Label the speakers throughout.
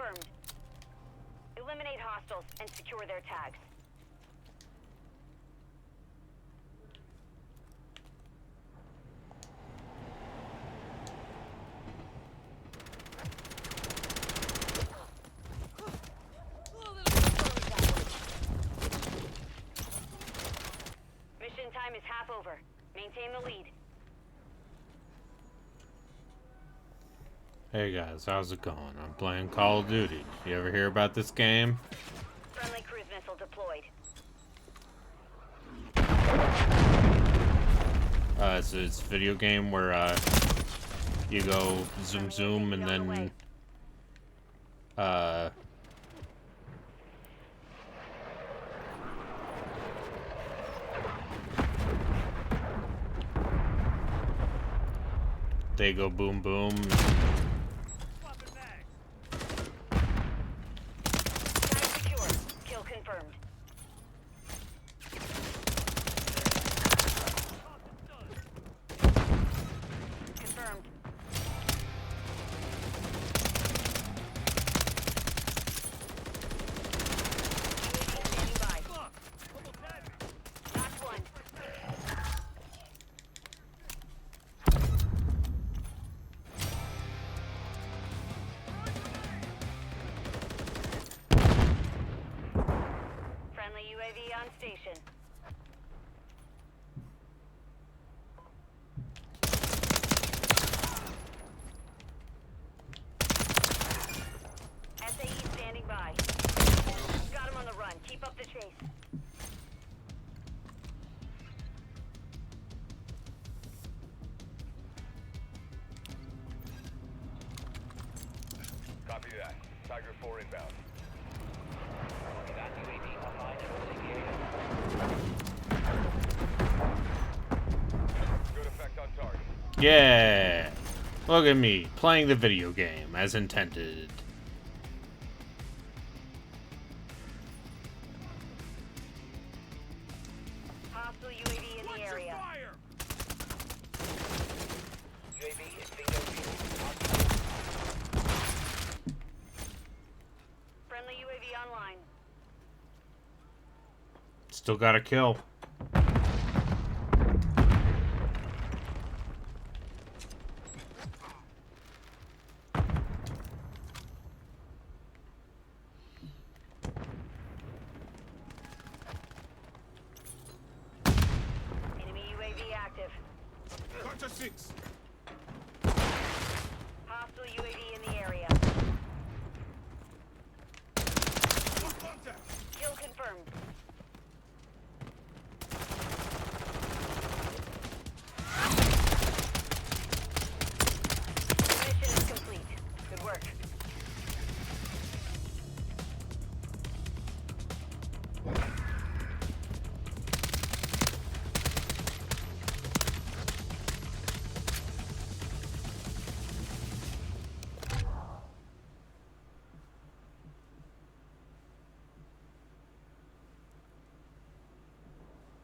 Speaker 1: confirmed. Eliminate hostiles and secure their tags. Mission time is half over. Maintain the lead.
Speaker 2: Hey guys, how's it going? I'm playing Call of Duty. You ever hear about this game?
Speaker 1: Friendly cruise missile deployed.
Speaker 2: It's a video game where you go zoom and then they go boom boom.
Speaker 1: Tag secure. Kill confirmed. Confirmed. Standing by. Last one. Friendly UAV on station. SAE standing by. Got him on the run. Keep up the chase.
Speaker 3: Copy that. Tiger 4 inbound. Good effect on target.
Speaker 2: Yeah! Look at me, playing the video game as intended.
Speaker 1: Hostile UAV in the area. Friendly UAV online.
Speaker 2: Still got a kill.
Speaker 1: Enemy UAV active.
Speaker 3: Hunter 6.
Speaker 1: Hostile UAV in the area. Kill confirmed. Mission is complete. Good work.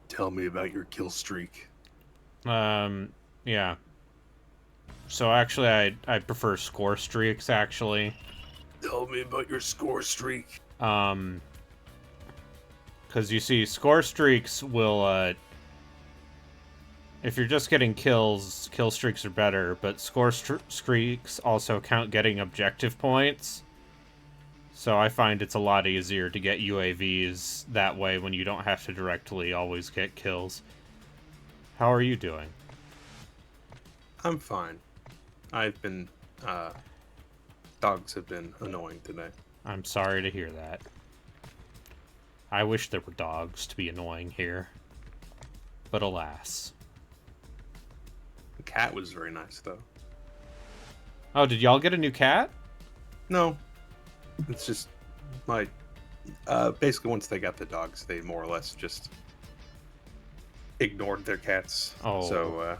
Speaker 4: Tell me about your kill streak.
Speaker 2: Yeah. So actually, I prefer score streaks, actually.
Speaker 4: Tell me about your score streak.
Speaker 2: Because you see, score streaks will, if you're just getting kills, kill streaks are better, but score streaks also count getting objective points. So I find it's a lot easier to get UAVs that way when you don't have to directly always get kills. How are you doing?
Speaker 4: I'm fine. I've been, dogs have been annoying today.
Speaker 2: I'm sorry to hear that. I wish there were dogs to be annoying here. But alas.
Speaker 4: The cat was very nice, though.
Speaker 2: Oh, did y'all get a new cat?
Speaker 4: No. It's just, like, basically once they got the dogs, they more or less just ignored their cats.
Speaker 2: Oh.
Speaker 4: So,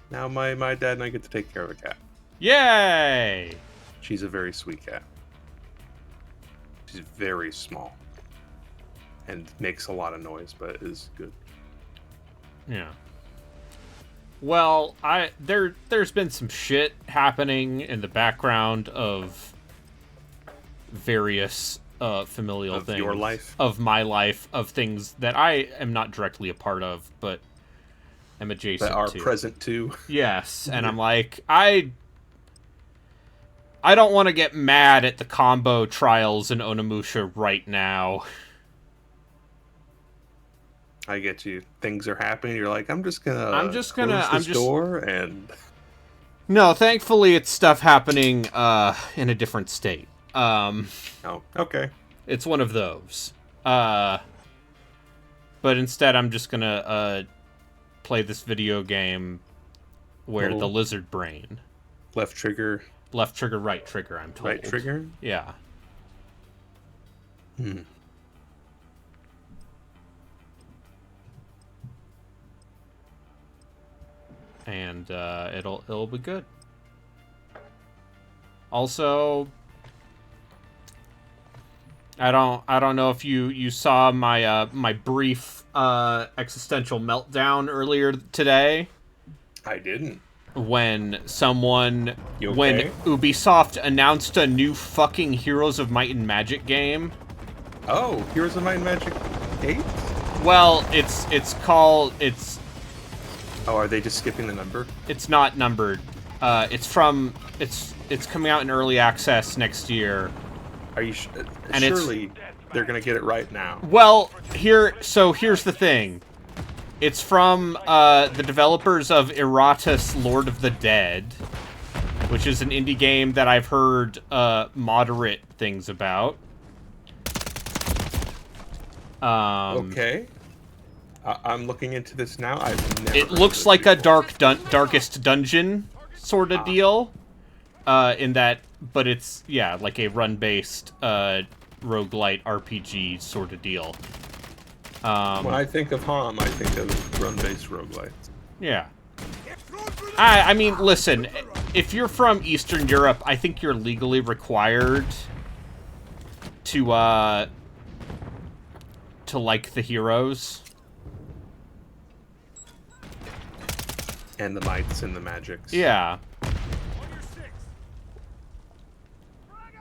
Speaker 4: now my dad and I get to take care of the cat.
Speaker 2: Yay!
Speaker 4: She's a very sweet cat. She's very small. And makes a lot of noise, but is good.
Speaker 2: Yeah. Well, there's been some shit happening in the background of various familial
Speaker 4: Of
Speaker 2: things
Speaker 4: your life?
Speaker 2: of my life, of things that I am not directly a part of, but am adjacent
Speaker 4: That are
Speaker 2: to.
Speaker 4: present too.
Speaker 2: Yes, and I'm like, I don't want to get mad at the combo trials in Onimusha right now.
Speaker 4: I get you. Things are happening. You're like, I'm just gonna close this
Speaker 2: I'm
Speaker 4: door and
Speaker 2: No, thankfully it's stuff happening in a different state.
Speaker 4: oh, okay.
Speaker 2: It's one of those. But instead I'm just gonna play this video game where the lizard brain.
Speaker 4: Left trigger,
Speaker 2: Left trigger, right trigger, I'm told.
Speaker 4: right trigger.
Speaker 2: Yeah. And it'll be good. Also, I don't know if you saw my my brief existential meltdown earlier today
Speaker 4: I didn't.
Speaker 2: when
Speaker 4: You
Speaker 2: when
Speaker 4: okay?
Speaker 2: Ubisoft announced a new fucking Heroes of Might and Magic game.
Speaker 4: Oh, Heroes of Might and Magic 8?
Speaker 2: Well, it's
Speaker 4: Oh, are they just skipping the number?
Speaker 2: it's not numbered. It's coming out in early access next year.
Speaker 4: Are you
Speaker 2: And it's-
Speaker 4: surely they're gonna get it right now?
Speaker 2: Well, here's the thing. It's from the developers of Eratus Lord of the Dead, which is an indie game that I've heard moderate things about.
Speaker 4: Okay. I'm looking into this now. I've never.
Speaker 2: It
Speaker 4: heard of
Speaker 2: looks
Speaker 4: this
Speaker 2: like a
Speaker 4: before.
Speaker 2: darkest dungeon sort of deal, in that, but it's like a run-based roguelite RPG sort of deal.
Speaker 4: When I think of HOM, I think of run-based roguelites.
Speaker 2: Yeah. I mean, listen, if you're from Eastern Europe, I think you're legally required to like the heroes.
Speaker 4: And the mights and the magics.
Speaker 2: Yeah.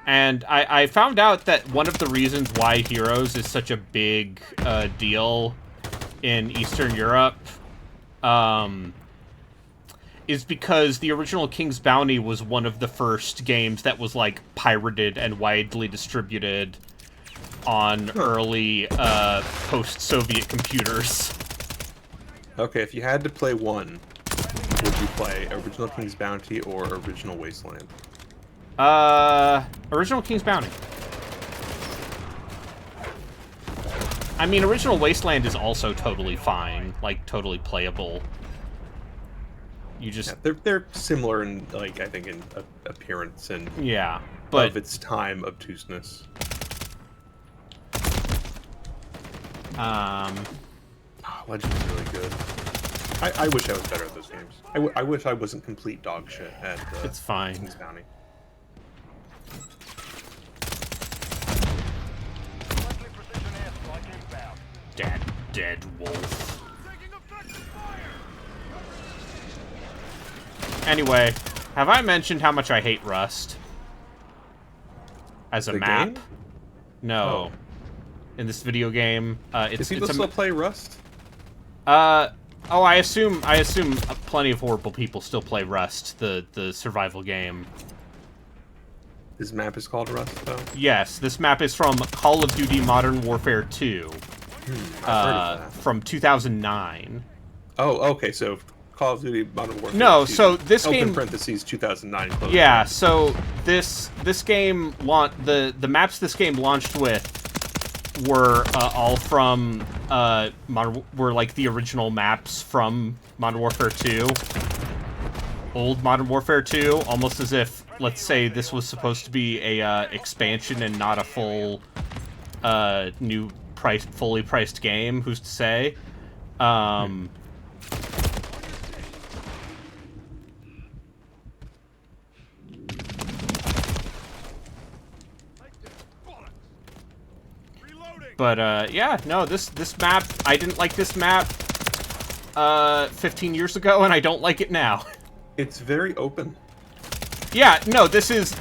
Speaker 2: And I found out that one of the reasons why Heroes is such a big deal in Eastern Europe is because the original King's Bounty was one of the first games that was, like, pirated and widely distributed on early post-Soviet computers.
Speaker 4: Okay, if you had to play one, would you play original King's Bounty or original Wasteland?
Speaker 2: Original King's Bounty. I mean, original Wasteland is also totally fine, like totally playable. You just
Speaker 4: Yeah, they're similar in, like, I think in appearance and
Speaker 2: but
Speaker 4: of its time obtuseness. Legend is really good. I wish I was better at those games. I wish I wasn't complete dog shit at
Speaker 2: it's fine.
Speaker 4: King's Bounty.
Speaker 3: Likely precision airstrike inbound.
Speaker 2: Dead wolf. Anyway, have I mentioned how much I hate Rust? As a
Speaker 4: The
Speaker 2: map?
Speaker 4: game?
Speaker 2: No.
Speaker 4: Oh.
Speaker 2: In this video game,
Speaker 4: Does
Speaker 2: it's
Speaker 4: people
Speaker 2: a
Speaker 4: still play Rust?
Speaker 2: oh, I assume plenty of horrible people still play Rust, the survival game.
Speaker 4: This map is called Rust, though?
Speaker 2: Yes, this map is from Call of Duty Modern Warfare 2,
Speaker 4: I've heard of that.
Speaker 2: from 2009.
Speaker 4: Oh, okay, so Call of Duty Modern Warfare
Speaker 2: No,
Speaker 4: 2,
Speaker 2: so this
Speaker 4: open
Speaker 2: game-
Speaker 4: parentheses 2009 close
Speaker 2: Yeah,
Speaker 4: parentheses.
Speaker 2: so this game the maps this game launched with were all from were like the original maps from Modern Warfare 2. Old Modern Warfare 2, almost as if, let's say, this was supposed to be a expansion and not a full new fully priced game. Who's to say? But yeah, no, this map, I didn't like this map 15 years ago, and I don't like it now.
Speaker 4: It's very open.
Speaker 2: Yeah, no, this is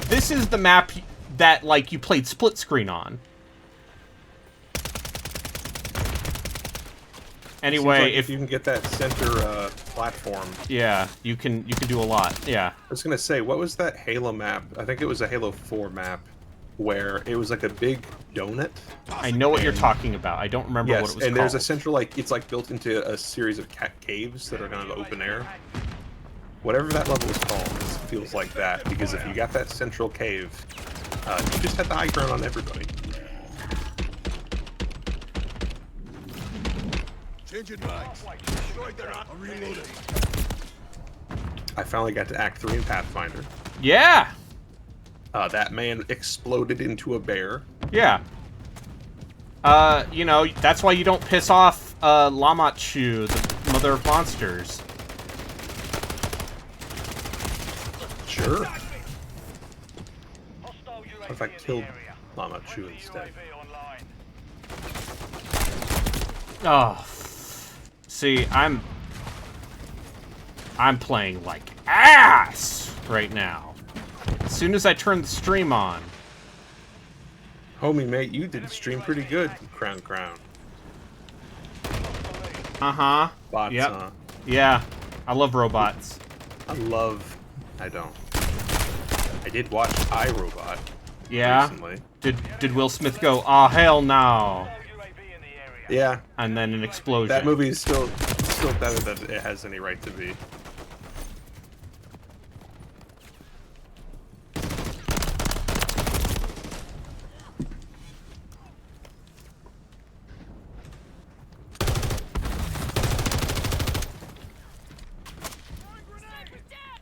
Speaker 2: the map that, like, you played split screen on. Anyway,
Speaker 4: Seems like if you can get that center platform.
Speaker 2: yeah, you can do a lot. Yeah.
Speaker 4: I was gonna say, what was that Halo map? I think it was a Halo 4 map where it was like a big donut.
Speaker 2: I know what you're talking about. I don't remember what it was
Speaker 4: and
Speaker 2: called.
Speaker 4: there's a central, like, it's like built into a series of caves that are kind of open air. Whatever that level is called, it feels like that, because if you got that central cave, you just had the high ground on everybody.
Speaker 5: Changing bags. I'm reloading.
Speaker 4: I finally got to Act 3 in Pathfinder.
Speaker 2: Yeah.
Speaker 4: That man exploded into a bear.
Speaker 2: Yeah. You know, that's why you don't piss off Lamatchu, the mother of monsters.
Speaker 4: Sure.
Speaker 3: Hostile
Speaker 4: What if I
Speaker 3: UAV in
Speaker 4: killed
Speaker 3: the area.
Speaker 4: Lama Chu instead?
Speaker 3: UAV online.
Speaker 2: Oh. See, I'm playing like ass right now. As soon as I turn the stream on.
Speaker 4: Homie, mate, you did stream pretty good. Crown.
Speaker 2: Uh-huh.
Speaker 4: Bots,
Speaker 2: Yep.
Speaker 4: huh?
Speaker 2: Yeah. I love robots.
Speaker 4: I don't. I did watch iRobot
Speaker 2: Yeah.
Speaker 4: recently.
Speaker 2: Did Will Smith go, "Oh hell no,"
Speaker 3: UAV in the area.
Speaker 4: Yeah,
Speaker 2: and then an explosion?
Speaker 4: that movie is still better than it has any right to be.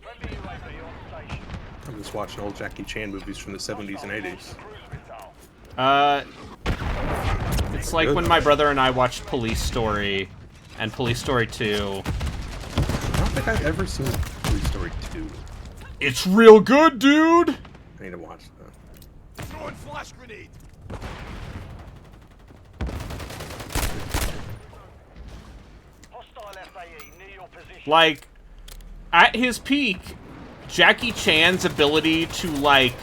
Speaker 3: Friendly UAV on station.
Speaker 4: I'm just watching old Jackie Chan movies from the 70s and 80s.
Speaker 3: Cruise missile.
Speaker 2: It's like when my brother and I watched Police Story and Police Story 2.
Speaker 4: I don't think I've ever seen Police Story 2.
Speaker 2: It's real good, dude!
Speaker 4: I need to watch that.
Speaker 5: Throwing flash grenade.
Speaker 3: Hostile FAE near your position.
Speaker 2: Like, at his peak, Jackie Chan's ability to, like,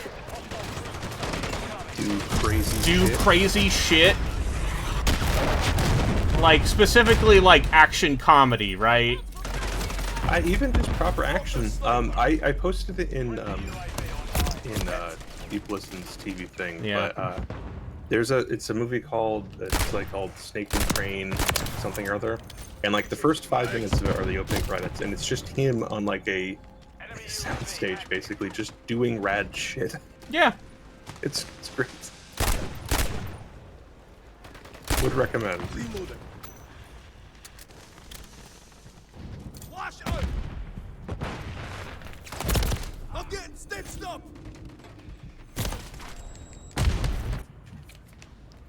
Speaker 4: Do
Speaker 2: crazy shit. Like, specifically, like, action comedy, right?
Speaker 4: Even just proper action. I posted it in Deep Listen's TV thing.
Speaker 2: Yeah.
Speaker 4: But it's a movie called Snake and Crane something or other, and like the first 5 minutes of it are the opening credits, and it's just him on like a soundstage basically just doing rad shit.
Speaker 2: Yeah.
Speaker 4: It's great. Would recommend.
Speaker 5: Reloading. Flash out. I'm getting stitched up.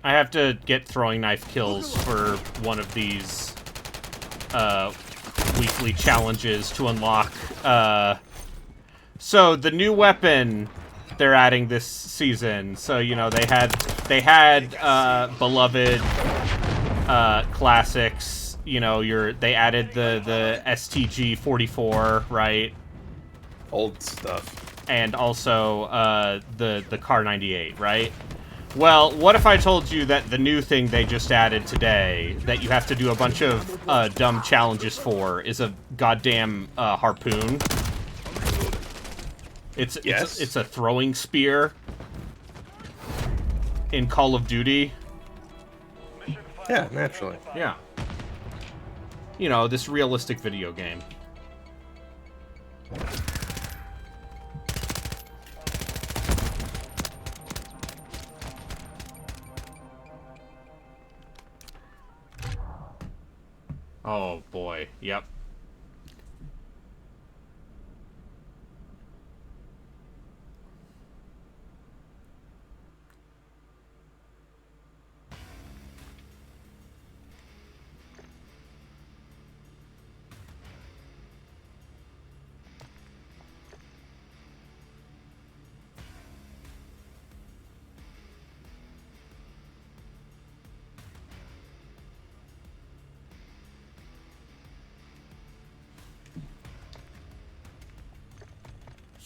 Speaker 2: I have to get throwing knife kills for one of these weekly challenges to unlock. So the new weapon they're adding this season. So, you know, they had beloved classics. You know, they added the STG 44, right?
Speaker 4: Old stuff.
Speaker 2: And also the Car 98, right? Well, what if I told you that the new thing they just added today, that you have to do a bunch of dumb challenges for, is a goddamn harpoon? It's a throwing spear in Call of Duty.
Speaker 4: Yeah, naturally.
Speaker 2: Yeah. You know, this realistic video game. Oh boy, yep.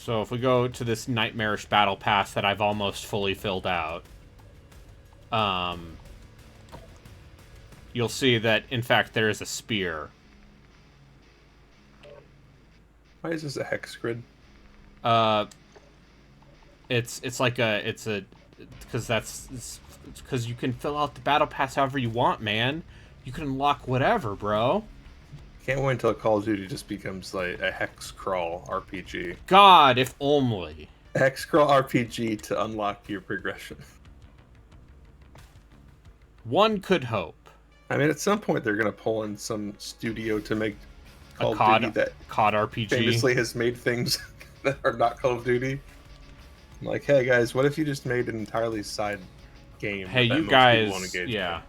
Speaker 2: So if we go to this nightmarish battle pass that I've almost fully filled out, you'll see that, in fact, there is a spear.
Speaker 4: Why is this a hex grid?
Speaker 2: It's like because you can fill out the battle pass however you want, man. You can unlock whatever, bro.
Speaker 4: Can't wait until Call of Duty just becomes like a hex crawl RPG.
Speaker 2: God, if only.
Speaker 4: A hex crawl RPG to unlock your progression.
Speaker 2: One could hope.
Speaker 4: I mean, at some point they're gonna pull in some studio to make Call of
Speaker 2: COD,
Speaker 4: Duty that
Speaker 2: COD RPG.
Speaker 4: famously has made things that are not Call of Duty. I'm like, hey guys, what if you just made an entirely side game?
Speaker 2: Hey,
Speaker 4: that
Speaker 2: you
Speaker 4: most
Speaker 2: guys,
Speaker 4: people won't engage
Speaker 2: yeah.
Speaker 4: with?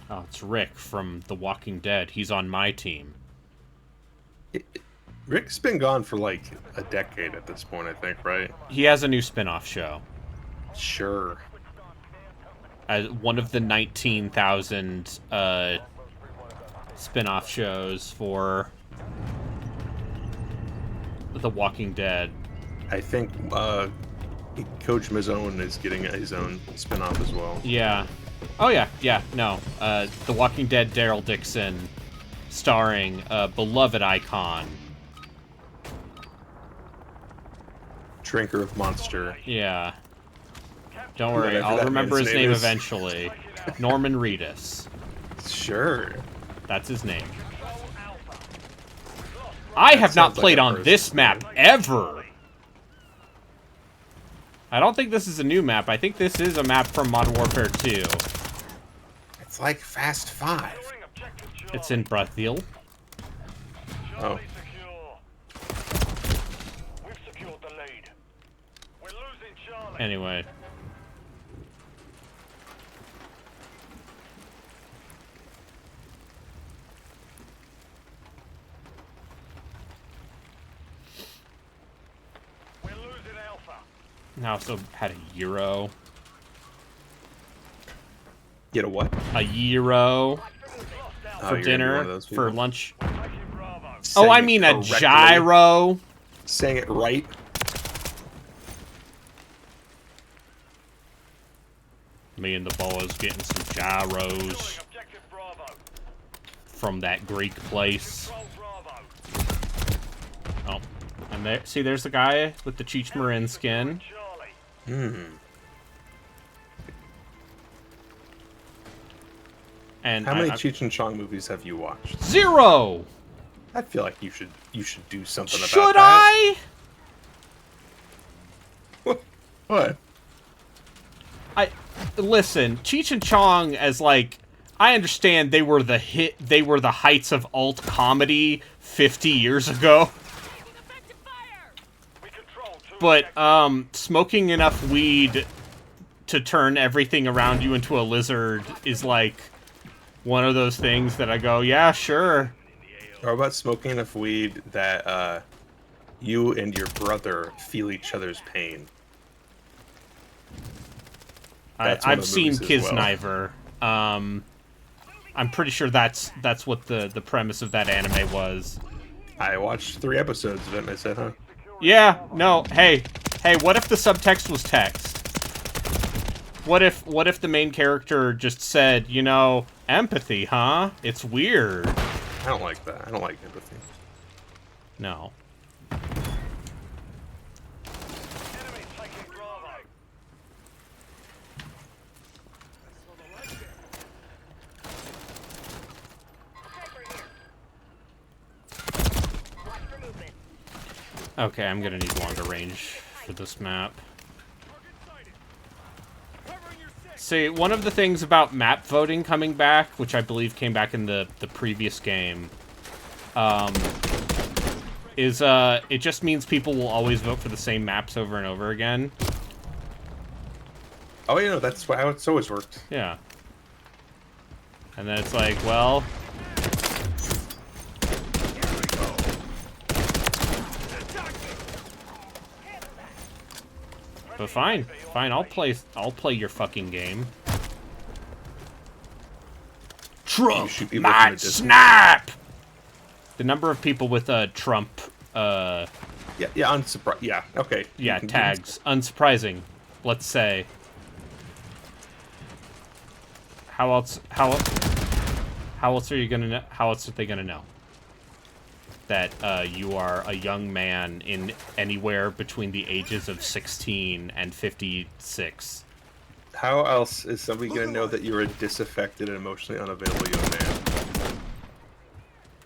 Speaker 2: Oh, it's Rick from The Walking Dead. He's on my team.
Speaker 4: Rick's been gone for like a decade at this point, I think, right?
Speaker 2: He has a new spin-off show.
Speaker 4: Sure.
Speaker 2: As one of the 19,000 spin-off shows for The Walking Dead.
Speaker 4: I think Kojima's own is getting his own spin-off as well.
Speaker 2: Yeah. Oh, yeah, no. The Walking Dead Daryl Dixon, starring a beloved icon.
Speaker 4: Drinker of Monster.
Speaker 2: Yeah. Don't worry,
Speaker 4: Whatever
Speaker 2: I'll
Speaker 4: that
Speaker 2: remember
Speaker 4: man's
Speaker 2: his
Speaker 4: name
Speaker 2: name
Speaker 4: is.
Speaker 2: eventually. Norman Reedus.
Speaker 4: Sure.
Speaker 2: That's his name. I have not
Speaker 4: sounds like
Speaker 2: played
Speaker 4: a
Speaker 2: on
Speaker 4: person.
Speaker 2: this map ever. I don't think this is a new map. I think this is a map from Modern Warfare 2.
Speaker 4: It's like Fast 5.
Speaker 3: Securing objective Charlie.
Speaker 2: It's in Brazil.
Speaker 3: Charlie secure. We've secured the lead. We're losing Charlie.
Speaker 2: Anyway.
Speaker 3: We're losing Alpha.
Speaker 2: I also had a Euro.
Speaker 4: Get a what?
Speaker 2: A Euro
Speaker 3: Lost Alpha.
Speaker 4: Oh,
Speaker 2: for
Speaker 4: you're gonna be one
Speaker 2: dinner,
Speaker 4: of those
Speaker 2: for
Speaker 4: people.
Speaker 2: lunch.
Speaker 3: Taking Bravo.
Speaker 2: Oh,
Speaker 4: Saying
Speaker 2: I
Speaker 4: it
Speaker 2: mean a
Speaker 4: correctly.
Speaker 2: gyro.
Speaker 4: Saying it right.
Speaker 2: Me and the boys getting some gyros
Speaker 3: Securing objective Bravo.
Speaker 2: from that Greek place.
Speaker 3: Control Bravo.
Speaker 2: Oh, and there. See, there's the guy with the Cheech Marin skin.
Speaker 3: Charlie.
Speaker 2: And
Speaker 4: How many
Speaker 2: I-
Speaker 4: Cheech and Chong movies have you watched?
Speaker 2: 0.
Speaker 4: I feel like you should do something about
Speaker 2: Should
Speaker 4: that.
Speaker 2: I?
Speaker 4: What?
Speaker 2: Listen, Cheech and Chong, as like, I understand they were the heights of alt comedy 50 years ago.
Speaker 3: We control two
Speaker 2: But
Speaker 3: objectives.
Speaker 2: smoking enough weed to turn everything around you into a lizard is like one of those things that I go, yeah, sure.
Speaker 4: Or about smoking enough weed that you and your brother feel each other's pain? That's one of
Speaker 2: I've
Speaker 4: the
Speaker 2: seen
Speaker 4: movies as well.
Speaker 2: Kisniver. I'm pretty sure that's what the premise of that anime was.
Speaker 4: I watched 3 episodes of it and I said, huh?
Speaker 2: Yeah, no, hey, what if the subtext was text? What if the main character just said, you know, empathy, huh? It's weird.
Speaker 4: I don't like that. I don't like empathy.
Speaker 2: No.
Speaker 3: Enemy taking Bravo.
Speaker 1: Watch for movement.
Speaker 2: Okay, I'm gonna need longer range for this map. See, one of the things about map voting coming back, which I believe came back in the previous game, is it just means people will always vote for the same maps over and over again.
Speaker 4: Oh, yeah, no, that's how it's always worked.
Speaker 2: Yeah. And then it's like, well... But fine, I'll play your fucking game. Trump
Speaker 4: shoot people from a
Speaker 2: might
Speaker 4: distance.
Speaker 2: snap. The number of people with Trump,
Speaker 4: Yeah, unsurprised. Yeah, okay.
Speaker 2: yeah,
Speaker 4: You can-
Speaker 2: tags, unsurprising. Let's say. How else are you gonna know? How else are they gonna know that you are a young man in anywhere between the ages of 16 and 56?
Speaker 4: How else is somebody gonna know that you're a disaffected and emotionally unavailable young man?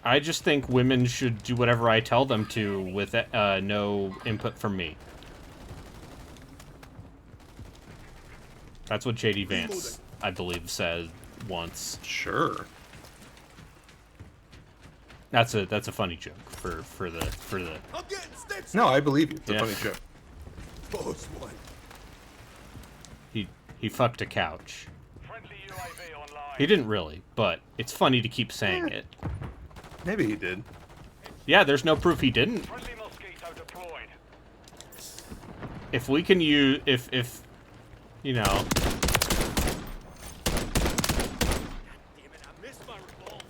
Speaker 2: I just think women should do whatever I tell them to with no input from me. That's what JD Vance, I believe, said once.
Speaker 4: Sure.
Speaker 2: That's a funny joke for the
Speaker 5: I'm getting stitched
Speaker 4: No, I believe you. It's a
Speaker 2: Yeah.
Speaker 4: funny joke.
Speaker 5: Boss one.
Speaker 2: he fucked a couch.
Speaker 3: Friendly UAV online.
Speaker 2: He didn't really, but it's funny to keep saying it.
Speaker 4: Maybe he did.
Speaker 2: Yeah, there's no proof he didn't.
Speaker 3: Friendly Mosquito deployed.
Speaker 2: If we can use if you know,
Speaker 5: Damn it, I missed my revolver.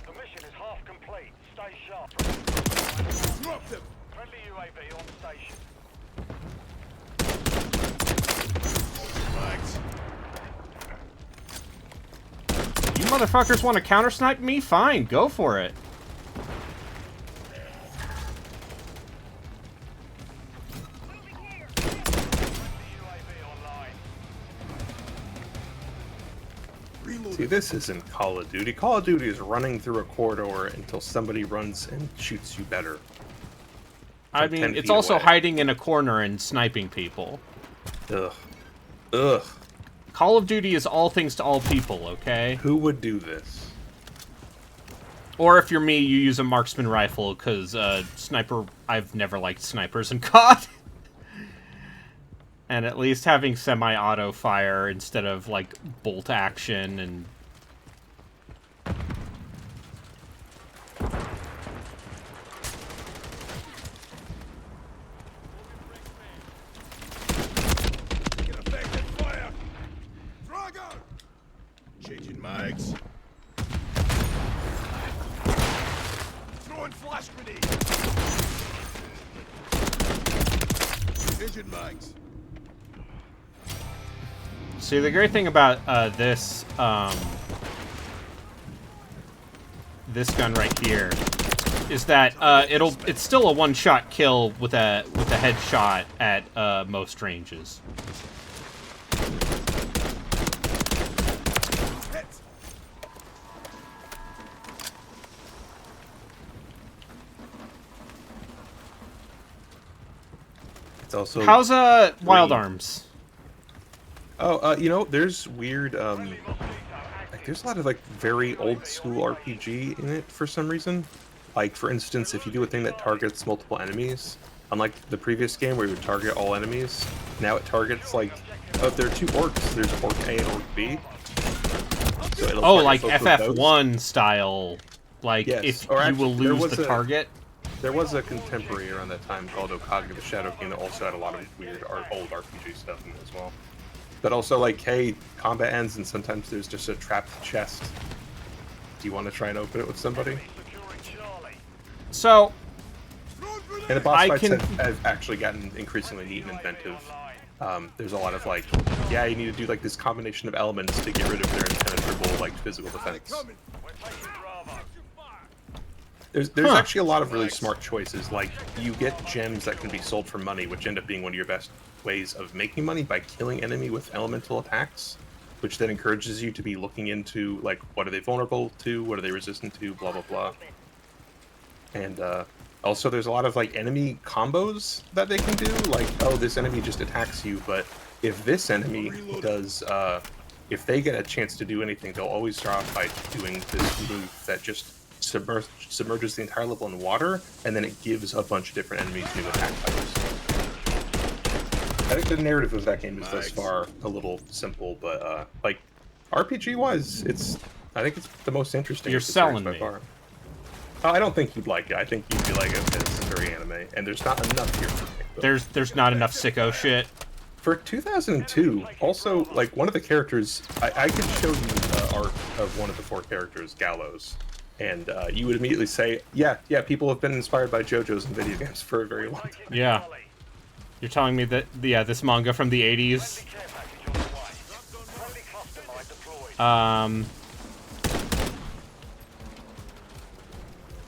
Speaker 3: The mission is half complete. Stay sharp.
Speaker 5: Drop them.
Speaker 3: Friendly UAV on station.
Speaker 5: Mags.
Speaker 2: you motherfuckers want to counter snipe me? Fine, go for it.
Speaker 3: UAV online.
Speaker 5: Reload.
Speaker 4: See, this isn't Call of Duty. Call of Duty is running through a corridor until somebody runs and shoots you better.
Speaker 2: I
Speaker 4: From
Speaker 2: mean,
Speaker 4: 10
Speaker 2: it's
Speaker 4: feet
Speaker 2: also
Speaker 4: away.
Speaker 2: hiding in a corner and sniping people.
Speaker 4: Ugh. Ugh.
Speaker 2: Call of Duty is all things to all people, okay?
Speaker 4: Who would do this?
Speaker 2: Or if you're me, you use a marksman rifle, because sniper... I've never liked snipers in COD. And at least having semi-auto fire instead of, like, bolt action and...
Speaker 5: Get effective fire. Drago. Changing mags. Throwing flash grenade. Changing mags.
Speaker 2: See, the great thing about this gun right here is that it's still a one-shot kill with a headshot at most ranges.
Speaker 5: Hit.
Speaker 4: It's also
Speaker 2: How's Wild Arms?
Speaker 4: Oh, you know, there's weird like there's a lot of like very old school RPG in it for some reason. Like for instance, if you do a thing that targets multiple enemies, unlike the previous game where you would target all enemies, now it targets like if there are two orcs, there's orc A and orc B. So it'll
Speaker 2: Oh,
Speaker 4: target
Speaker 2: like
Speaker 4: both of those.
Speaker 2: FF1 style. Like,
Speaker 4: Yes,
Speaker 2: if
Speaker 4: or
Speaker 2: you
Speaker 4: actually,
Speaker 2: will
Speaker 4: there
Speaker 2: lose
Speaker 4: was
Speaker 2: the
Speaker 4: a-
Speaker 2: target.
Speaker 4: There was a contemporary around that time called Okage the Shadow King that also had a lot of weird old RPG stuff in it as well. But also like, hey, combat ends and sometimes there's just a trapped chest. Do you want to try and open it with somebody?
Speaker 3: Securing Charlie.
Speaker 2: So,
Speaker 5: Throwing grenade.
Speaker 4: And the boss
Speaker 2: I
Speaker 4: fights
Speaker 2: can-
Speaker 4: have actually gotten increasingly neat and inventive. There's a lot of like, yeah, you need to do like this combination of elements to get rid of their impenetrable like physical defense.
Speaker 5: Coming.
Speaker 3: We're taking Bravo.
Speaker 4: There's
Speaker 2: Huh.
Speaker 4: actually a lot of really smart choices. Like you get gems that can be sold for money, which end up being one of your best ways of making money by killing enemy with elemental attacks, which then encourages you to be looking into like what are they vulnerable to, what are they resistant to, blah blah blah. And also there's a lot of like enemy combos that they can do. Like, oh, this enemy just attacks you, but if this enemy does, if they get a chance to do anything, they'll always start off by doing this move that just submerges the entire level in water, and then it gives a bunch of different enemies new attack types. I think the narrative of that game is thus far a little simple, but like RPG-wise, I think it's the most interesting.
Speaker 2: You're
Speaker 4: of the series
Speaker 2: selling
Speaker 4: by
Speaker 2: me.
Speaker 4: far. Oh, I don't think you'd like it. I think you'd be like, okay, this is very anime, and there's not enough here for me. But
Speaker 2: there's not enough sicko shit
Speaker 4: For 2002, also, like, one of the characters, I could show you art of one of the 4 characters, Gallows, and you would immediately say, yeah, people have been inspired by JoJo's in video games for a very long time.
Speaker 2: Yeah. You're telling me that, yeah, this manga from the 80s?
Speaker 3: Care package on the way. Friendly cluster mine deployed.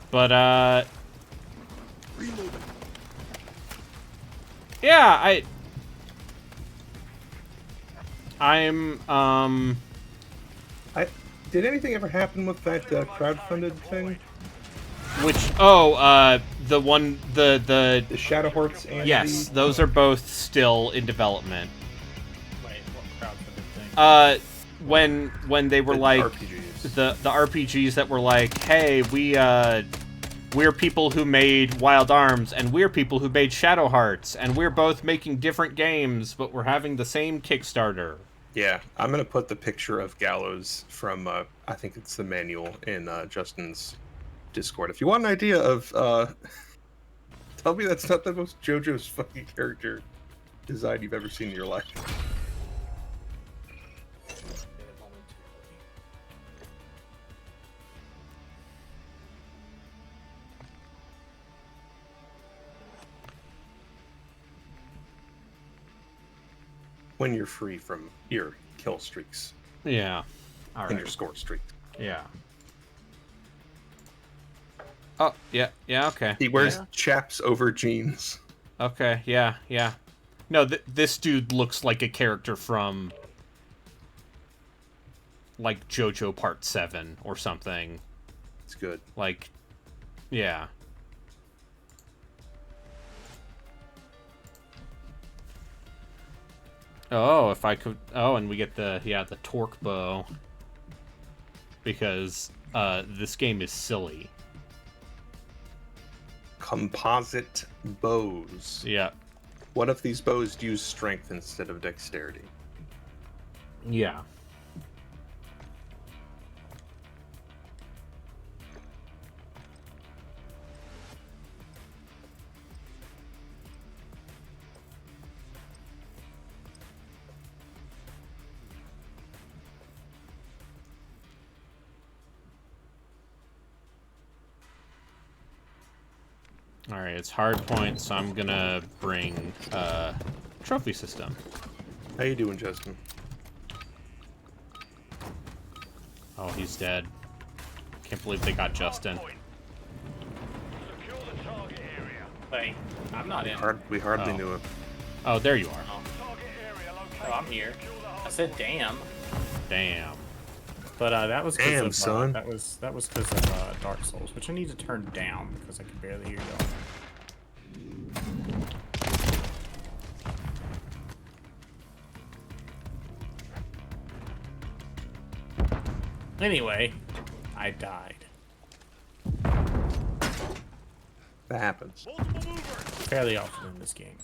Speaker 2: But,
Speaker 5: Reloading.
Speaker 2: yeah,
Speaker 4: Did anything ever happen with that crowdfunded thing?
Speaker 2: the one, the
Speaker 4: The Shadow Hearts and
Speaker 2: yes,
Speaker 4: the...
Speaker 2: those are both still in development.
Speaker 6: Wait, what crowdfunded thing?
Speaker 2: When they were
Speaker 4: the
Speaker 2: like,
Speaker 4: RPGs.
Speaker 2: the RPGs that were like, hey, we're people who made Wild Arms, and we're people who made Shadow Hearts, and we're both making different games, but we're having the same Kickstarter.
Speaker 4: Yeah, I'm gonna put the picture of Gallows from, I think it's the manual in Justin's Discord. If you want an idea of, tell me that's not the most JoJo's fucking character design you've ever seen in your life. When you're free from your kill streaks
Speaker 2: Yeah. All
Speaker 4: and
Speaker 2: right.
Speaker 4: your score streaks.
Speaker 2: Yeah. Oh, yeah, okay.
Speaker 4: He wears
Speaker 2: Yeah.
Speaker 4: chaps over jeans.
Speaker 2: Okay, yeah. No, this dude looks like a character from, like, JoJo Part 7 or something.
Speaker 4: It's good.
Speaker 2: Like, yeah. Oh, if I could... Oh, and we get the torque bow. Because, this game is silly.
Speaker 4: Composite bows.
Speaker 2: Yeah.
Speaker 4: What if these bows use strength instead of dexterity?
Speaker 2: Yeah. Alright, it's hard point, so I'm gonna bring trophy system.
Speaker 4: How you doing, Justin?
Speaker 2: Oh, he's dead. Can't believe they got Justin.
Speaker 3: Secure the target area.
Speaker 6: Wait, I'm not in.
Speaker 4: We hardly
Speaker 2: Oh.
Speaker 4: knew him.
Speaker 2: Oh, there you are.
Speaker 3: Target area located.
Speaker 6: Oh, I'm here. I said damn.
Speaker 2: Damn.
Speaker 6: But that was
Speaker 4: Damn,
Speaker 6: because of
Speaker 4: son.
Speaker 6: that was because of Dark Souls, which I need to turn down because I can barely hear y'all. Anyway, I died.
Speaker 4: That happens.
Speaker 3: Multiple movers.
Speaker 6: Fairly often in this game.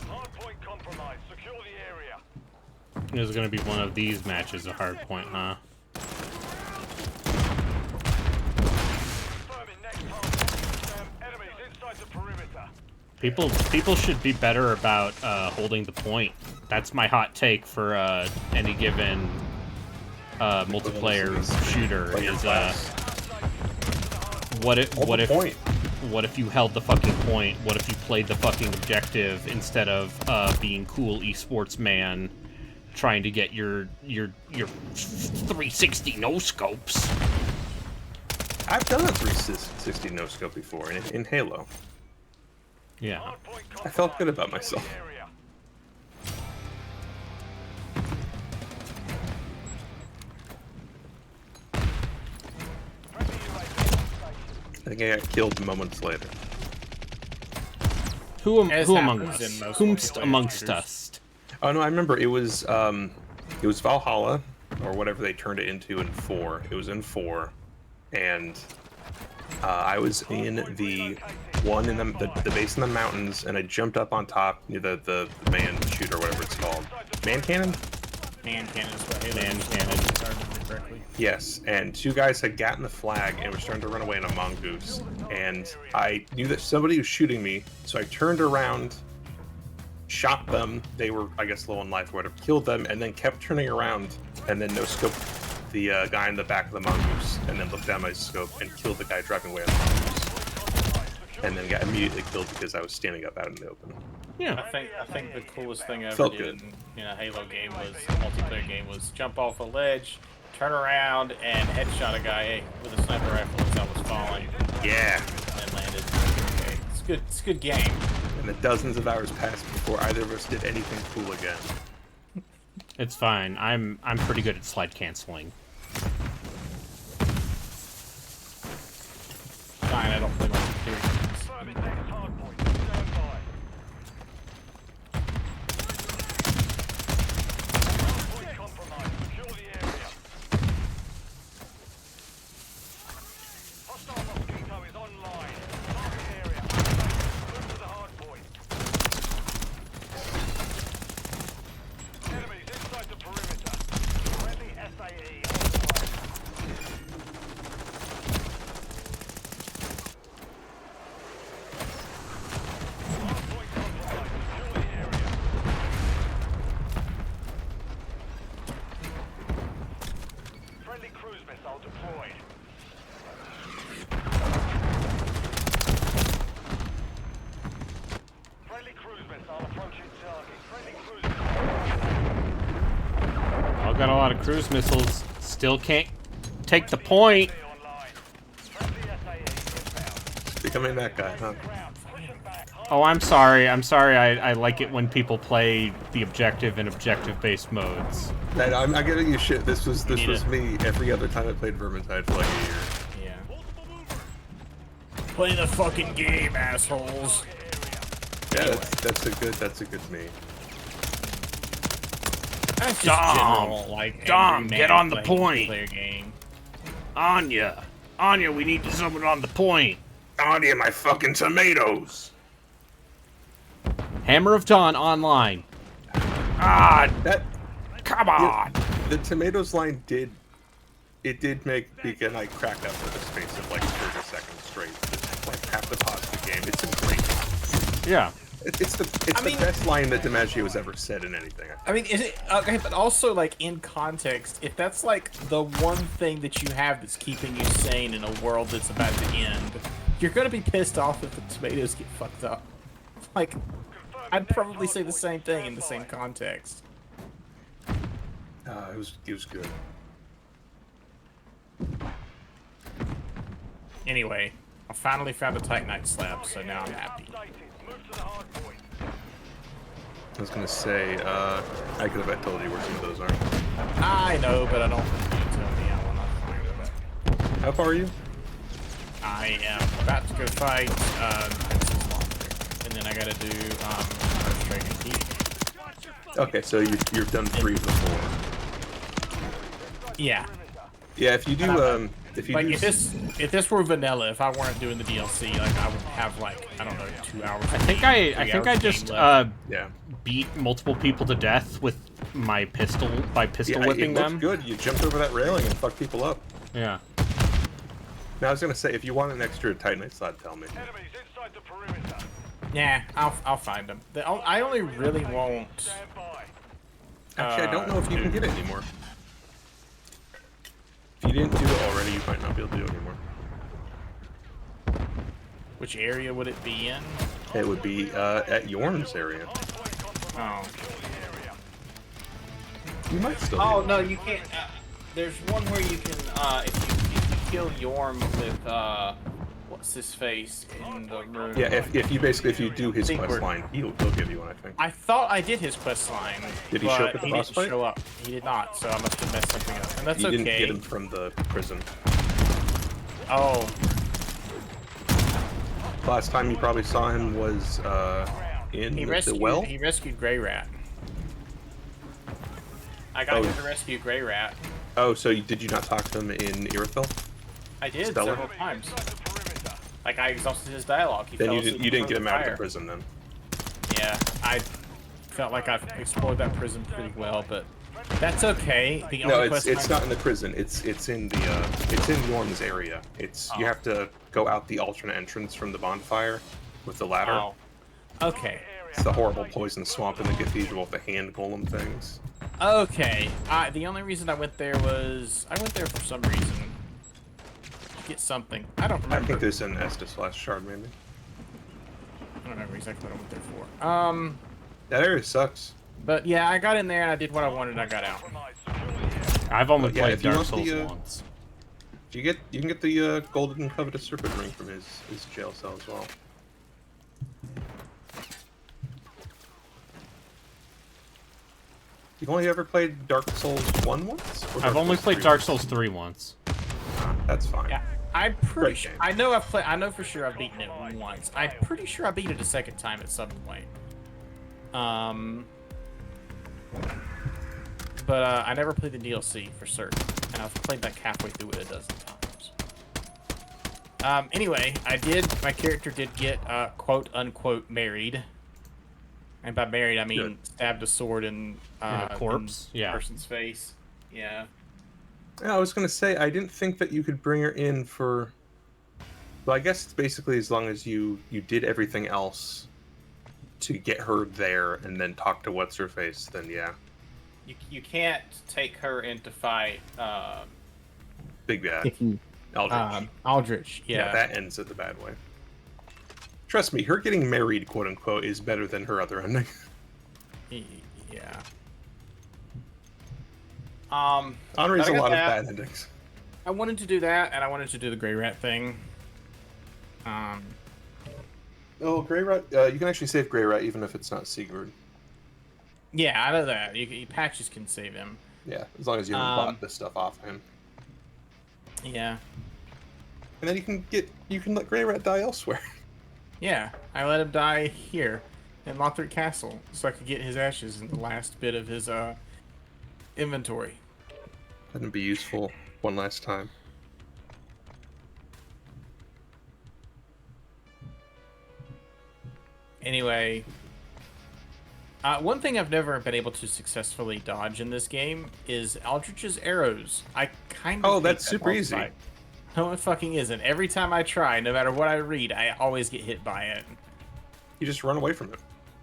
Speaker 3: Hardpoint compromised. Secure the area.
Speaker 2: There's gonna be one of these matches a hard point, huh?
Speaker 3: Confirming next target. Enemies inside the perimeter.
Speaker 2: People should be better about holding the point. That's my hot take for any given multiplayer shooter
Speaker 4: Like your
Speaker 2: is
Speaker 4: class.
Speaker 2: what if
Speaker 4: Hold the point.
Speaker 2: what if you held the fucking point? What if you played the fucking objective instead of being cool esports man trying to get your 360 no scopes?
Speaker 4: I've done a 360 no scope before in Halo.
Speaker 2: Yeah.
Speaker 3: Hardpoint
Speaker 4: I felt good
Speaker 3: compromised.
Speaker 4: about
Speaker 3: Secure
Speaker 4: myself.
Speaker 3: the area. Friendly UAV on station.
Speaker 4: I think I got killed moments later.
Speaker 2: Who
Speaker 6: As
Speaker 2: among
Speaker 6: happens
Speaker 2: us?
Speaker 6: in most
Speaker 2: Whomst
Speaker 6: multiplayer
Speaker 2: amongst
Speaker 6: shooters.
Speaker 2: us?
Speaker 4: Oh no, I remember it was Valhalla or whatever they turned it into in 4. It was in 4, and I was in the one in the base in the mountains, and I jumped up on top near the man shoot or whatever it's called. Man cannon?
Speaker 6: Man cannon is what Halo
Speaker 2: Man
Speaker 6: uses,
Speaker 2: cannon.
Speaker 6: if I remember correctly.
Speaker 4: Yes, and two guys had gotten the flag and were starting to run away in a mongoose. And I knew that somebody was shooting me, so I turned around, shot them. They were, I guess, low on life or whatever, killed them, and then kept turning around, and then no-scoped the guy in the back of the mongoose, and then looked down my scope and killed the guy driving away on the mongoose. And then got immediately killed because I was standing up out in the open.
Speaker 2: Yeah.
Speaker 6: I think the coolest thing I ever
Speaker 4: Felt
Speaker 6: did
Speaker 4: good.
Speaker 6: in a Halo game was multiplayer game was jump off a ledge, turn around, and headshot a guy with a sniper rifle as I was falling,
Speaker 4: Yeah.
Speaker 6: and landed. Okay. It's a good game.
Speaker 4: And the dozens of hours passed before either of us did anything cool again.
Speaker 2: It's fine. I'm pretty good at slide canceling.
Speaker 6: Fine, I don't play multiplayer games.
Speaker 3: Confirming next hardpoint. Stand by. Hardpoint compromised. Secure the area. Hostile Mosquito is online. Target area. Move to the hardpoint. Enemies inside the perimeter. Friendly SAE online. Hardpoint compromised. Secure the area. Friendly cruise missile deployed. Friendly cruise missile approaching target. Friendly cruise missile
Speaker 2: I've got a lot of cruise missiles. Still can't take the point.
Speaker 3: online. Friendly SAE inbound.
Speaker 4: Becoming that guy, huh?
Speaker 3: Ground. Pushing back.
Speaker 2: Oh, I'm sorry. I'm sorry. I like it when people play the objective and objective-based modes.
Speaker 4: And I'm giving you shit. This was
Speaker 6: need
Speaker 4: me every other time I played Vermintide for like a year.
Speaker 6: Yeah. Play the fucking game, assholes.
Speaker 4: Yeah, that's a good me.
Speaker 6: That's just
Speaker 2: Dom!
Speaker 6: general, like,
Speaker 2: Dom,
Speaker 6: angry
Speaker 2: get
Speaker 6: man
Speaker 2: on the
Speaker 6: playing
Speaker 2: point.
Speaker 6: multiplayer game.
Speaker 2: Anya, we need someone on the point.
Speaker 4: Anya, my fucking tomatoes!
Speaker 2: Hammer of Dawn online. Ah,
Speaker 4: That
Speaker 2: come on.
Speaker 4: the tomatoes line did make Beacon and I crack up for the space of like 30 seconds straight. It's like half the pause of the game. It's a great.
Speaker 2: Yeah.
Speaker 4: It's the best line that DiMaggio has ever said in anything.
Speaker 6: I mean, is it okay? But also, like in context, if that's like the one thing that you have that's keeping you sane in a world that's about to end, you're gonna be pissed off if the tomatoes get fucked up. Like, I'd probably say the same thing in the same context.
Speaker 4: It was good.
Speaker 6: Anyway, I finally found a Titanite slab, so now I'm happy.
Speaker 3: Updated. Move to the hardpoint.
Speaker 4: I was gonna say, I could have told you where some of those are.
Speaker 6: I know, but I don't think you tell me. I want to find it.
Speaker 4: How far are you?
Speaker 6: I am about to go fight Princess Longer, and then I gotta do First Dragon Keep.
Speaker 4: Okay, so you've done 3 of the 4.
Speaker 6: Yeah.
Speaker 4: Yeah, if you do,
Speaker 6: Like if this were vanilla, if I weren't doing the DLC, like I would have like I don't know 2 hours.
Speaker 2: I think I just
Speaker 4: yeah.
Speaker 2: beat multiple people to death with my pistol by pistol whipping
Speaker 4: it looks
Speaker 2: them.
Speaker 4: good. You jumped over that railing and fucked people up.
Speaker 2: Yeah.
Speaker 4: Now I was gonna say, if you want an extra Titanite slot, tell me.
Speaker 3: Enemies inside the perimeter.
Speaker 6: Yeah, I'll find them. I only really want.
Speaker 3: Stand by.
Speaker 4: Actually, I don't know if you can get it anymore. If you didn't do it already, you might not be able to do it anymore.
Speaker 6: Which area would it be in?
Speaker 4: It would be at Yorm's area.
Speaker 6: Oh.
Speaker 4: You might still.
Speaker 6: Oh
Speaker 4: be
Speaker 6: no, you can't. There's one where you can if you kill Yorm with what's his face in the room.
Speaker 4: Yeah, if you do his
Speaker 6: think
Speaker 4: quest
Speaker 6: we're-
Speaker 4: line, he'll give you one, I think.
Speaker 6: I thought I did his quest line.
Speaker 4: Did he
Speaker 6: but
Speaker 4: show up at the
Speaker 6: he
Speaker 4: boss
Speaker 6: didn't
Speaker 4: fight?
Speaker 6: show up. He did not, so I must have messed something up. And that's
Speaker 4: You
Speaker 6: okay.
Speaker 4: didn't get him from the prison.
Speaker 6: Oh,
Speaker 4: Last time you probably saw him was in
Speaker 6: he
Speaker 4: the
Speaker 6: rescued.
Speaker 4: well.
Speaker 6: He rescued Grey Rat. I got
Speaker 4: Oh.
Speaker 6: him to rescue Grey Rat.
Speaker 4: Oh, so did you not talk to him in Irothil?
Speaker 6: I did
Speaker 4: Stellar.
Speaker 6: several times. Like, I exhausted his dialogue. He
Speaker 4: Then
Speaker 6: fell
Speaker 4: you
Speaker 6: asleep
Speaker 4: didn't
Speaker 6: in
Speaker 4: get him out of the
Speaker 6: fire.
Speaker 4: prison then.
Speaker 6: Yeah, I felt like I've explored that prison pretty well, but that's okay. The
Speaker 4: No,
Speaker 6: only
Speaker 4: it's
Speaker 6: question
Speaker 4: not in the prison. It's in Yorn's area. You have to go out the alternate entrance from the bonfire with the ladder.
Speaker 6: Oh, okay.
Speaker 4: It's the horrible poison swamp in the cathedral with the hand golem things.
Speaker 6: Okay. The only reason I went there was I went there for some reason to get something. I don't
Speaker 4: I
Speaker 6: remember.
Speaker 4: think there's an Estus last shard maybe.
Speaker 6: I don't remember exactly what I went there for.
Speaker 4: That area sucks.
Speaker 6: But yeah, I got in there and I did what I wanted and I got out.
Speaker 2: I've only
Speaker 4: But yeah,
Speaker 2: played
Speaker 4: if you
Speaker 2: Dark
Speaker 4: want
Speaker 2: Souls
Speaker 4: the,
Speaker 2: once.
Speaker 4: You can get the golden covetous serpent ring from his jail cell as well. You've only ever played Dark Souls 1 once? Or
Speaker 2: I've only
Speaker 4: Souls
Speaker 2: played
Speaker 4: 3
Speaker 2: Dark
Speaker 4: once?
Speaker 2: Souls 3 once.
Speaker 4: That's fine.
Speaker 6: Yeah, I'm pretty
Speaker 4: Great
Speaker 6: sure.
Speaker 4: game.
Speaker 6: I know I know for sure I've beaten it once. I'm pretty sure I beat it a second time at some point. But I never played the DLC for certain, and I've played like halfway through it a dozen times. Anyway, my character did get quote unquote married, and by married I mean
Speaker 4: Good.
Speaker 6: stabbed a sword in
Speaker 2: a corpse?
Speaker 6: in
Speaker 2: Yeah.
Speaker 6: person's face. Yeah.
Speaker 4: Yeah, I was gonna say I didn't think that you could bring her in for. Well, I guess it's basically as long as you did everything else to get her there and then talk to what's her face. Then yeah,
Speaker 6: You can't take her in to fight
Speaker 4: big bad.
Speaker 6: if you
Speaker 4: Eldritch.
Speaker 6: Aldrich.
Speaker 4: Yeah, that ends it the bad way. Trust me, her getting married, quote unquote, is better than her other ending.
Speaker 6: Yeah.
Speaker 4: Henri's
Speaker 6: but I
Speaker 4: a
Speaker 6: got
Speaker 4: lot
Speaker 6: that.
Speaker 4: of bad endings.
Speaker 6: I wanted to do that, and I wanted to do the Grey Rat thing.
Speaker 4: Oh, Grey Rat. You can actually save Grey Rat even if it's not Sigurd.
Speaker 6: Yeah, I know that. Patches can save him.
Speaker 4: Yeah, as long as you haven't bought this stuff off him.
Speaker 6: Yeah.
Speaker 4: And then you can let Grey Rat die elsewhere.
Speaker 6: Yeah, I let him die here in Lothric Castle, so I could get his ashes in the last bit of his inventory.
Speaker 4: That'd be useful one last time.
Speaker 6: Anyway, one thing I've never been able to successfully dodge in this game is Aldrich's arrows. I kind of
Speaker 4: Oh,
Speaker 6: hate
Speaker 4: that's
Speaker 6: that
Speaker 4: super
Speaker 6: boss
Speaker 4: easy.
Speaker 6: fight. No, it fucking isn't. Every time I try, no matter what I read, I always get hit by it.
Speaker 4: You just run away from it.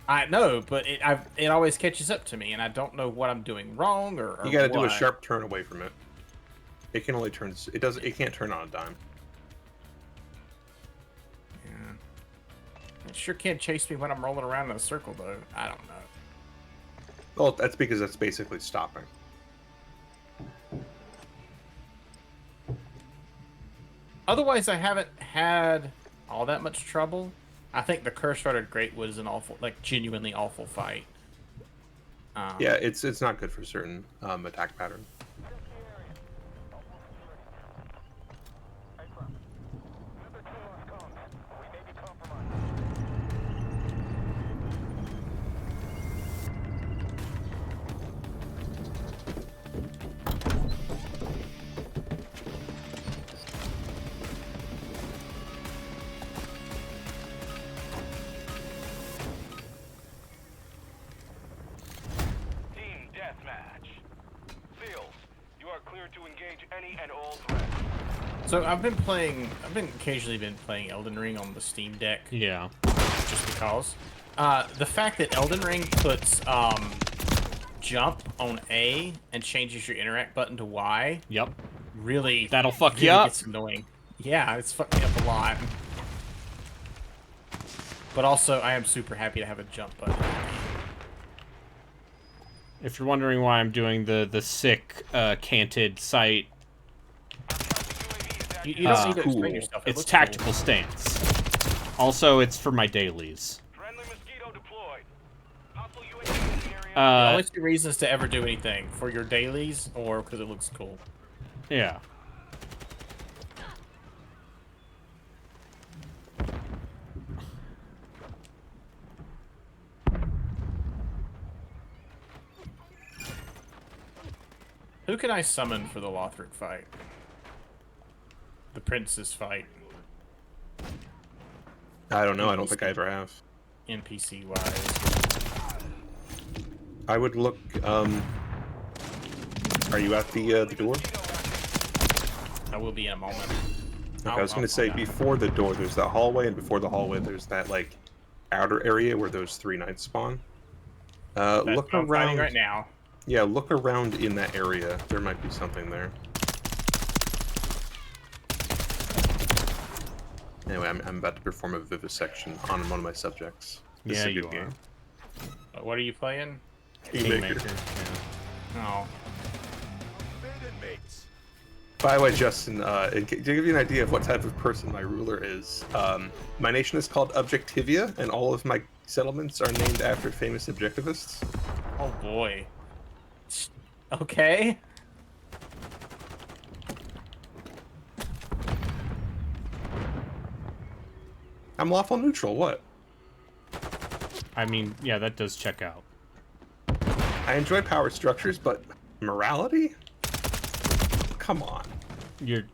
Speaker 6: I know, but it always catches up to me, and I don't know what I'm doing wrong or
Speaker 4: You got to do a
Speaker 6: what.
Speaker 4: sharp turn away from it. It can only turn. It can't turn on a dime.
Speaker 6: Yeah. It sure can't chase me when I'm rolling around in a circle, though. I don't know.
Speaker 4: Well, that's because that's basically stopping.
Speaker 6: Otherwise, I haven't had all that much trouble. I think the Curse Rider Greatwood is an awful, like, genuinely awful fight.
Speaker 4: Yeah, it's not good for certain attack patterns.
Speaker 3: Team deathmatch. Seals, you are cleared to engage any and all threats.
Speaker 6: So I've been occasionally been playing Elden Ring on the Steam Deck,
Speaker 2: Yeah.
Speaker 6: just because. The fact that Elden Ring puts jump on A and changes your interact button to Y
Speaker 2: Yep.
Speaker 6: really
Speaker 2: That'll fuck
Speaker 6: really
Speaker 2: you up.
Speaker 6: gets annoying. Yeah, it's fucked me up a lot. But also, I am super happy to have a jump button.
Speaker 2: If you're wondering why I'm doing the sick canted sight,
Speaker 6: You don't need to
Speaker 4: cool.
Speaker 6: explain yourself. It
Speaker 2: it's
Speaker 6: looks
Speaker 2: tactical stance. Also, it's for my dailies.
Speaker 3: Friendly mosquito deployed. Hostile UAV in the area.
Speaker 6: cool. The only two reasons to ever do anything: for your dailies or because it looks cool.
Speaker 2: Yeah.
Speaker 6: Who can I summon for the Lothric fight? The Princess fight.
Speaker 4: I don't know. I don't think I ever have.
Speaker 6: NPC wise.
Speaker 4: I would look. Are you at the door?
Speaker 6: I will be in a moment.
Speaker 4: Okay, I was going to say, before the door, there's that hallway, and before the hallway, there's that, like, outer area where those 3 knights spawn. Look
Speaker 6: I'm fighting
Speaker 4: around.
Speaker 6: right now.
Speaker 4: Yeah, look around in that area. There might be something there. Anyway, I'm about to perform a vivisection on one of my subjects. This is
Speaker 2: Yeah,
Speaker 4: a good
Speaker 2: you
Speaker 4: game.
Speaker 2: are.
Speaker 6: What are you playing?
Speaker 4: Kingmaker.
Speaker 6: Oh.
Speaker 5: Abandoned mates.
Speaker 4: By the way, Justin, to give you an idea of what type of person my ruler is, my nation is called Objectivia, and all of my settlements are named after famous objectivists.
Speaker 6: Oh boy. Okay.
Speaker 4: I'm lawful neutral, what?
Speaker 2: I mean, yeah, that does check out.
Speaker 4: I enjoy power structures, but morality? Come on.
Speaker 2: You're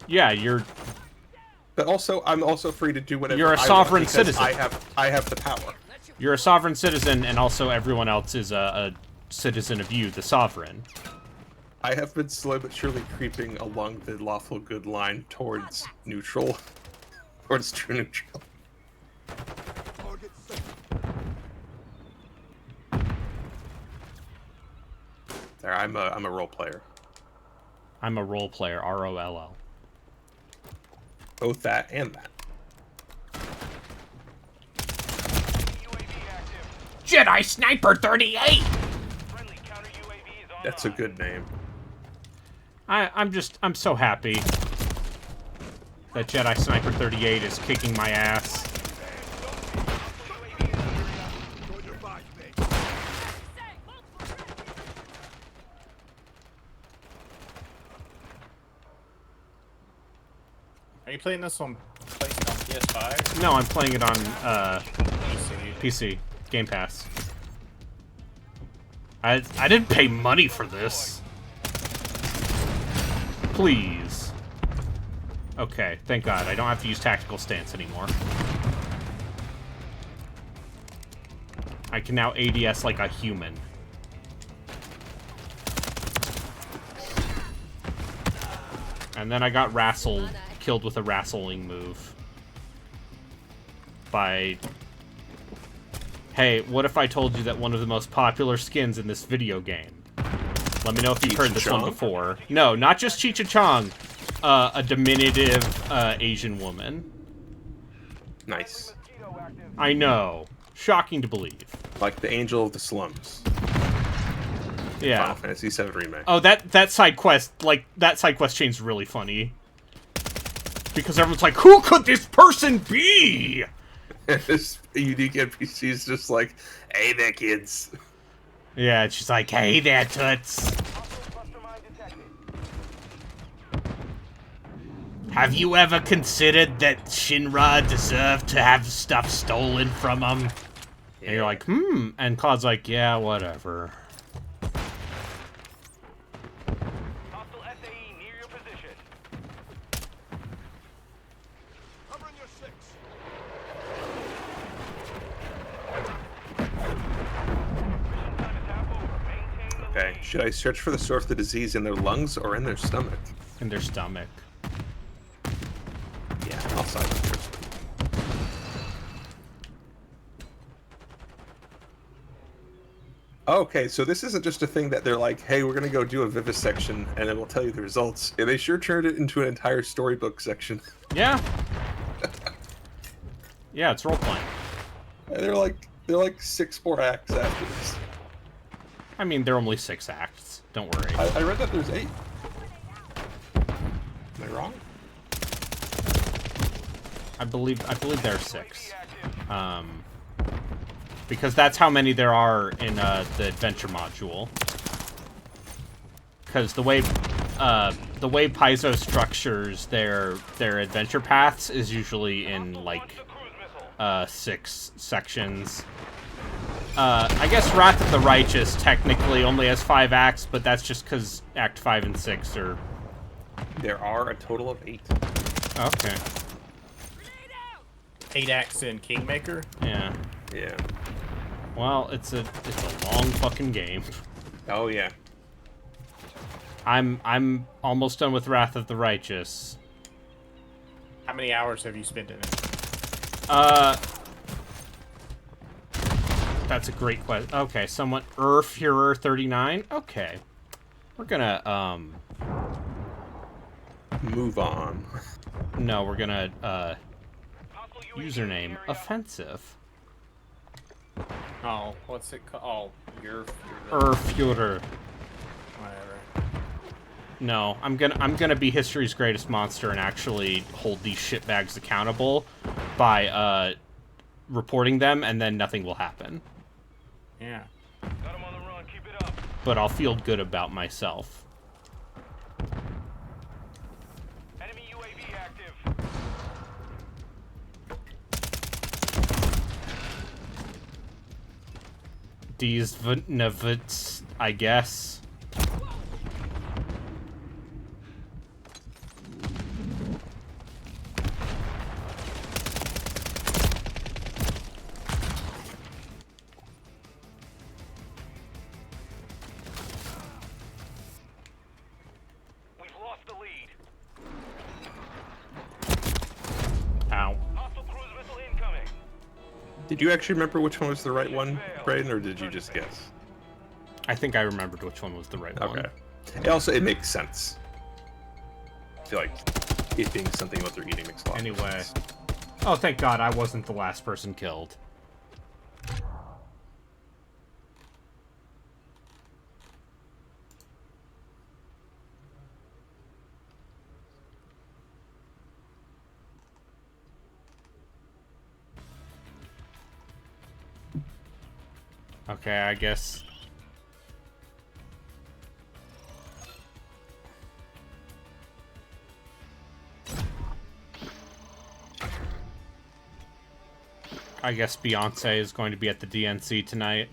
Speaker 4: But also, I'm also free to do whatever
Speaker 2: You're a
Speaker 4: I want
Speaker 2: sovereign
Speaker 4: because
Speaker 2: citizen.
Speaker 4: I have the power.
Speaker 2: you're a sovereign citizen, and also everyone else is a citizen of you, the sovereign.
Speaker 4: I have been slow but surely creeping along the lawful good line towards neutral. Towards true neutral.
Speaker 5: Target set.
Speaker 4: There, I'm a role player.
Speaker 2: I'm a role player, ROLL.
Speaker 4: Both that and that.
Speaker 3: UAV active.
Speaker 2: Jedi Sniper 38!
Speaker 3: Friendly counter UAV is online.
Speaker 4: That's a good name.
Speaker 2: I'm so happy that Jedi Sniper 38 is kicking my ass.
Speaker 5: Join your five mates.
Speaker 6: Are you playing this on PS5?
Speaker 2: No, I'm playing it on
Speaker 6: PC.
Speaker 2: PC, Game Pass. I didn't pay money for this. Please. Okay, thank God. I don't have to use tactical stance anymore. I can now ADS like a human. And then I got killed with a wrestling move. By... Hey, what if I told you that one of the most popular skins in this video game? Let me know if you've heard this one
Speaker 4: Cheech-Chong?
Speaker 2: before. No, not just Cheech-Chong. A diminutive Asian woman.
Speaker 4: Nice.
Speaker 3: Mosquito active.
Speaker 2: I know. Shocking to believe.
Speaker 4: Like the Angel of the Slums.
Speaker 2: Yeah.
Speaker 4: Final Fantasy VII Remake.
Speaker 2: Oh, that side quest, that side quest chain's really funny. Because everyone's like, who could this person be?
Speaker 4: This unique NPC is just like, hey there, kids.
Speaker 2: Yeah, and she's like, hey there, toots.
Speaker 3: Hostile cluster mine detected.
Speaker 2: Have you ever considered that Shinra deserved to have stuff stolen from them? And you're like, and Claude's like, yeah, whatever.
Speaker 3: Hostile SAE near your position.
Speaker 5: Covering your six.
Speaker 3: Mission time is half over. Maintain the
Speaker 4: Okay,
Speaker 3: lead.
Speaker 4: should I search for the source of the disease in their lungs or in their stomach?
Speaker 2: In their stomach.
Speaker 4: Yeah, I'll side with Tristan. Okay, so this isn't just a thing that they're like, hey, we're gonna go do a vivisection and then we'll tell you the results. Yeah, they sure turned it into an entire storybook section.
Speaker 2: Yeah. Yeah, it's role playing.
Speaker 4: And they're like 6 more acts after this.
Speaker 2: I mean, there are only 6 acts. Don't worry.
Speaker 4: I read that there's 8. Am I wrong?
Speaker 2: I believe there are 6. Because that's how many there are in the adventure module. Because the way Paizo structures their adventure paths is usually in like
Speaker 3: Launch the cruise missile.
Speaker 2: 6 sections. I guess Wrath of the Righteous technically only has 5 acts, but that's just because Act 5 and 6 are...
Speaker 4: There are a total of 8.
Speaker 2: Okay.
Speaker 6: 8-Axe and Kingmaker.
Speaker 2: Yeah.
Speaker 4: Yeah.
Speaker 2: Well, it's a long fucking game.
Speaker 4: Oh yeah.
Speaker 2: I'm almost done with Wrath of the Righteous.
Speaker 6: How many hours have you spent in it?
Speaker 2: That's a great question. Okay, someone Führer 39. Okay. We're gonna
Speaker 4: Move on.
Speaker 2: no, we're gonna
Speaker 3: Hostile UAV in the
Speaker 2: username
Speaker 3: area.
Speaker 2: offensive.
Speaker 6: Oh, what's it called? Oh, you're
Speaker 2: Führer.
Speaker 6: whatever.
Speaker 2: No, I'm gonna be history's greatest monster and actually hold these shitbags accountable by reporting them, and then nothing will happen.
Speaker 6: Yeah.
Speaker 3: Got him on the run. Keep it up.
Speaker 2: But I'll feel good about myself.
Speaker 3: Enemy UAV active.
Speaker 2: These Vnevits, I guess.
Speaker 3: We've lost the lead.
Speaker 2: Ow.
Speaker 3: Hostile cruise missile incoming.
Speaker 4: Did you actually remember which one was the right one, Brayden, or did you just guess?
Speaker 2: I think I remembered which one was the right one.
Speaker 4: Okay. It makes sense. I feel like it being something what they're eating makes a lot more
Speaker 2: Anyway.
Speaker 4: sense.
Speaker 2: Oh, thank God I wasn't the last person killed. Okay, I guess. I guess Beyonce is going to be at the DNC tonight.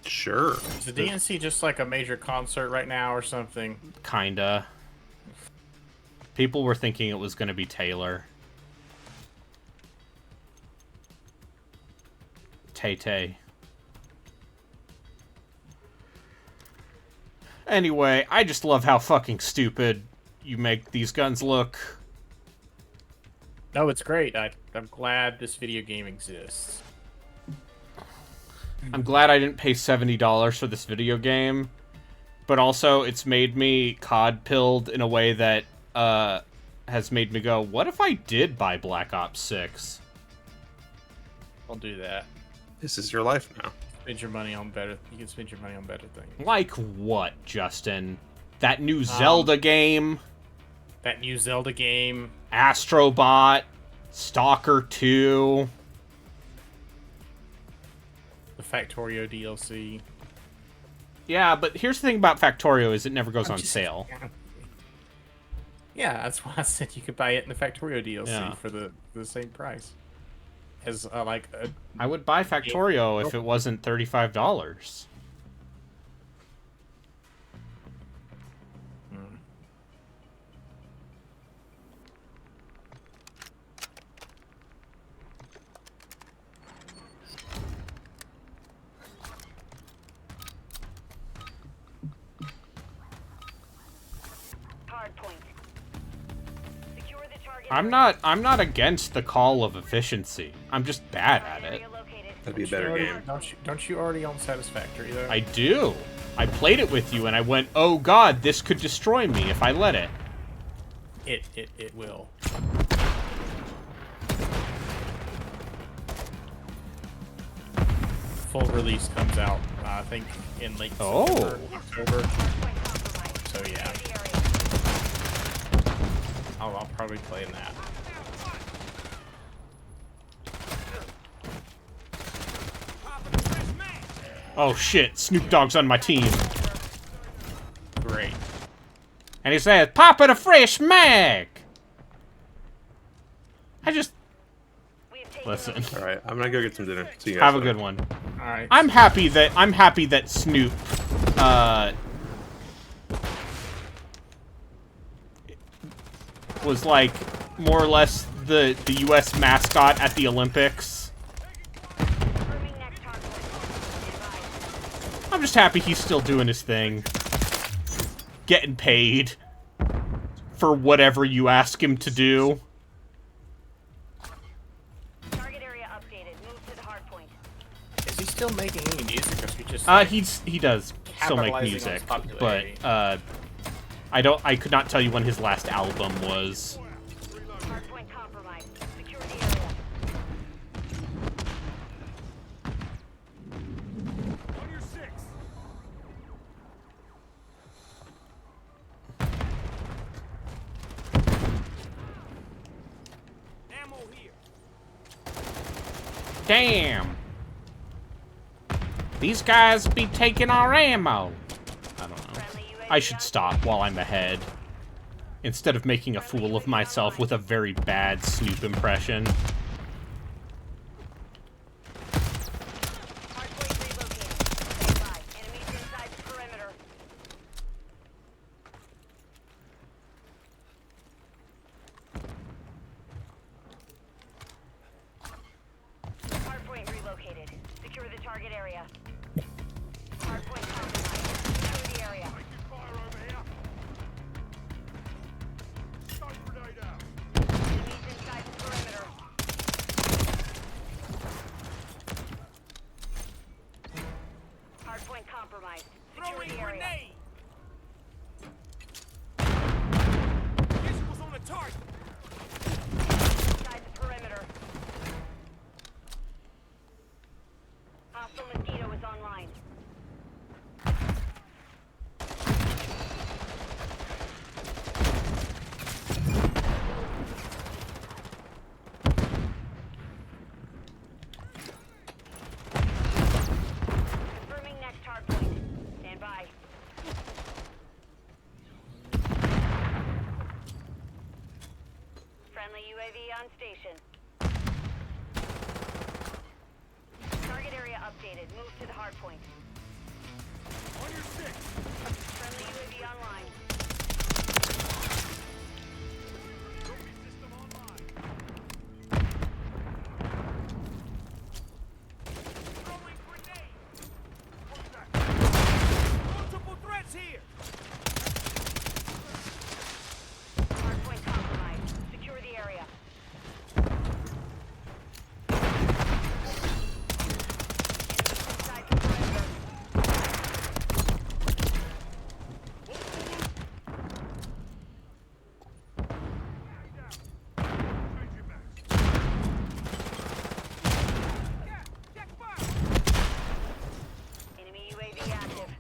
Speaker 4: Sure.
Speaker 6: Is the DNC just like a major concert right now or something?
Speaker 2: Kinda. People were thinking it was going to be Taylor. Tay-Tay. Anyway, I just love how fucking stupid you make these guns look.
Speaker 6: No, it's great. I'm glad this video game exists.
Speaker 2: I'm glad I didn't pay $70 for this video game, but also it's made me COD-pilled in a way that has made me go, what if I did buy Black Ops 6?
Speaker 6: I'll do that.
Speaker 4: This is your life now.
Speaker 6: Spend your money on better. You can spend your money on better things.
Speaker 2: Like what, Justin? That new Zelda game?
Speaker 6: That new Zelda game.
Speaker 2: Astrobot? Stalker 2?
Speaker 6: The Factorio DLC.
Speaker 2: Yeah, but here's the thing about Factorio is it never goes on sale.
Speaker 6: Yeah, that's why I said you could buy it in the Factorio DLC
Speaker 2: Yeah.
Speaker 6: for the same price. As like a,
Speaker 2: I would buy Factorio if it wasn't $35.
Speaker 1: Hard point. Secure the target.
Speaker 2: I'm not against the call of efficiency. I'm just bad at it.
Speaker 1: Area located.
Speaker 4: That'd be a better game.
Speaker 6: Don't you already own Satisfactory though?
Speaker 2: I do. I played it with you and I went, oh god, this could destroy me if I let it.
Speaker 6: It will. Full release comes out, I think, in late
Speaker 2: Oh.
Speaker 6: September, October.
Speaker 1: Point compromised.
Speaker 6: So yeah,
Speaker 1: The area.
Speaker 6: I'll probably play in that.
Speaker 2: Oh shit, Snoop Dogg's on my team.
Speaker 6: Great.
Speaker 2: And he says, Poppin' a fresh mag! I just...
Speaker 1: We have taken
Speaker 2: Listen.
Speaker 4: All right, I'm gonna go get some dinner. See you guys
Speaker 2: Have a
Speaker 4: later.
Speaker 2: good one.
Speaker 6: All right.
Speaker 2: I'm happy that Snoop, was like, more or less the U.S. mascot at the Olympics.
Speaker 1: Confirming next hard point. Stand by.
Speaker 2: I'm just happy he's still doing his thing. Getting paid for whatever you ask him to do.
Speaker 1: Target area updated. Move to the hard point.
Speaker 6: Is he still making any music, or is he just
Speaker 2: He does still make
Speaker 6: capitalizing on his
Speaker 2: music, but
Speaker 6: popularity?
Speaker 2: I could not tell you when his last album was.
Speaker 1: Hard point compromised. Secure the area.
Speaker 5: On your six. Ammo here.
Speaker 2: Damn. These guys be taking our ammo. I don't know.
Speaker 1: Friendly UAV
Speaker 2: I should
Speaker 1: on-
Speaker 2: stop while I'm ahead. Instead of making a fool of myself with a very bad Snoop impression.
Speaker 1: Hard point relocated. Stand by. Enemies inside the perimeter. Hard point relocated. Secure the target area. Hard point compromised. Secure the area.
Speaker 5: Taking fire over here. Stun grenade out.
Speaker 1: Enemies inside the perimeter. Hard point compromised. Secure the area.
Speaker 5: Visuals on the target.
Speaker 1: Inside the perimeter. Hostile mosquito is online. Confirming next hard point. Stand by. Friendly UAV on station. Target area updated. Move to the hard point.
Speaker 5: On your six.
Speaker 1: Friendly UAV online.
Speaker 5: Trophy system online. Throwing grenade. Contact. Multiple threats here.
Speaker 1: Hard point compromised. Secure the area. Enemies inside the perimeter.
Speaker 5: Changing backs. Get fire.
Speaker 1: Enemy UAV active.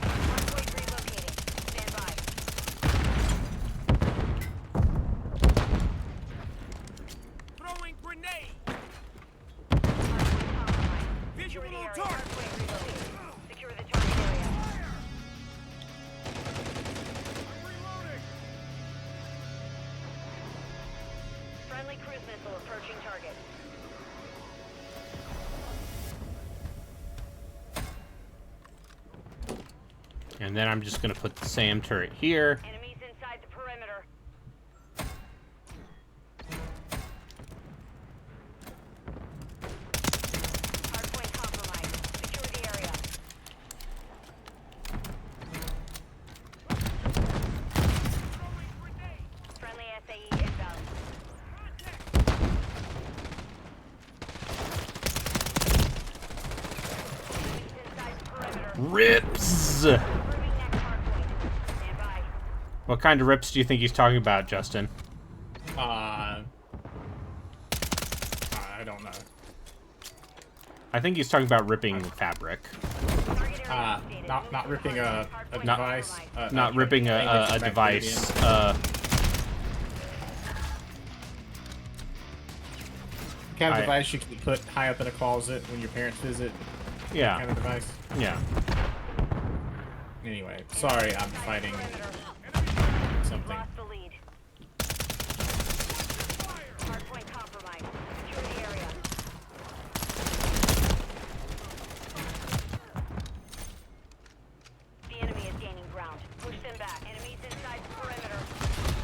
Speaker 1: Hardpoint relocating. Stand by.
Speaker 5: Throwing grenade.
Speaker 1: Hardpoint compromised.
Speaker 5: Visual
Speaker 1: Secure the
Speaker 5: on
Speaker 1: area.
Speaker 5: target.
Speaker 1: Hardpoint relocated. Secure the target area.
Speaker 5: I'm reloading.
Speaker 1: Friendly cruise missile approaching target.
Speaker 2: And then I'm just gonna put the SAM turret here.
Speaker 1: Enemies inside the perimeter. Hardpoint compromised. Secure the area.
Speaker 5: Throwing grenade.
Speaker 1: Friendly SAE inbound. Enemies inside the perimeter.
Speaker 2: Rips!
Speaker 1: Confirming next hardpoint. Stand by.
Speaker 2: What kind of rips do you think he's talking about, Justin?
Speaker 6: I don't know.
Speaker 2: I think he's talking about ripping fabric.
Speaker 1: Target area updated.
Speaker 6: Not
Speaker 1: Move to the
Speaker 6: ripping
Speaker 1: hard
Speaker 6: a
Speaker 1: point. Hardpoint
Speaker 6: device.
Speaker 1: compromised.
Speaker 2: Not ripping a device.
Speaker 6: Kind of
Speaker 2: I-
Speaker 6: device you can put high up in a closet when your parents visit. Kind
Speaker 2: Yeah,
Speaker 6: of device.
Speaker 2: yeah.
Speaker 6: Anyway, sorry, I'm fighting something.
Speaker 1: Lost the lead. Hardpoint compromised. Secure the area. The enemy is gaining ground. Push them back. Enemies inside the perimeter.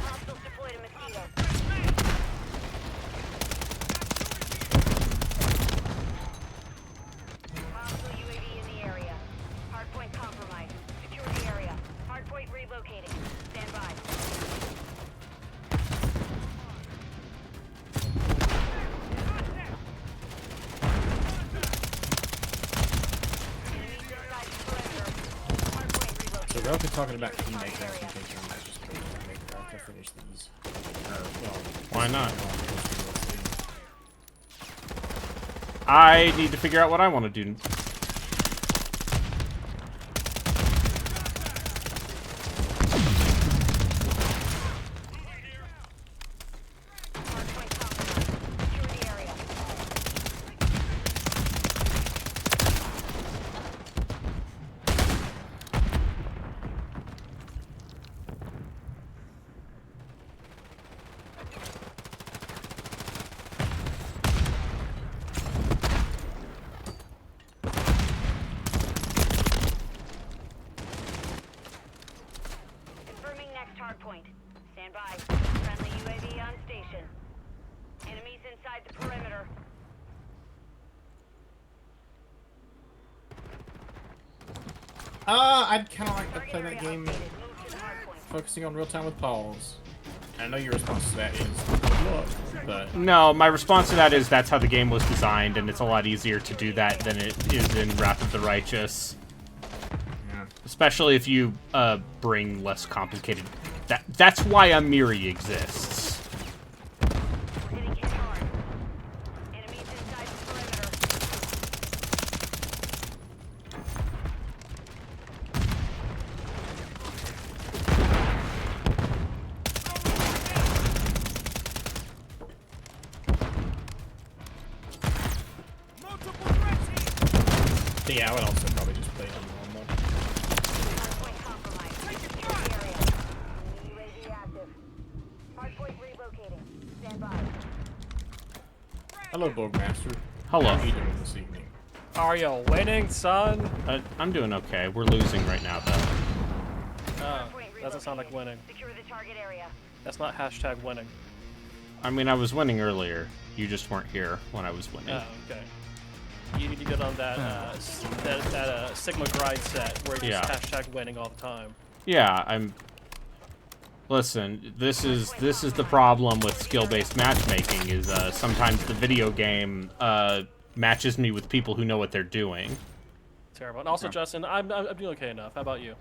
Speaker 1: Hostiles deployed a mosquito. relocating. Stand by. Enemies inside the perimeter. Hardpoint relocated.
Speaker 6: So we're also talking about Kingmaker. I think I might just play Kingmaker after I finish these.
Speaker 2: Why not? I need to figure out what I want to do.
Speaker 1: Hardpoint compromised. Secure the area. Confirming next hardpoint. Stand by. Friendly UAV on station. Enemies inside the perimeter.
Speaker 6: I'd kind of like to
Speaker 1: Target
Speaker 6: play that
Speaker 1: area
Speaker 6: game
Speaker 1: updated. Move to the hardpoint.
Speaker 6: focusing on real time with pause. I know your response to that is good luck, but
Speaker 2: No, my response to that is that's how the game was designed, and it's a lot easier to do that than it is in Wrath of the Righteous.
Speaker 6: yeah.
Speaker 2: Especially if you bring less complicated. That's why Amiri exists.
Speaker 1: We're getting hit hard. Enemies inside the perimeter.
Speaker 5: Multiple threats here.
Speaker 6: But yeah, I would also probably just play it on normal.
Speaker 1: Hardpoint compromised. Secure the area. UAV active. Hardpoint relocating. Stand by.
Speaker 6: Hello, Borgmaster.
Speaker 2: Hello.
Speaker 6: How are you doing this evening?
Speaker 7: Are you winning, son?
Speaker 2: I'm doing okay. We're losing right now, though.
Speaker 7: Oh,
Speaker 1: Hardpoint
Speaker 7: doesn't sound like
Speaker 1: relocated.
Speaker 7: winning.
Speaker 1: Secure the target area.
Speaker 7: That's not hashtag winning.
Speaker 2: I mean, I was winning earlier. You just weren't here when I was winning.
Speaker 7: Oh, okay. You need to get on that Sigma grind set where it's
Speaker 2: Yeah.
Speaker 7: hashtag winning all the time.
Speaker 2: Yeah, I'm. Listen, this is the problem with skill-based matchmaking. Is sometimes the video game matches me with people who know what they're doing.
Speaker 7: Terrible. And also, Justin, I'm doing okay enough. How about you?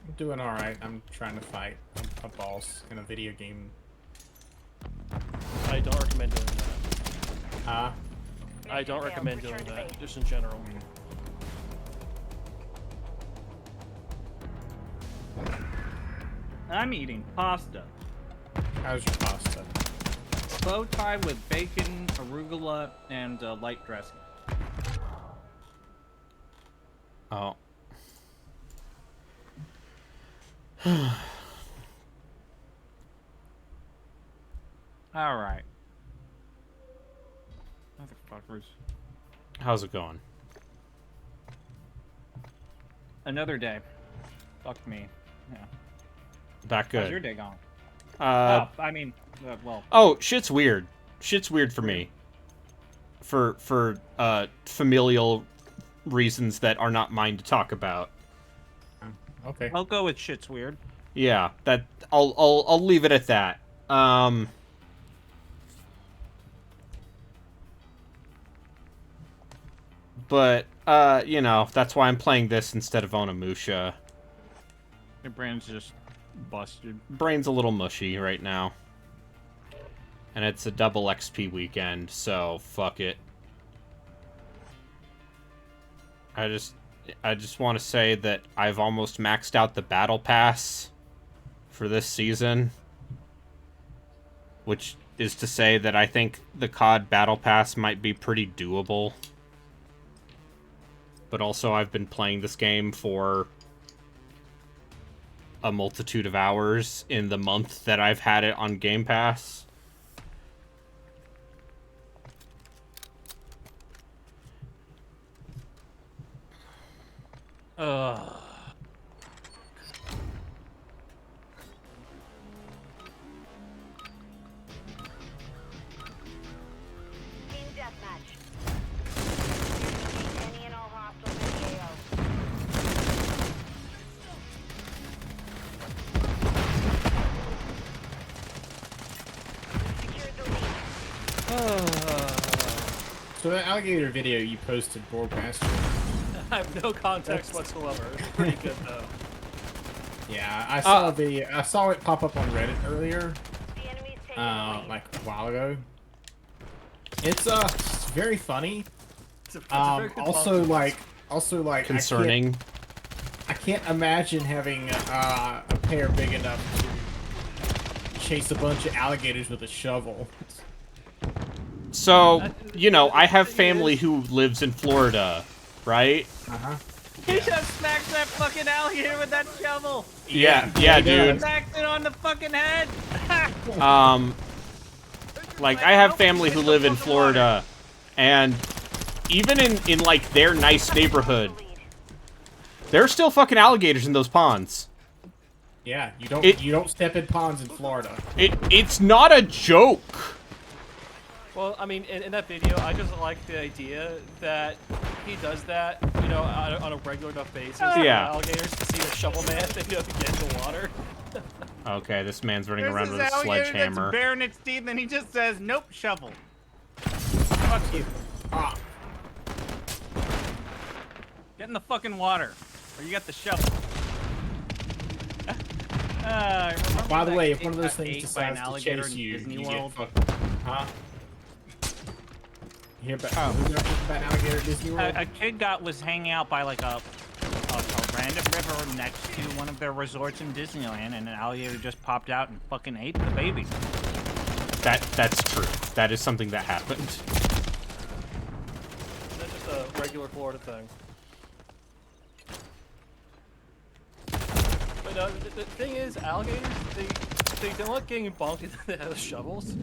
Speaker 6: I'm doing alright. I'm trying to fight a boss in a video game.
Speaker 7: I don't recommend doing that. I don't
Speaker 1: Mission
Speaker 7: recommend
Speaker 1: failed.
Speaker 7: doing
Speaker 1: Return to
Speaker 7: that,
Speaker 1: base.
Speaker 7: just in general.
Speaker 8: I'm eating pasta.
Speaker 6: How's your pasta?
Speaker 8: Bow tie with bacon, arugula, and light dressing.
Speaker 2: Oh.
Speaker 8: Alright. Motherfuckers.
Speaker 2: How's it going?
Speaker 8: Another day. Fuck me. Yeah.
Speaker 2: Back
Speaker 8: How's your
Speaker 2: good.
Speaker 8: day going?
Speaker 2: Uh,
Speaker 8: I mean, well,
Speaker 2: oh, shit's weird. Shit's weird for me. For familial reasons that are not mine to talk about.
Speaker 6: Okay.
Speaker 8: I'll go with shit's weird.
Speaker 2: Yeah, that I'll leave it at that. But you know, that's why I'm playing this instead of Onimusha.
Speaker 8: Your brain's just busted.
Speaker 2: Brain's a little mushy right now. And it's a double XP weekend, so fuck it. I just want to say that I've almost maxed out the battle pass for this season. Which is to say that I think the COD battle pass might be pretty doable. But also I've been playing this game for a multitude of hours in the month that I've had it on Game Pass.
Speaker 7: Ugh.
Speaker 1: Team deathmatch. Any and all hostiles in the AO.
Speaker 6: So that alligator video you posted, Broadcaster.
Speaker 7: I have no context whatsoever. It's pretty good though.
Speaker 6: Yeah, I saw a video. I saw it pop up on Reddit earlier,
Speaker 1: The enemy's taking the lead.
Speaker 6: like a while ago. It's very funny.
Speaker 7: It's a very good
Speaker 6: Also
Speaker 7: podcast.
Speaker 6: like
Speaker 2: Concerning.
Speaker 6: I can't imagine having a pair big enough to chase a bunch of alligators with a shovel.
Speaker 2: So, you know, I have family who lives in Florida, right?
Speaker 8: He just smacks that fucking alligator with that shovel.
Speaker 2: Yeah,
Speaker 6: he
Speaker 2: dude.
Speaker 6: does.
Speaker 8: Smacks it on the fucking head.
Speaker 2: Like, I have family who live in Florida, and even in like, their nice neighborhood, there are still fucking alligators in those ponds.
Speaker 6: Yeah, you don't
Speaker 2: It-
Speaker 6: you don't step in ponds in Florida.
Speaker 2: It's not a joke.
Speaker 7: Well, I mean, in that video, I just like the idea that he does that, you know, on a regular enough basis.
Speaker 2: Yeah.
Speaker 7: For alligators to see the shovel man, they know to get in the water.
Speaker 2: Okay, this man's running
Speaker 8: There's
Speaker 2: around
Speaker 8: this
Speaker 2: with a
Speaker 8: alligator
Speaker 2: sledgehammer.
Speaker 8: that's baring its teeth, and he just says, "Nope, shovel."
Speaker 6: Fuck you. Ah,
Speaker 8: Get in the fucking water, or you got the shovel. Remember
Speaker 6: by the
Speaker 8: that
Speaker 6: way, if
Speaker 8: kid
Speaker 6: one of those
Speaker 8: got
Speaker 6: things
Speaker 8: ate by an
Speaker 6: decides to
Speaker 8: alligator
Speaker 6: chase
Speaker 8: in
Speaker 6: you,
Speaker 8: Disney
Speaker 6: you
Speaker 8: World?
Speaker 6: get fucked. Huh? You hear about who got bitten by an alligator at Disney World?
Speaker 8: A kid was hanging out by like a random river next to one of their resorts in Disneyland, and an alligator just popped out and fucking ate the baby.
Speaker 2: That's true. That is something that happened.
Speaker 7: That's just a regular Florida thing. But the thing is, alligators, they don't like getting bonked in the head with shovels.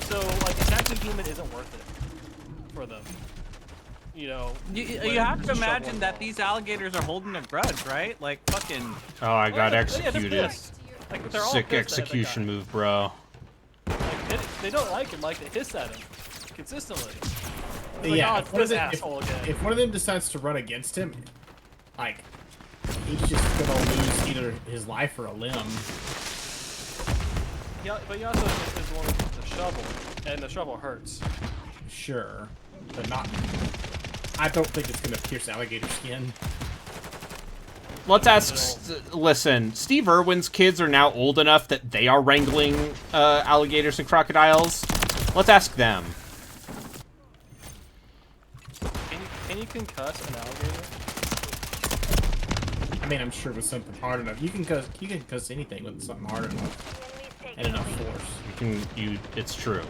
Speaker 7: So, like, attacking human isn't worth it for them. You know,
Speaker 8: You
Speaker 7: when
Speaker 8: have to
Speaker 7: there's a shovel
Speaker 8: imagine that
Speaker 7: involved.
Speaker 8: these alligators are holding a grudge, right? Like fucking.
Speaker 2: Oh, I got
Speaker 7: Yeah, they're
Speaker 2: executed.
Speaker 7: pissed. Like, they're all
Speaker 2: Sick
Speaker 7: pissed at the
Speaker 2: execution
Speaker 7: guy.
Speaker 2: move, bro.
Speaker 7: Like, they don't like him, like, they hiss at him consistently. It's like,
Speaker 6: Yeah,
Speaker 7: oh,
Speaker 6: if
Speaker 7: it's
Speaker 6: one, of
Speaker 7: this
Speaker 6: them,
Speaker 7: asshole again.
Speaker 6: if one of them decides to run against him, like, he's just gonna lose either his life or a limb.
Speaker 7: Yeah, but he also is the one with the shovel, and the shovel hurts.
Speaker 6: Sure, but not. I don't think it's gonna pierce alligator skin.
Speaker 2: Let's ask. Listen, Steve Irwin's kids are now old enough that they are wrangling alligators and crocodiles. Let's ask them.
Speaker 7: Can you concuss an alligator?
Speaker 6: I mean, I'm sure with something hard enough, you can cuss anything with something hard enough
Speaker 1: The enemy's taking
Speaker 6: and enough
Speaker 1: the lead.
Speaker 6: force.
Speaker 2: It's true.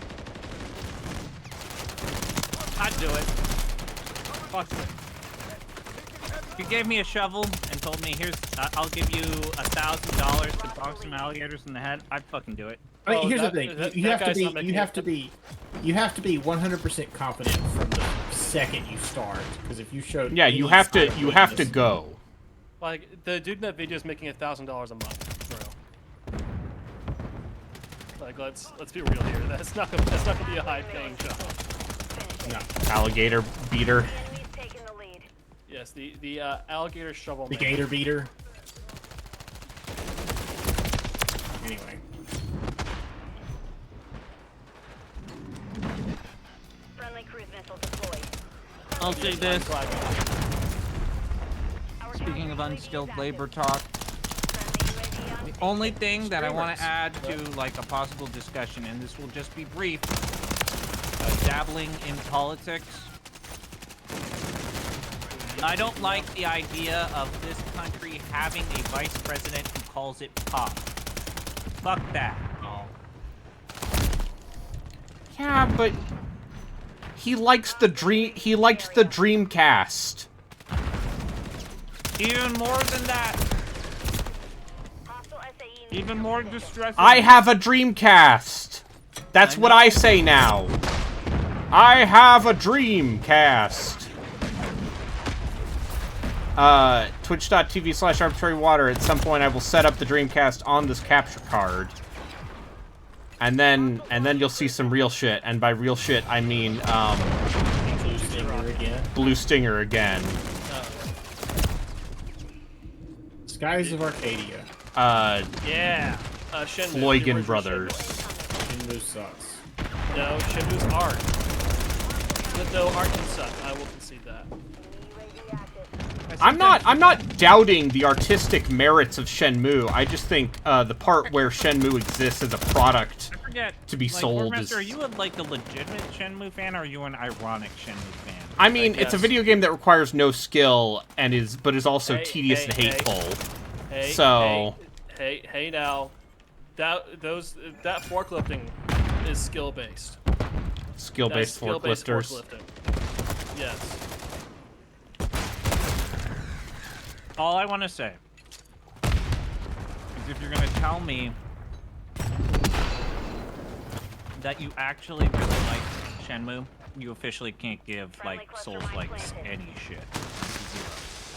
Speaker 8: I'd do it. Fuck it. If you gave me a shovel and told me, "Here's, I'll give you $1,000 to bonk some alligators in the head," I'd fucking do it.
Speaker 6: I mean,
Speaker 7: Oh,
Speaker 6: here's
Speaker 7: that-
Speaker 6: the thing:
Speaker 7: that-
Speaker 6: you
Speaker 7: that
Speaker 6: have to
Speaker 7: guy's
Speaker 6: be,
Speaker 7: not making
Speaker 6: you have
Speaker 7: it.
Speaker 6: to be, you have to be 100% confident from the second you start. Because if you showed,
Speaker 2: Yeah,
Speaker 6: any
Speaker 2: you have to.
Speaker 6: sign of
Speaker 2: You have to
Speaker 6: weakness-
Speaker 2: go.
Speaker 7: Like, the dude in that video is making $1,000 a month, bro. Like, let's be real here. That's not gonna be a high-paying job.
Speaker 6: No,
Speaker 2: Alligator beater.
Speaker 1: The enemy's taking the lead.
Speaker 7: Yes, the alligator shovel
Speaker 6: the
Speaker 7: man.
Speaker 6: gator beater. Anyway,
Speaker 1: Friendly cruise missile deployed.
Speaker 8: I'll say this.
Speaker 7: Flag.
Speaker 1: Our
Speaker 8: Speaking of
Speaker 1: counter-UAV
Speaker 8: unskilled
Speaker 1: is
Speaker 8: labor
Speaker 1: active.
Speaker 8: talk,
Speaker 1: Friendly UAV on
Speaker 8: the
Speaker 1: station.
Speaker 8: only thing that I want to
Speaker 7: Streamers.
Speaker 8: add to like a possible discussion, and this will just be brief, dabbling in politics. I don't like the idea of this country having a vice president who calls it pop. Fuck that.
Speaker 2: Yeah, but he likes the dream. He liked the Dreamcast.
Speaker 8: Even more than that,
Speaker 1: Hostile SAE
Speaker 8: even more distressing.
Speaker 2: I have a Dreamcast. That's what I say now. I have a Dreamcast. Twitch.tv/arbitrarywater. At some point, I will set up the Dreamcast on this capture card, and then you'll see some real shit. And by real shit, I mean
Speaker 6: Blue Stinger again.
Speaker 2: Blue Stinger again.
Speaker 6: Skies of Arcadia.
Speaker 8: Yeah.
Speaker 7: Shenmue, the
Speaker 2: Floygan
Speaker 7: original
Speaker 2: Brothers.
Speaker 7: Shenmue.
Speaker 6: Shenmue sucks.
Speaker 7: No, Shenmue's art. Though art can suck, I will concede that.
Speaker 2: I'm not doubting the artistic merits of Shenmue. I just think the part where Shenmue exists as a product
Speaker 8: I forget.
Speaker 2: to be
Speaker 8: like,
Speaker 2: sold
Speaker 8: Warmaster,
Speaker 2: is.
Speaker 8: Are you a legitimate Shenmue fan, or are you an ironic Shenmue fan?
Speaker 2: I mean, it's a
Speaker 7: guess.
Speaker 2: video game that requires no skill and is also
Speaker 7: Hey,
Speaker 2: tedious
Speaker 7: hey,
Speaker 2: and
Speaker 7: hey.
Speaker 2: hateful.
Speaker 7: Hey,
Speaker 2: So-
Speaker 7: hey now, that forklifting is skill based.
Speaker 2: Skill-based forklifters.
Speaker 7: forklifting. Yes.
Speaker 8: All I want to say is if you're going to tell me that you actually really like Shenmue, you officially can't give, like, Souls-likes any shit.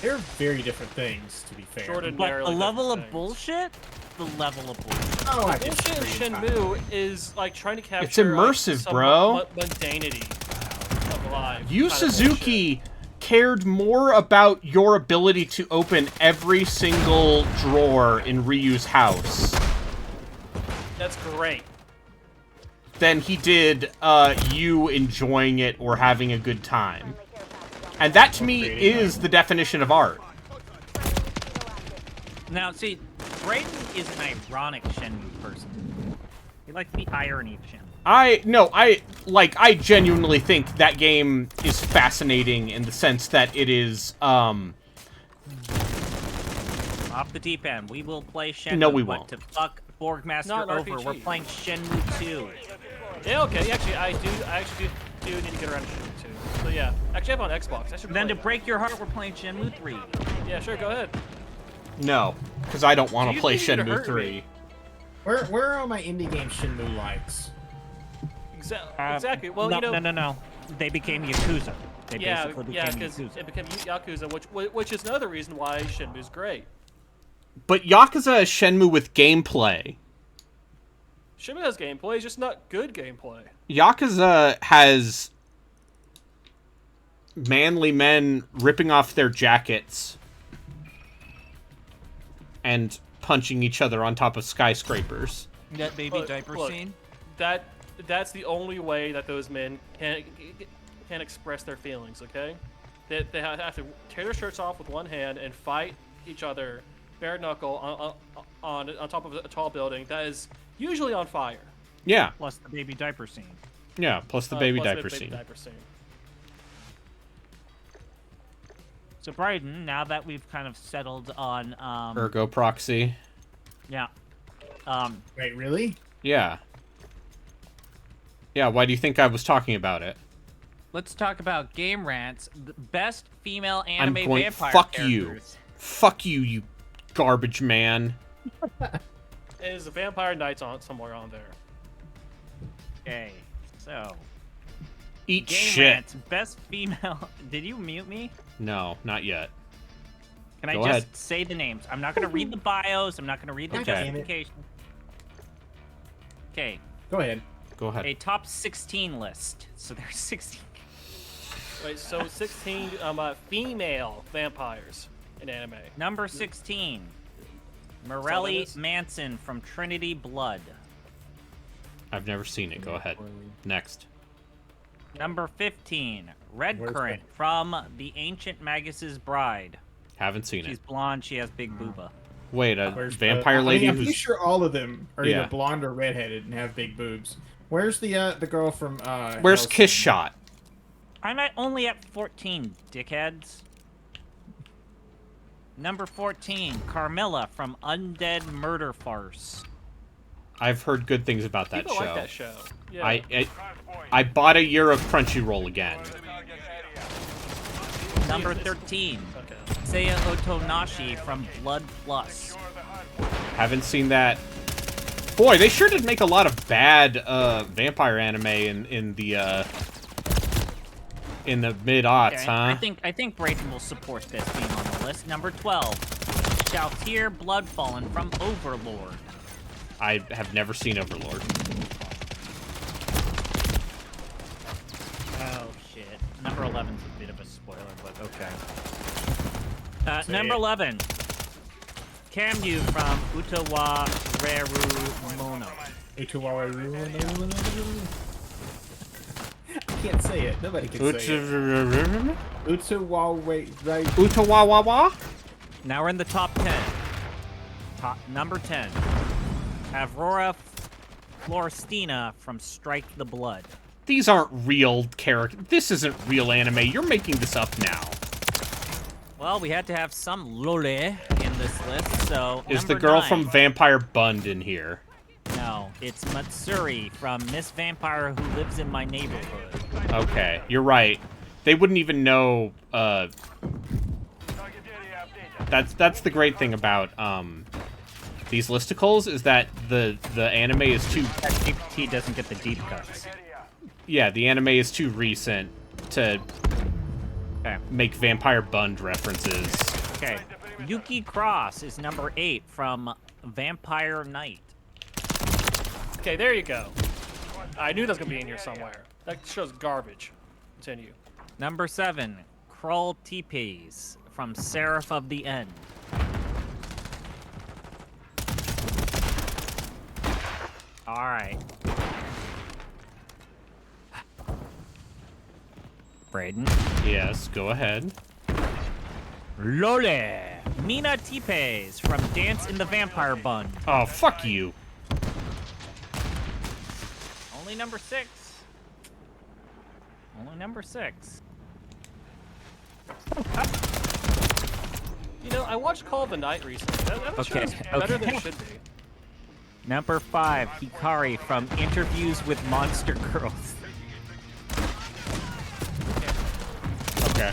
Speaker 6: They're very different things, to be fair.
Speaker 7: Short and
Speaker 8: But
Speaker 7: narrowly
Speaker 8: the level of
Speaker 7: different things.
Speaker 8: bullshit? The level of bullshit.
Speaker 6: Oh, I
Speaker 7: Bullshit in
Speaker 6: disagree entirely.
Speaker 7: Shenmue is like trying to capture
Speaker 2: It's immersive,
Speaker 7: like, some
Speaker 2: bro.
Speaker 7: mundanity of life.
Speaker 2: Yu
Speaker 7: kind of
Speaker 2: Suzuki cared more about your ability to open every single drawer in Ryu's house
Speaker 7: bullshit. That's great.
Speaker 2: than he did you enjoying it or having a good time. And that, to me, is the definition of art.
Speaker 8: Now, see, Brayden is an ironic Shenmue person. He likes the irony of Shenmue.
Speaker 2: I genuinely think that game is fascinating in the sense that it is,
Speaker 8: Off the deep end, we will play Shenmue.
Speaker 2: No, we
Speaker 8: but
Speaker 2: won't.
Speaker 8: To fuck Borgmaster
Speaker 7: Not an
Speaker 8: over,
Speaker 7: RPG.
Speaker 8: we're playing Shenmue 2.
Speaker 7: Yeah, okay. Actually, I actually do need to get around to Shenmue 2. So yeah, actually, I have on Xbox. I should.
Speaker 8: Then
Speaker 7: play
Speaker 8: to
Speaker 7: that.
Speaker 8: break your heart, we're playing Shenmue 3.
Speaker 7: Yeah, sure. Go ahead.
Speaker 2: no, because I don't want
Speaker 7: So
Speaker 2: to
Speaker 7: you
Speaker 2: play
Speaker 7: think you'd
Speaker 2: Shenmue
Speaker 7: hurt
Speaker 2: 3.
Speaker 7: me?
Speaker 6: Where are my indie game Shenmue likes?
Speaker 7: Exactly. Well,
Speaker 8: no,
Speaker 7: you know.
Speaker 8: no. They became Yakuza. They
Speaker 7: Yeah,
Speaker 8: basically
Speaker 7: yeah,
Speaker 8: became
Speaker 7: because
Speaker 8: Yakuza.
Speaker 7: it became Yakuza, which is another reason why Shenmue's great.
Speaker 2: But Yakuza is Shenmue with gameplay.
Speaker 7: Shenmue has gameplay, it's just not good gameplay.
Speaker 2: Yakuza has manly men ripping off their jackets and punching each other on top of skyscrapers.
Speaker 8: That baby
Speaker 7: Look,
Speaker 8: diaper
Speaker 7: look.
Speaker 8: scene?
Speaker 7: That's the only way that those men can express their feelings. Okay, they have to tear their shirts off with one hand and fight each other bare knuckle on top of a tall building that is usually on fire.
Speaker 2: Yeah,
Speaker 8: Plus the baby diaper scene.
Speaker 2: yeah, plus the baby
Speaker 7: Plus
Speaker 2: diaper
Speaker 7: baby
Speaker 2: scene.
Speaker 7: diaper scene.
Speaker 8: So, Brayden, now that we've kind of settled on,
Speaker 2: Ergo proxy.
Speaker 8: yeah,
Speaker 6: Wait, really?
Speaker 2: Yeah. Yeah, why do you think I was talking about it?
Speaker 8: let's talk about Game Rants. The best female
Speaker 2: I'm
Speaker 8: anime
Speaker 2: going,
Speaker 8: vampire
Speaker 2: fuck you.
Speaker 8: characters.
Speaker 2: Fuck you, you garbage man.
Speaker 7: Is the Vampire Knights on somewhere on there?
Speaker 8: Okay, so
Speaker 2: Eat
Speaker 8: Game
Speaker 2: shit.
Speaker 8: Rants, best female. Did you mute me?
Speaker 2: No, not yet.
Speaker 8: Can I
Speaker 2: Go
Speaker 8: just
Speaker 2: ahead.
Speaker 8: say the names? I'm not gonna read the bios. I'm not gonna read the
Speaker 6: God damn it.
Speaker 8: justification. Okay,
Speaker 6: Go ahead.
Speaker 2: Go ahead.
Speaker 8: a top 16 list. So there's 16.
Speaker 7: Wait, so 16 female vampires in anime.
Speaker 8: Number 16, Morelli
Speaker 7: is?
Speaker 8: Manson from Trinity Blood.
Speaker 2: I've never seen it. Go ahead. Next.
Speaker 8: Number 15, Red
Speaker 6: Where's
Speaker 8: Current
Speaker 6: that?
Speaker 8: from The Ancient Magus's Bride.
Speaker 2: Haven't seen
Speaker 8: She's
Speaker 2: it.
Speaker 8: blonde, she has big booba.
Speaker 2: Wait, a
Speaker 6: Where's
Speaker 2: vampire
Speaker 6: the,
Speaker 2: lady
Speaker 6: I'm pretty
Speaker 2: who's...
Speaker 6: sure all of them are
Speaker 2: Yeah.
Speaker 6: either blonde or redheaded and have big boobs. Where's the girl from
Speaker 2: Where's
Speaker 6: Hell's-
Speaker 2: Kiss Shot?
Speaker 8: I'm only at 14, dickheads. Number 14, Carmilla from Undead Murder Farce.
Speaker 2: I've heard good things about that
Speaker 7: People
Speaker 2: show.
Speaker 7: like that show. Yeah.
Speaker 2: I bought a year of Crunchyroll again.
Speaker 8: Number 13,
Speaker 7: Okay.
Speaker 8: Seiya Otonashi from Blood Plus.
Speaker 2: Haven't seen that. Boy, they sure did make a lot of bad vampire anime in the mid-aughts,
Speaker 8: Okay,
Speaker 2: huh?
Speaker 8: I think Brayden will support this being on the list. Number 12, Shoutier Bloodfallen from Overlord.
Speaker 2: I have never seen Overlord.
Speaker 8: Oh shit. Number 11's a bit of a spoiler, but okay. Number 11, Kamyu from Utawa Reru Mono.
Speaker 6: can't say it. Nobody can say it. Utawawa.
Speaker 2: Utawawawa?
Speaker 8: Now we're in the top 10. Number 10. Aurora Florestina from Strike the Blood.
Speaker 2: These aren't real characters. This isn't real anime. You're making this up now.
Speaker 8: Well, we had to have some lore in this list, so
Speaker 2: Is the
Speaker 8: number
Speaker 2: girl
Speaker 8: 9.
Speaker 2: from Vampire Bund in here?
Speaker 8: No, it's Matsuri from Miss Vampire Who Lives in My Neighborhood.
Speaker 2: Okay, you're right. They wouldn't even know. That's the great thing about these listicles is that the anime is too.
Speaker 8: ChatGPT doesn't get the deep cuts.
Speaker 2: Yeah, the anime is too recent to make Vampire Bund references.
Speaker 8: Okay, Yuki Cross is number 8 from Vampire Knight.
Speaker 7: Okay, there you go. I knew that was gonna be in here somewhere. That show's garbage. Continue.
Speaker 8: Number 7, Krull Teepees from Seraph of the End. Alright. Braden.
Speaker 2: Yes, go ahead.
Speaker 8: Lole! Mina Teepees from Dance in the Vampire Bund.
Speaker 2: Oh, fuck you.
Speaker 8: Only number 6. Only number 6.
Speaker 7: You know, I watched Call of the Night recently. That
Speaker 8: Okay,
Speaker 7: show's better than
Speaker 8: okay.
Speaker 7: it should be.
Speaker 8: Number 5, Hikari from Interviews with Monster Girls.
Speaker 2: Okay.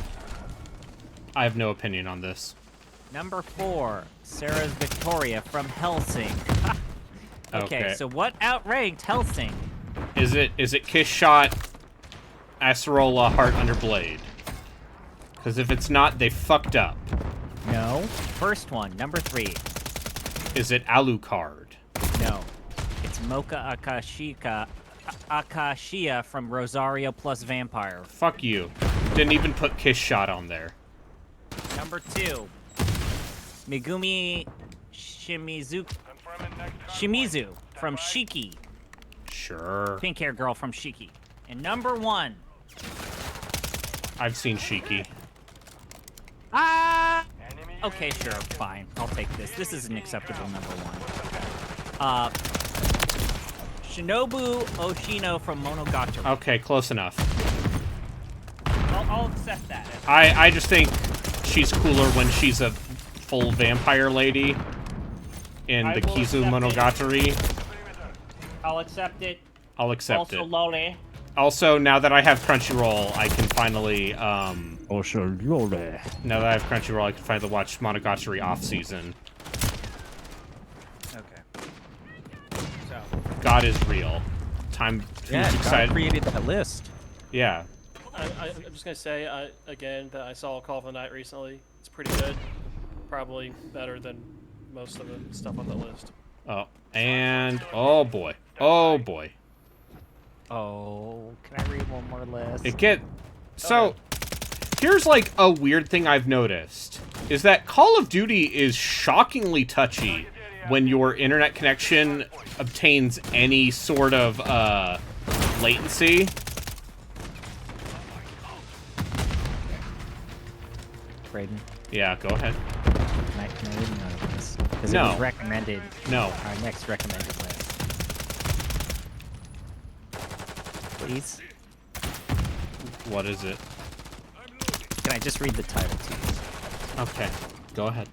Speaker 2: I have no opinion on this.
Speaker 8: Number 4, Sarah's Victoria from Hellsing. Okay, so what outranked Hellsing?
Speaker 2: Is it Kiss Shot, Acerola, Heart Under Blade? Because if it's not, they fucked up.
Speaker 8: No. First one, number 3.
Speaker 2: Is it Alucard?
Speaker 8: No. It's Mocha Akashia from Rosario plus Vampire.
Speaker 2: Fuck you. Didn't even put Kiss Shot on there.
Speaker 8: Number 2. Megumi Shimizu from Shiki.
Speaker 2: Sure.
Speaker 8: Pink hair girl from Shiki. And number 1.
Speaker 2: I've seen Shiki.
Speaker 8: Okay, sure, fine. I'll take this. This is an acceptable number 1. Shinobu Oshino from Monogatari.
Speaker 2: Okay, close enough.
Speaker 8: I'll accept that.
Speaker 2: I just think she's cooler when she's a full vampire lady in the Kizu Monogatari.
Speaker 8: I'll accept it.
Speaker 2: I'll accept it.
Speaker 8: Lole.
Speaker 2: Also, now that I have Crunchyroll, I can finally now that I have Crunchyroll, I can finally watch Monogatari off season.
Speaker 8: Okay.
Speaker 2: God is real. Time.
Speaker 9: Yeah,
Speaker 2: who's
Speaker 9: God
Speaker 2: excited?
Speaker 9: created that list.
Speaker 2: Yeah.
Speaker 7: I'm just gonna say again that I saw Call of the Night recently. It's pretty good. Probably better than most of the stuff on the list.
Speaker 2: Oh, and oh boy, oh boy.
Speaker 8: Oh, can I read one more list?
Speaker 2: So, here's like a weird thing I've noticed is that Call of Duty is shockingly touchy when your internet connection obtains any sort of latency.
Speaker 8: Braden,
Speaker 2: Yeah, go ahead.
Speaker 8: can I read another list? Because it
Speaker 2: No.
Speaker 8: was recommended.
Speaker 2: No.
Speaker 8: Our next recommended list. Please.
Speaker 2: What is it?
Speaker 8: Can I just read the title to you?
Speaker 2: Okay, go ahead.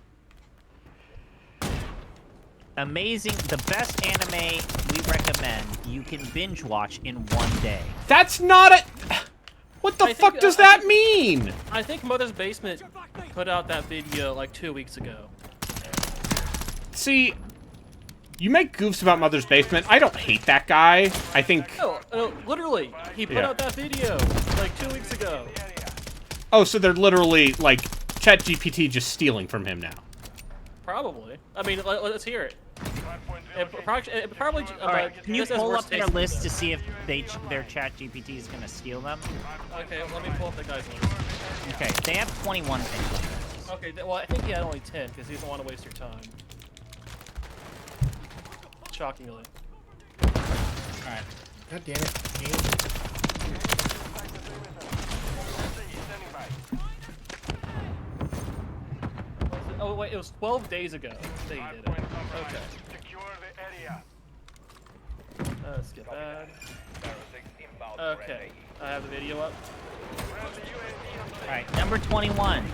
Speaker 8: Amazing, the best anime we recommend you can binge watch in one day.
Speaker 2: That's not a... What the
Speaker 7: I
Speaker 2: fuck
Speaker 7: think-
Speaker 2: does
Speaker 7: I
Speaker 2: that
Speaker 7: think-
Speaker 2: mean?
Speaker 7: I think Mother's Basement put out that video like 2 weeks ago.
Speaker 2: See, you make goofs about Mother's Basement. I don't hate that guy. I think...
Speaker 7: No, literally, he put
Speaker 2: Yeah.
Speaker 7: out that video like 2 weeks ago.
Speaker 2: Oh, so they're literally, like, ChatGPT just stealing from him now.
Speaker 7: Probably. I mean, let's hear it. It probably.
Speaker 8: Alright, can you
Speaker 7: just has
Speaker 8: pull
Speaker 7: worse
Speaker 8: up their
Speaker 7: taste
Speaker 8: list
Speaker 7: than
Speaker 8: to see if their chat GPT is gonna steal them?
Speaker 7: Okay, let me pull up the guy's list.
Speaker 8: Okay, they have 21 things.
Speaker 7: Okay, well, I think he had only 10 because he doesn't want to waste your time. Shockingly.
Speaker 6: God damn it.
Speaker 7: Oh wait, it was 12 days ago that he did it. Okay.
Speaker 3: Secure the area.
Speaker 7: Let's get that. Okay, I have the video up.
Speaker 8: All right, number 21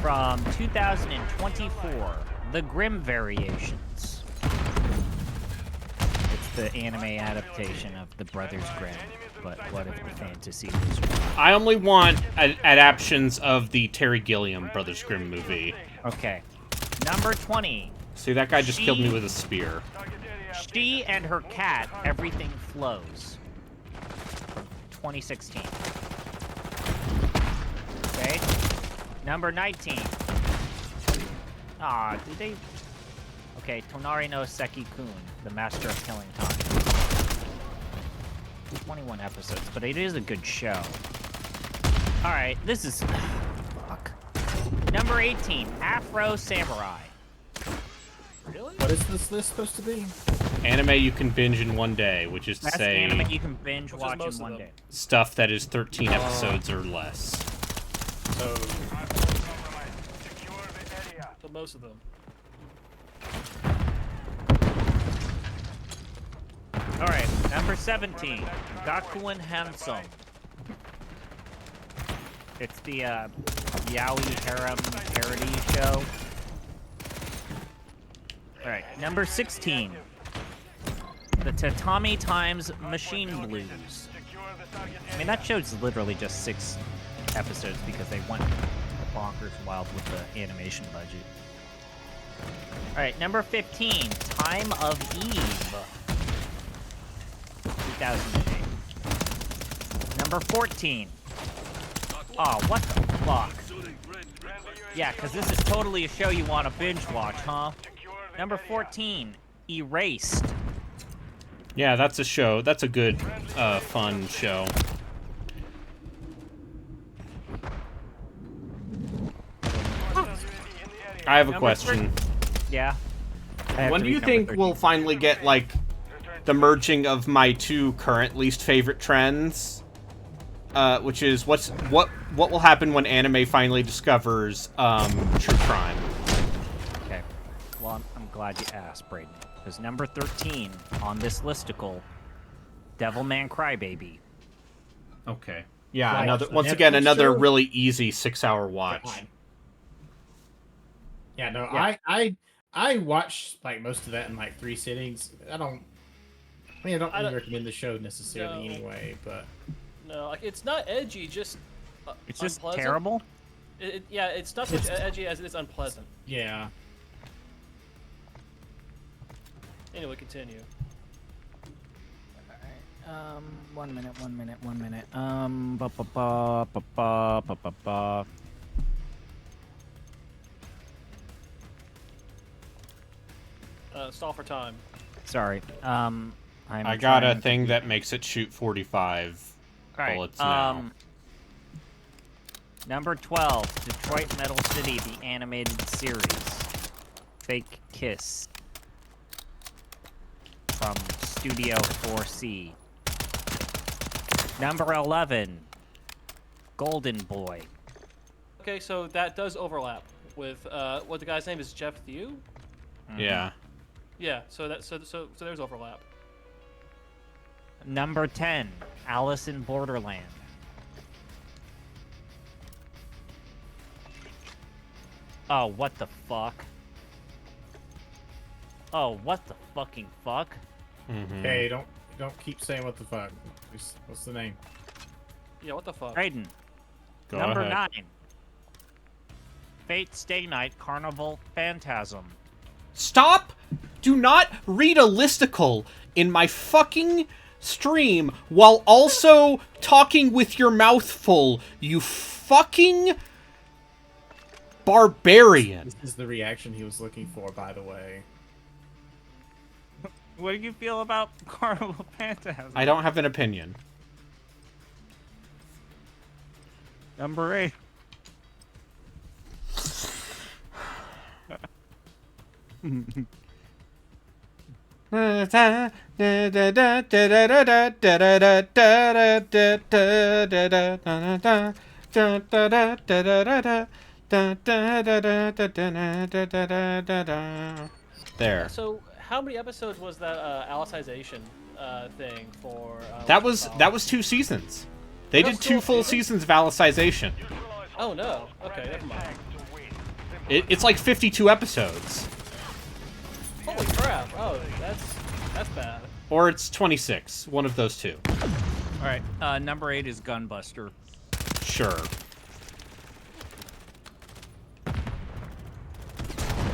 Speaker 8: from 2024, The Grimm Variations. It's the anime adaptation of The Brothers Grimm, but what if the fantasy was real?
Speaker 2: I only want adaptations of the Terry Gilliam Brothers Grimm movie.
Speaker 8: Okay, number 20,
Speaker 2: See, that guy just killed me with a spear.
Speaker 8: She and Her Cat, Everything Flows. 2016. Okay. Number 19. Ah, did they... Okay, Tonari no Seki-kun, the Master of Killing Time. 21 episodes, but it is a good show. Alright, this is... Fuck. Number 18, Afro Samurai.
Speaker 7: Really?
Speaker 6: What is this list supposed to be?
Speaker 2: Anime you can binge in one day, which is to
Speaker 8: That's
Speaker 2: say
Speaker 8: anime you can binge
Speaker 7: Which is
Speaker 8: watch
Speaker 7: most
Speaker 8: in
Speaker 7: of
Speaker 8: one
Speaker 7: them.
Speaker 8: day.
Speaker 2: stuff that is 13 episodes or less.
Speaker 6: So,
Speaker 3: Secure the area.
Speaker 7: So most of them.
Speaker 8: Alright, number 17, Gakuen Handsome. It's the Yaoi Harem parody show. Alright, number 16, the Tatami Times Machine Blues. I mean, that show's literally just 6 episodes because they went bonkers wild with the animation budget. Alright, number 15, Time of Eve. 2008. Number 14. Oh, what the fuck? Yeah, because this is totally a show you want to binge watch, huh? Number 14, Erased.
Speaker 2: Yeah, that's a show. That's a good, fun show. I have a
Speaker 8: Number
Speaker 2: question.
Speaker 8: Yeah. I have
Speaker 2: When
Speaker 8: to
Speaker 2: do you
Speaker 8: read
Speaker 2: think
Speaker 8: number
Speaker 2: we'll
Speaker 8: 13.
Speaker 2: finally get, like, the merging of my two current least favorite trends? Which is, what will happen when anime finally discovers, true crime?
Speaker 8: Okay. Well, I'm glad you asked, Brayden. Because number 13 on this listicle, Devilman Crybaby.
Speaker 2: Okay. Yeah,
Speaker 6: Right.
Speaker 2: another,
Speaker 6: The
Speaker 2: once again,
Speaker 6: Netflix
Speaker 2: another
Speaker 6: show?
Speaker 2: really easy 6-hour watch.
Speaker 6: God. Yeah, no,
Speaker 8: Yeah.
Speaker 6: I watched like most of that in like 3 sittings. I don't really recommend the show necessarily
Speaker 7: No.
Speaker 6: anyway, but
Speaker 7: No, like it's not edgy, just
Speaker 8: It's just
Speaker 7: unpleasant.
Speaker 8: terrible.
Speaker 7: Yeah, it's not so much
Speaker 6: It's-
Speaker 7: edgy as it is unpleasant.
Speaker 6: yeah.
Speaker 7: Anyway, continue.
Speaker 8: 1 minute. Ba ba ba ba ba ba ba ba.
Speaker 7: Stall for time.
Speaker 8: Sorry. I'm
Speaker 2: I got a
Speaker 8: trying to-
Speaker 2: thing that makes it shoot 45
Speaker 8: Alright,
Speaker 2: bullets now.
Speaker 8: Number 12, Detroit Metal City, the animated series. Fake Kiss. From Studio 4C. Number 11, Golden Boy.
Speaker 7: Okay, so that does overlap with what the guy's name is, Jeff Thew.
Speaker 2: Yeah.
Speaker 7: Yeah, so there's overlap.
Speaker 8: Number 10, Alice in Borderland. Oh, what the fuck? Oh, what the fucking fuck?
Speaker 2: Mm-hmm.
Speaker 6: Hey, don't keep saying what the fuck. What's the name?
Speaker 7: Yeah, what the fuck?
Speaker 8: Raiden.
Speaker 2: Go
Speaker 8: Number
Speaker 2: ahead.
Speaker 8: 9. Fate Stay Night Carnival Phantasm.
Speaker 2: Stop! Do not read a listicle in my fucking stream while also talking with your mouth full, you fucking barbarian.
Speaker 6: This is the reaction he was looking for, by the way.
Speaker 8: What do you feel about Carnival Phantasm?
Speaker 2: I don't have an opinion.
Speaker 8: Number 8.
Speaker 2: Da, da, da, da, da, da, da, da, da, da. There.
Speaker 7: So, how many episodes was that Alicization thing for?
Speaker 2: That was 2 seasons. They did 2 full seasons of Alicization.
Speaker 7: Oh no. Okay, never mind.
Speaker 2: It's like 52 episodes.
Speaker 7: Holy crap! Oh, that's bad.
Speaker 2: Or it's 26. One of those two.
Speaker 8: All right. Number 8 is Gunbuster.
Speaker 2: Sure.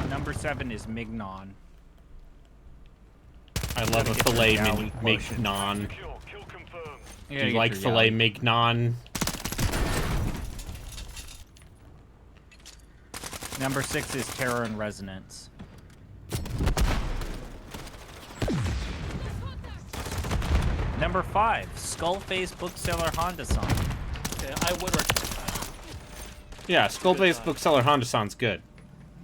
Speaker 8: Number 7 is Mignon.
Speaker 2: I love a
Speaker 8: Gotta get
Speaker 2: filet
Speaker 8: your Yowie quotient.
Speaker 2: mignon.
Speaker 3: Kill confirmed.
Speaker 8: Yeah,
Speaker 2: Do you
Speaker 8: get
Speaker 2: like
Speaker 8: your
Speaker 2: filet
Speaker 8: Yowie.
Speaker 2: mignon?
Speaker 8: Number 6 is Terror and Resonance. Number 5, Skullface Bookseller Honda-san.
Speaker 7: Okay, I would recommend that.
Speaker 2: Yeah, skull-based
Speaker 7: time.
Speaker 2: bookseller Honda sounds good.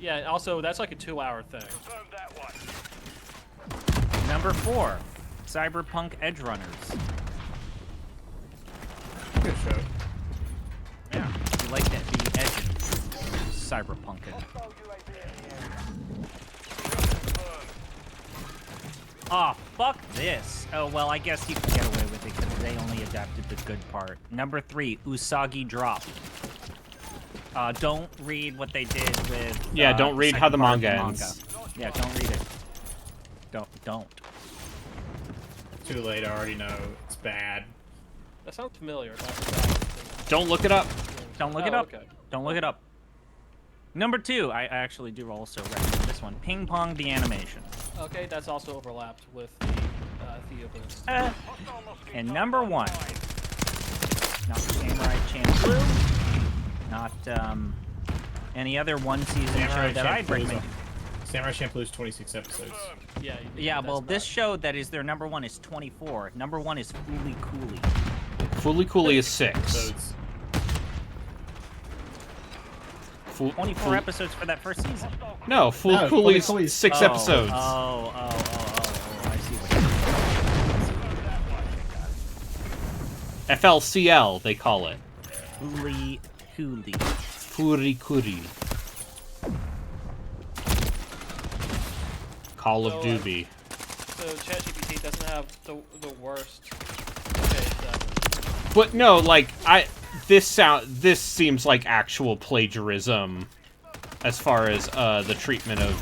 Speaker 7: Yeah. Also, that's like a 2-hour thing.
Speaker 3: Confirm that one.
Speaker 8: Number 4, Cyberpunk Edge Runners.
Speaker 6: Good show.
Speaker 8: Yeah, you like that, the edge cyberpunking. Oh, fuck this. Oh, well, I guess you can get away with it because they only adapted the good part. Number 3, Usagi Drop. Don't read what they did with...
Speaker 2: Yeah, don't read
Speaker 8: second
Speaker 2: how the
Speaker 8: part of
Speaker 2: manga ends.
Speaker 8: Yeah, don't read it. Don't.
Speaker 6: Too late. I already know it's bad.
Speaker 7: That sounds familiar. Not that.
Speaker 2: Don't look it up.
Speaker 8: Don't look it
Speaker 7: Oh,
Speaker 8: up.
Speaker 7: okay.
Speaker 8: Don't look it up. Number 2, I actually do also recommend this one. Ping Pong the Animation.
Speaker 7: Okay, that's also overlapped with the Theoblist.
Speaker 8: And number 1, not Samurai Champloo, not any other one-season show that I'd recommend.
Speaker 6: Samurai Champloo's 26 episodes.
Speaker 7: Yeah.
Speaker 8: Yeah,
Speaker 7: that's
Speaker 8: well,
Speaker 7: bad.
Speaker 8: this show that is their number 1 is 24. Number 1 is Fooly Cooley.
Speaker 2: Fooly Cooley is 6.
Speaker 6: Episodes.
Speaker 8: 24 episodes for that first season.
Speaker 2: No, Fooly
Speaker 6: No,
Speaker 2: Cooley's
Speaker 6: Fooly Cooley's-
Speaker 2: 6
Speaker 8: Oh,
Speaker 2: episodes.
Speaker 8: Oh, I see what you're
Speaker 2: FLCL, they call it.
Speaker 8: Fooly Cooley.
Speaker 2: Fooly Cooley. Call of
Speaker 7: So,
Speaker 2: Duty.
Speaker 7: So ChatGPT doesn't have the worst taste ever.
Speaker 2: But no, like this seems like actual plagiarism as far as the treatment of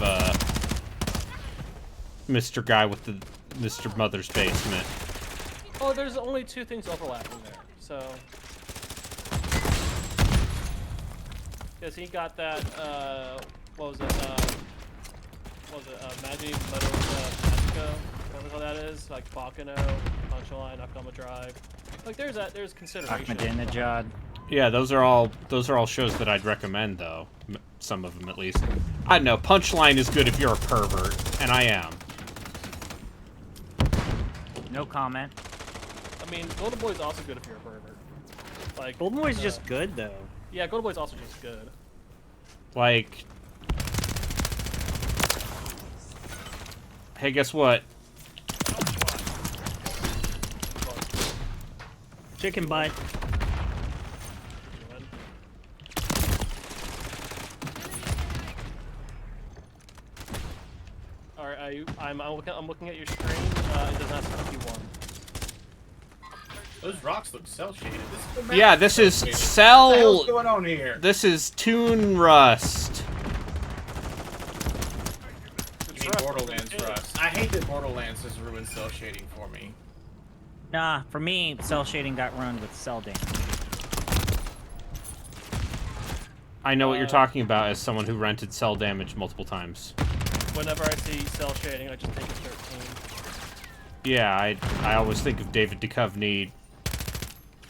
Speaker 2: Mr. Guy with the Mr. Mother's Basement.
Speaker 7: Oh, there's only 2 things overlapping there. So, because he got that what was it? Magi Magico, whatever that is, like Bakano, Punchline, Akama Drive. Like there's consideration.
Speaker 8: Ahmadinejad.
Speaker 2: Yeah, those are all shows that I'd recommend though. Some of them at least. I don't know. Punchline is good if you're a pervert, and I am.
Speaker 8: No comment.
Speaker 7: I mean, Golden Boy's also good if you're a pervert. Like
Speaker 8: Golden Boy's just good, though.
Speaker 7: Yeah, Golden Boy's also just good.
Speaker 2: Like, hey, guess what?
Speaker 8: Chicken butt.
Speaker 7: Alright, I'm looking at your screen. It does not seem like you won.
Speaker 6: Those rocks look cell shaded. This is the map
Speaker 2: Yeah, this is
Speaker 6: shaded. What the hell's
Speaker 2: Cell.
Speaker 6: going on here?
Speaker 2: This is Toon Rust.
Speaker 6: You mean Borderlands Rust. I hate that Borderlands has ruined cell shading for me.
Speaker 8: Nah, for me, cell shading got ruined with cell damage.
Speaker 2: I know what you're talking about as someone who rented Cell Damage multiple times.
Speaker 7: Whenever I see cell shading, I just think it's 13.
Speaker 2: Yeah, I always think of David Duchovny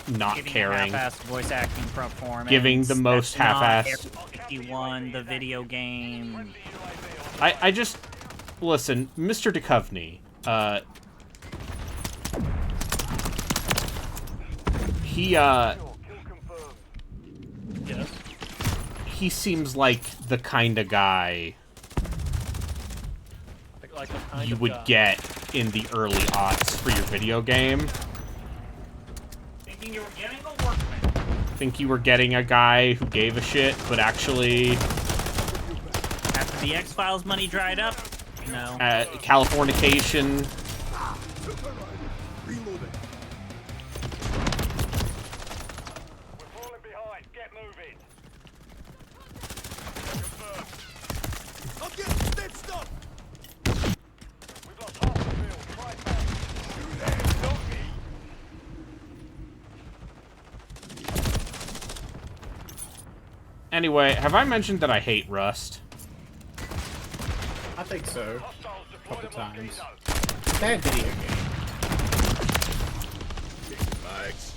Speaker 2: not
Speaker 8: Giving
Speaker 2: caring.
Speaker 8: a half-assed voice acting performance.
Speaker 2: Giving the most
Speaker 8: that's not
Speaker 2: half-assed-
Speaker 8: He won the video game.
Speaker 2: I just listen, Mr. Duchovny. He
Speaker 7: Yes.
Speaker 2: he seems like the kind of guy
Speaker 7: Like a kind
Speaker 2: you
Speaker 7: of
Speaker 2: would
Speaker 7: guy.
Speaker 2: get in the early aughts for your video game.
Speaker 8: Thinking you were getting a workman.
Speaker 2: think you were getting a guy who gave a shit, but actually,
Speaker 8: After the X-Files money dried up, no.
Speaker 2: Californication.
Speaker 3: We're falling behind. Get moving. Confirmed.
Speaker 5: I'm getting stitched up.
Speaker 3: We've lost half the field. Try back. You there, not me.
Speaker 2: Anyway, have I mentioned that I hate Rust?
Speaker 6: I think so.
Speaker 3: Hostiles
Speaker 6: A
Speaker 3: deployed
Speaker 6: couple
Speaker 3: a
Speaker 6: times.
Speaker 3: mosquito.
Speaker 6: Bad video game.
Speaker 5: Max.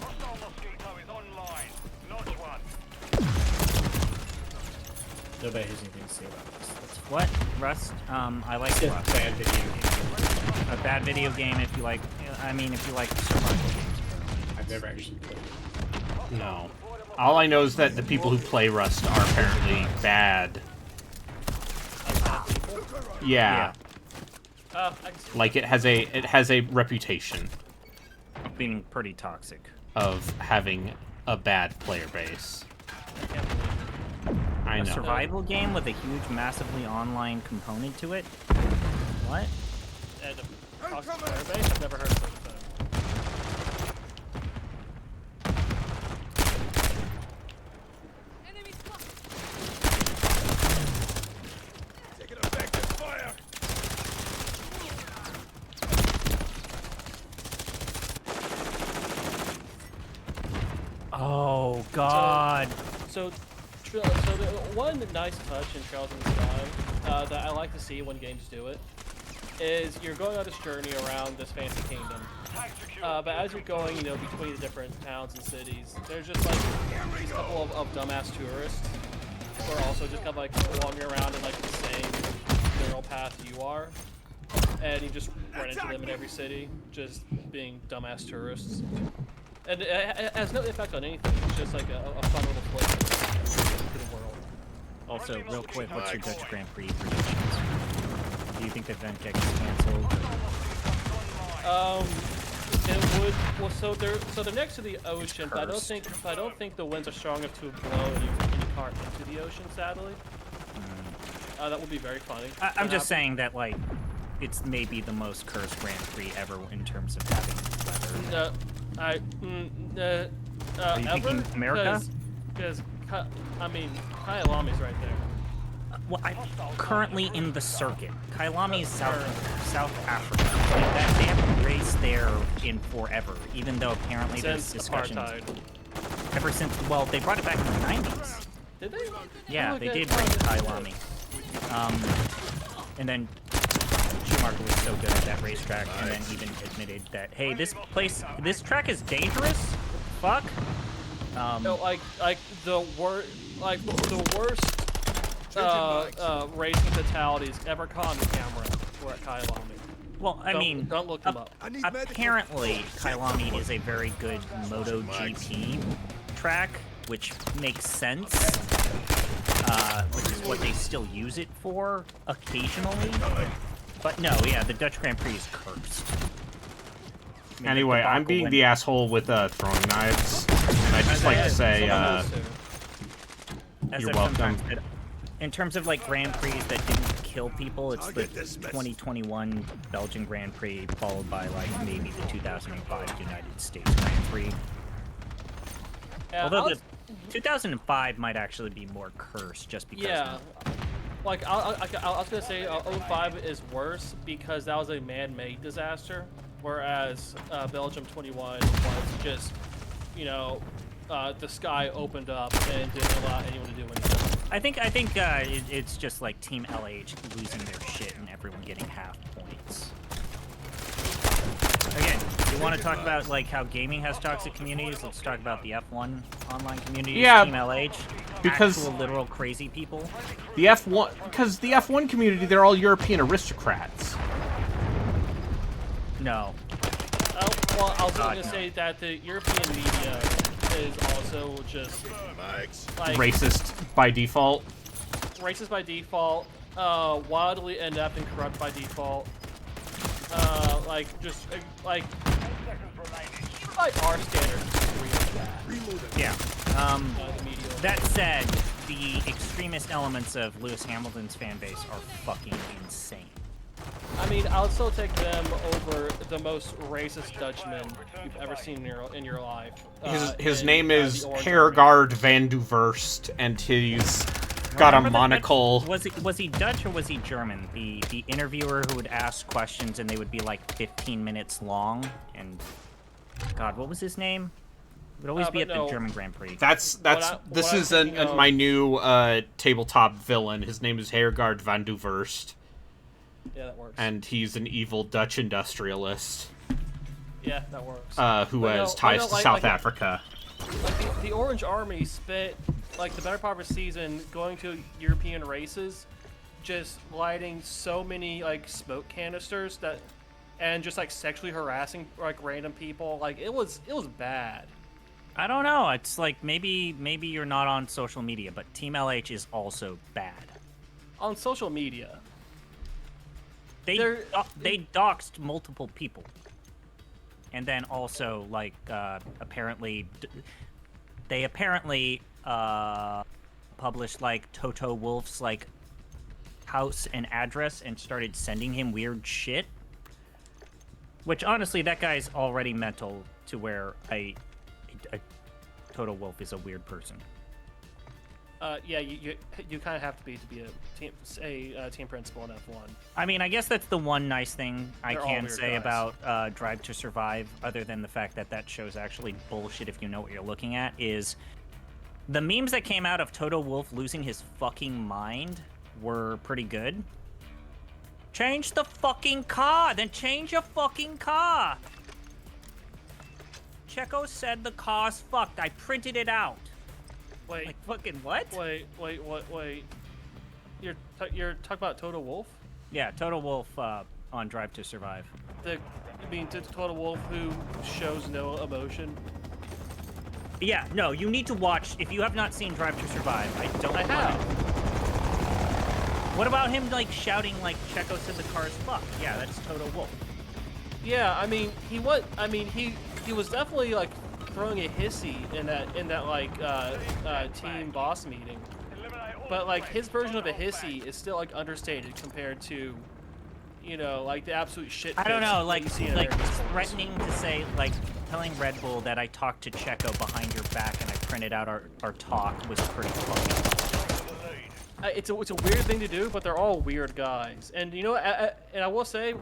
Speaker 3: Hostile mosquito is online. Notch one.
Speaker 6: Nobody has anything to say about this. That's
Speaker 8: What? Rust? I like
Speaker 6: just
Speaker 8: Rust.
Speaker 6: bad video game.
Speaker 8: A bad video game if you like, I mean, if you like survival games.
Speaker 6: I've never actually played it.
Speaker 2: No. All I know is that the people who play Rust are apparently bad. Yeah.
Speaker 7: I can see.
Speaker 2: Like it has a reputation
Speaker 8: Being pretty toxic.
Speaker 2: of having a bad player base.
Speaker 7: I can't believe
Speaker 2: I
Speaker 8: A
Speaker 2: know.
Speaker 8: survival game with a huge, massively online component to it? What?
Speaker 7: it. And a toxic player base? I've never heard of such a thing.
Speaker 5: Taking effective fire.
Speaker 8: Oh, God.
Speaker 7: So the one nice touch in Trails in the Sky that I like to see when games do it is you're going on this journey around this fancy kingdom. But as you're going, between the different towns and cities, there's just like a couple of dumbass tourists who are also just kind of like wandering around in like the same general path you are. And you just run into them in every city, just being dumbass tourists. And it has no effect on anything. It's just like a fun little flavor to the world.
Speaker 8: Also, real quick, what's your Dutch Grand Prix predictions? Do you think the event gets canceled?
Speaker 7: It would. Well, so they're next to the ocean, but I don't think the winds are strong enough to blow any car into the ocean. Sadly, that would be very funny.
Speaker 8: I'm just saying that, like, it's maybe the most cursed Grand Prix ever in terms of having weather.
Speaker 7: Are
Speaker 8: you thinking America?
Speaker 7: Because I mean, Kyalami's right there.
Speaker 8: Well, I'm currently in the circuit. Kailami is South Africa. Like, they haven't raced there in forever, even though apparently there's
Speaker 7: Since
Speaker 8: discussions.
Speaker 7: apartheid.
Speaker 8: Ever since, well, they brought it back in the 90s.
Speaker 7: Did they?
Speaker 8: Yeah,
Speaker 7: Oh,
Speaker 8: they
Speaker 7: okay.
Speaker 8: did race Kailami. And then Schumacher was so good at that racetrack, and then even admitted that, hey, this track is dangerous. Fuck.
Speaker 7: No, like the worst racing fatalities ever caught on the camera were at Kyalami.
Speaker 8: Well, I mean,
Speaker 7: don't look them up.
Speaker 5: I need medical.
Speaker 8: apparently, Kailami is a very good MotoGP track, which makes sense. Which is what they still use it for occasionally. But no, yeah, the Dutch Grand Prix is cursed. I mean,
Speaker 2: Anyway,
Speaker 8: the
Speaker 2: I'm
Speaker 8: debacle
Speaker 2: being
Speaker 8: went-
Speaker 2: the asshole with throwing knives, and I'd just like to say,
Speaker 7: Someone knows too.
Speaker 8: as
Speaker 2: you're
Speaker 8: I've
Speaker 2: welcome.
Speaker 8: sometimes said, in terms of like Grand Prix that didn't kill people, it's
Speaker 5: I'll
Speaker 8: the
Speaker 5: get this mess.
Speaker 8: 2021 Belgian Grand Prix, followed by like maybe the 2005 United States Grand Prix.
Speaker 7: Yeah,
Speaker 8: Although the 2005 might actually be more cursed, just because.
Speaker 7: Yeah. Like, I was gonna say 05 is worse because that was a man-made disaster, whereas Belgium 21 was just, the sky opened up and didn't allow anyone to do anything.
Speaker 8: I think it's just like Team LH losing their shit and everyone getting half points. Again, you want to talk about like how gaming has toxic communities? Let's talk about the F1 online communities.
Speaker 2: Yeah,
Speaker 8: Team LH,
Speaker 2: because-
Speaker 8: actual literal crazy people.
Speaker 2: the F1 community, they're all European aristocrats.
Speaker 8: No,
Speaker 7: Well, I was
Speaker 8: God,
Speaker 7: gonna
Speaker 8: no.
Speaker 7: say that the European media is also just
Speaker 5: Max.
Speaker 7: like
Speaker 2: Racist by default.
Speaker 7: racist by default, wildly inept and corrupt by default. like just like by our standards, it's really bad.
Speaker 8: Yeah.
Speaker 7: The media.
Speaker 8: That said, the extremist elements of Lewis Hamilton's fan base are fucking insane.
Speaker 7: I mean, I'll still take them over the most racist Dutchman you've ever seen in your life.
Speaker 2: His
Speaker 7: in,
Speaker 2: name is
Speaker 7: the Orange
Speaker 2: Hergaard van du Verst, and he's got a
Speaker 8: Remember the
Speaker 2: monocle.
Speaker 8: Dutch- was he Dutch or was he German? The interviewer who would ask questions and they would be like 15 minutes long. And God, what was his name? It would always be
Speaker 7: but
Speaker 8: at
Speaker 7: no.
Speaker 8: the German Grand Prix.
Speaker 2: This
Speaker 7: what I'm
Speaker 2: is
Speaker 7: thinking of-
Speaker 2: my new tabletop villain. His name is Hergaard van du Verst,
Speaker 7: Yeah, that works.
Speaker 2: and he's an evil Dutch industrialist
Speaker 7: Yeah, that works.
Speaker 2: who
Speaker 7: But
Speaker 2: has
Speaker 7: no,
Speaker 2: ties
Speaker 7: like-
Speaker 2: to
Speaker 7: like-
Speaker 2: South
Speaker 7: like-
Speaker 2: Africa.
Speaker 7: Like the Orange Army spent like the better part of a season going to European races, just lighting so many like smoke canisters and just like sexually harassing like random people. Like it was bad.
Speaker 8: I don't know. It's like maybe you're not on social media, but Team LH is also bad.
Speaker 7: On social media.
Speaker 8: They
Speaker 7: They're-
Speaker 8: they doxed multiple people, and then also like they apparently published like Toto Wolff's like house and address and started sending him weird shit. Which honestly, that guy's already mental to where a Toto Wolff is a weird person.
Speaker 7: Yeah, you kind of have to be a team principal in F1.
Speaker 8: I mean, I guess that's the one nice thing I
Speaker 7: They're all
Speaker 8: can
Speaker 7: weird
Speaker 8: say
Speaker 7: guys.
Speaker 8: about Drive to Survive, other than the fact that that show's actually bullshit if you know what you're looking at, is the memes that came out of Toto Wolff losing his fucking mind were pretty good. Change the fucking car! Then change your fucking car! Checo said the car's fucked. I printed it out.
Speaker 7: Wait,
Speaker 8: Like, fucking what?
Speaker 7: wait. You're talking about Toto Wolff?
Speaker 8: Yeah, Toto Wolff on Drive to Survive.
Speaker 7: You mean Toto Wolff who shows no emotion?
Speaker 8: Yeah, no, you need to watch. If you have not seen Drive to Survive, I don't
Speaker 7: I
Speaker 8: want
Speaker 7: have.
Speaker 8: What about him, like, shouting, like, Checo said the car's fucked? Yeah, that's Toto Wolff.
Speaker 7: Yeah, I mean, he was definitely like throwing a hissy in that like team boss meeting, but like his version of a hissy is still like understated compared to, you know, like the absolute shit.
Speaker 8: I don't
Speaker 7: face
Speaker 8: know,
Speaker 7: that
Speaker 8: like,
Speaker 7: you see in
Speaker 8: like
Speaker 7: American sports.
Speaker 8: threatening to say, like, telling Red Bull that I talked to Checo behind your back and I printed out our talk was pretty fucking.
Speaker 7: It's a weird thing to do, but they're all weird guys. And you know, and I will say,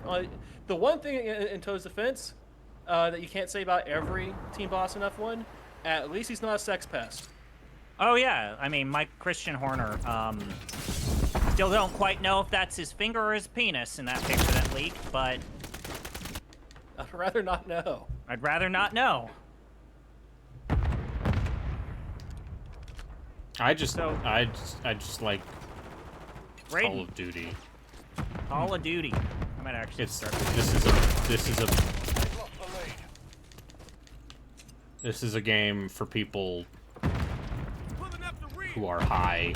Speaker 7: the one thing in Toe's defense that you can't say about every team boss in F1, at least he's not a sex pest.
Speaker 8: Oh, yeah, I mean, Mike Christian Horner, still don't quite know if that's his finger or his penis in that picture that leaked, but
Speaker 7: I'd rather not know.
Speaker 8: I'd rather not know.
Speaker 2: I just
Speaker 8: So-
Speaker 2: like Call
Speaker 8: Raiden,
Speaker 2: of Duty.
Speaker 8: Call of Duty. I might actually
Speaker 2: It's
Speaker 8: start.
Speaker 2: this is a game for people
Speaker 5: Pulling up the rear.
Speaker 2: who are high.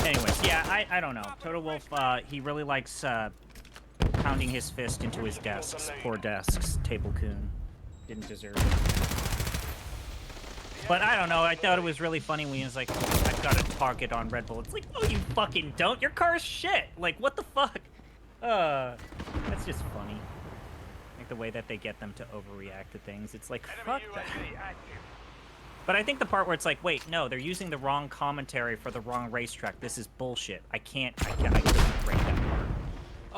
Speaker 8: Anyways, yeah, I don't know. Toto Wolff, he really likes pounding his fist into his desks. Poor desks. Table Coon. Didn't deserve it. But I don't know. I thought it was really funny when he was like, I've got a target on Red Bull. It's like, no, you fucking don't. Your car's shit. Like, what the fuck? That's just funny. Like the way that they get them to overreact to things. It's like, fuck that. But I think the part where it's like, wait, no, they're using the wrong commentary for the wrong racetrack. This is bullshit. I couldn't break that part.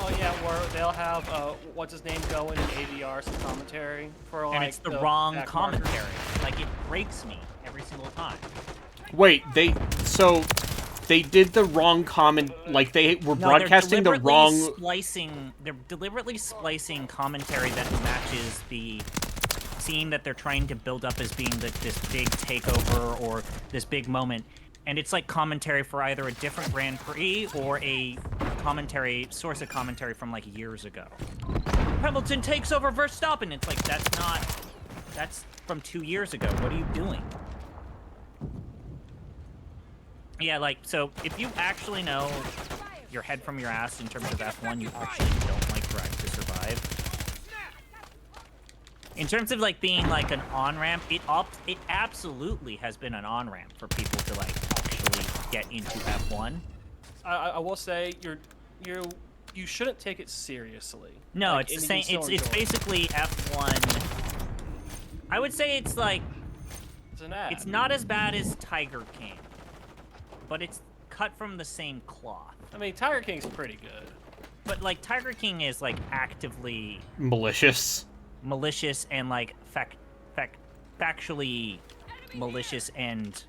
Speaker 7: Oh yeah, where they'll have what's his name going in ADR some commentary for like
Speaker 8: And it's the wrong
Speaker 7: back markers.
Speaker 8: commentary. Like, it breaks me every single time.
Speaker 2: Wait, they did the wrong comment. Like they were broadcasting the wrong.
Speaker 8: They're deliberately splicing commentary that matches the scene that they're trying to build up as being this big takeover or this big moment. And it's like commentary for either a different Grand Prix or a source of commentary from like years ago. Hamilton takes over Verstappen. It's like, that's from 2 years ago. What are you doing? Yeah, like, so if you actually know your head from your ass in terms of F1. You actually don't like Drive to Survive. In terms of like being like an on-ramp, it absolutely has been an on-ramp for people to like actually get into F1.
Speaker 7: I will say you shouldn't take it seriously.
Speaker 8: No,
Speaker 7: Like,
Speaker 8: it's the
Speaker 7: and
Speaker 8: same.
Speaker 7: you can
Speaker 8: It's
Speaker 7: still enjoy it.
Speaker 8: basically F1. I would say it's like
Speaker 7: It's an ad.
Speaker 8: it's not as bad as Tiger King, but it's cut from the same cloth.
Speaker 7: I mean, Tiger King's pretty good.
Speaker 8: But like Tiger King is like actively
Speaker 2: Malicious.
Speaker 8: malicious and like factually malicious and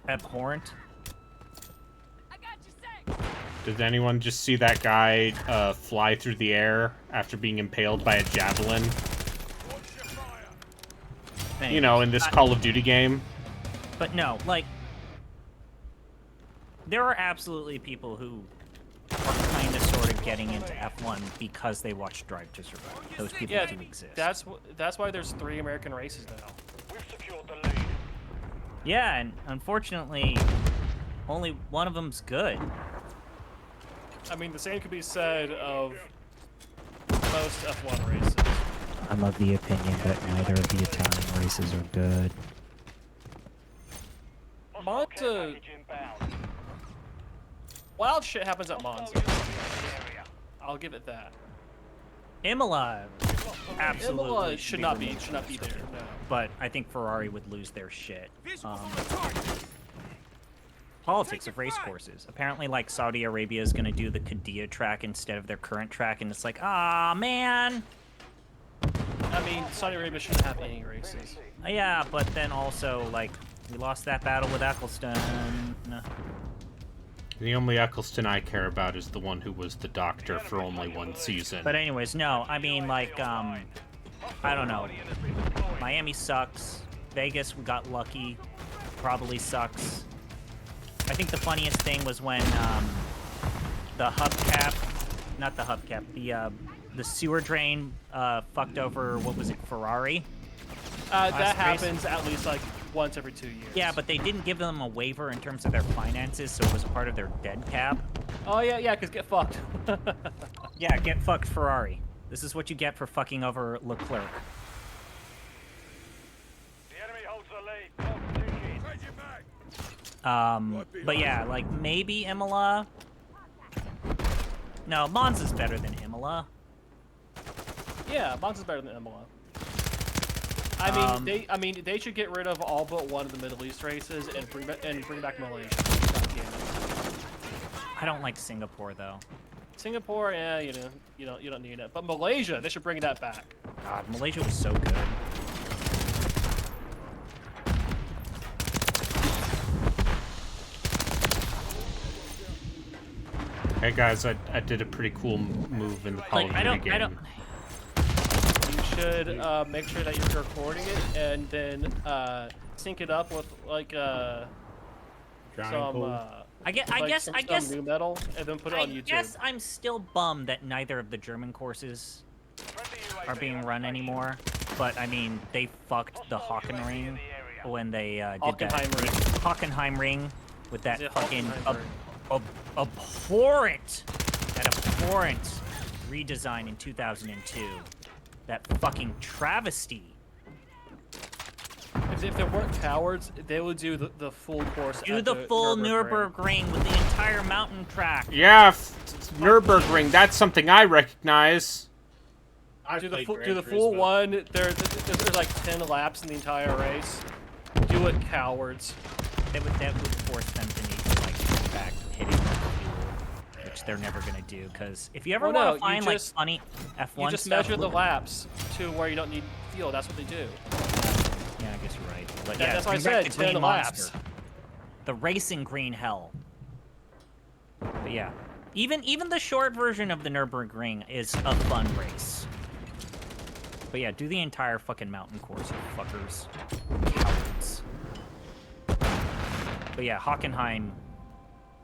Speaker 8: abhorrent.
Speaker 2: Did anyone just see that guy fly through the air after being impaled by a javelin? You know, in this Call of Duty game.
Speaker 8: But no, like, there are absolutely people who are kind of sort of getting into F1 because they watch Drive to Survive. Those people
Speaker 7: Yeah,
Speaker 8: do exist.
Speaker 7: that's why there's 3 American races now.
Speaker 3: We've secured the lead.
Speaker 8: Yeah, and unfortunately, only one of them's good.
Speaker 7: I mean, the same could be said of most F1 races.
Speaker 9: I'm of the opinion that neither of the Italian races are good.
Speaker 7: Monza, wild shit happens at Monza. I'll give it that.
Speaker 8: Imola absolutely
Speaker 7: Imola should not be
Speaker 8: removed.
Speaker 7: there. No.
Speaker 8: But I think Ferrari would lose their shit. Politics of race courses. Apparently, like, Saudi Arabia is going to do the Qadiyah track instead of their current track, and it's like, ah, man.
Speaker 7: I mean, Saudi Arabia shouldn't have any races.
Speaker 8: Yeah, but then also, like, we lost that battle with Eccleston.
Speaker 2: The only Eccleston I care about is the one who was the doctor for only 1 season.
Speaker 8: But anyways, no, I mean, like, I don't know. Miami sucks. Vegas, we got lucky. Probably sucks. I think the funniest thing was when the hubcap, not the hubcap, the sewer drain fucked over, what was it, Ferrari?
Speaker 7: That
Speaker 8: Last race?
Speaker 7: happens at least like once every 2 years.
Speaker 8: Yeah, but they didn't give them a waiver in terms of their finances, so it was part of their dead cap.
Speaker 7: Oh yeah, because get fucked.
Speaker 8: Yeah, get fucked, Ferrari. This is what you get for fucking over Leclerc.
Speaker 3: The enemy holds the lead. Competition.
Speaker 5: Change it back.
Speaker 8: But yeah, like, maybe Imola? No, Monza's better than Imola.
Speaker 7: Yeah, Monza's better than Imola. I mean, they should get rid of all but one of the Middle East races and bring back Malaysia. God damn it.
Speaker 8: I don't like Singapore, though.
Speaker 7: Singapore, yeah, you don't need it. But Malaysia, they should bring that back.
Speaker 8: God, Malaysia was so good.
Speaker 2: Hey guys, I did a pretty cool move in the Call of Duty game.
Speaker 7: You should make sure that you're recording it and then sync it up with like some
Speaker 8: I guess
Speaker 7: some new metal and then put it on YouTube.
Speaker 8: I guess I'm still bummed that neither of the German courses are being run anymore. But I mean, they fucked the Hockenheim when they did that Hockenheimring with that fucking abhorrent redesign in 2002. That fucking travesty.
Speaker 7: If they weren't cowards, they would do the full course.
Speaker 8: Do
Speaker 7: at
Speaker 8: the full
Speaker 7: Nürburgring.
Speaker 8: Nürburgring with the entire mountain track.
Speaker 2: Yeah, Nürburgring, that's something I recognize.
Speaker 7: Do the full one. There's like 10 laps in the entire race. Do it, cowards.
Speaker 8: That would force them to need to like get back hitting the fuel, which they're never gonna do. Because if you ever want to find like funny F1
Speaker 7: you just
Speaker 8: stuff,
Speaker 7: measure the laps to where you don't need fuel. That's what they do.
Speaker 8: Yeah, I guess you're right. But
Speaker 7: Yeah,
Speaker 8: yeah,
Speaker 7: that's why I
Speaker 8: bring back
Speaker 7: said
Speaker 8: the Green
Speaker 7: 10 laps.
Speaker 8: Monster. The racing green hell. But yeah, even the short version of the Nürburgring is a fun race. But yeah, do the entire fucking mountain course, you fuckers. Cowards. But yeah, Hockenheim,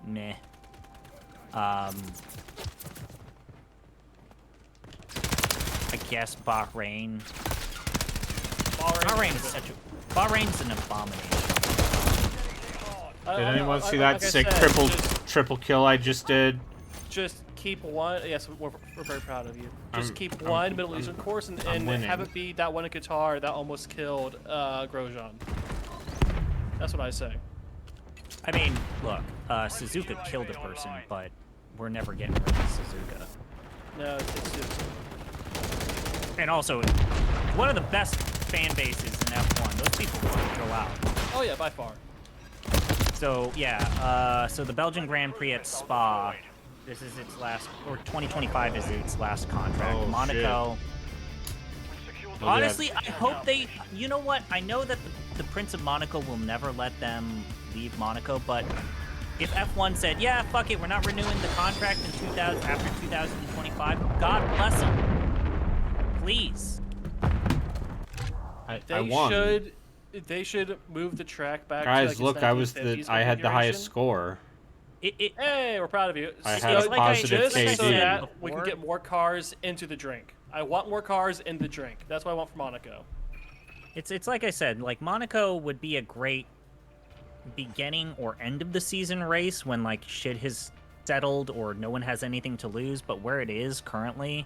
Speaker 8: meh. I guess Bahrain. Bahrain's an abomination.
Speaker 2: Did anyone see
Speaker 7: like
Speaker 2: that
Speaker 7: I
Speaker 2: sick
Speaker 7: said,
Speaker 2: triple kill I just did?
Speaker 7: just keep one. Yes, we're very proud of you. Just keep
Speaker 2: I'm-
Speaker 7: one Middle Eastern course and
Speaker 2: winning.
Speaker 7: have it be that one guitar that almost killed Grosjean. That's what I say.
Speaker 5: I mean, look, Suzuka killed a person, but we're never getting rid of Suzuka.
Speaker 7: No, it's
Speaker 5: And also, one of the best fan bases in F1. Those people fucking go out.
Speaker 7: oh yeah, by far.
Speaker 5: So yeah, so the Belgian Grand Prix at Spa, this is its last, or 2025 is its last contract.
Speaker 2: Oh,
Speaker 5: Monaco.
Speaker 2: Look at
Speaker 5: Honestly,
Speaker 2: that.
Speaker 5: I hope they. You know what? I know that the Prince of Monaco will never let them leave Monaco, but if F1 said, "Yeah, fuck it, we're not renewing the contract in 2000 after 2025," God bless them. Please.
Speaker 2: I won.
Speaker 7: They should move the track back.
Speaker 2: Guys,
Speaker 7: to, like,
Speaker 2: look, I had the highest score.
Speaker 7: Hey, we're proud of you.
Speaker 2: I had a
Speaker 5: like I
Speaker 2: positive
Speaker 7: just
Speaker 2: KD.
Speaker 7: so that we
Speaker 5: before.
Speaker 7: can get more cars into the drink. I want more cars in the drink. That's what I want for Monaco.
Speaker 5: It's like I said, like Monaco would be a great beginning or end of the season race when like shit has settled or no one has anything to lose, but where it is currently,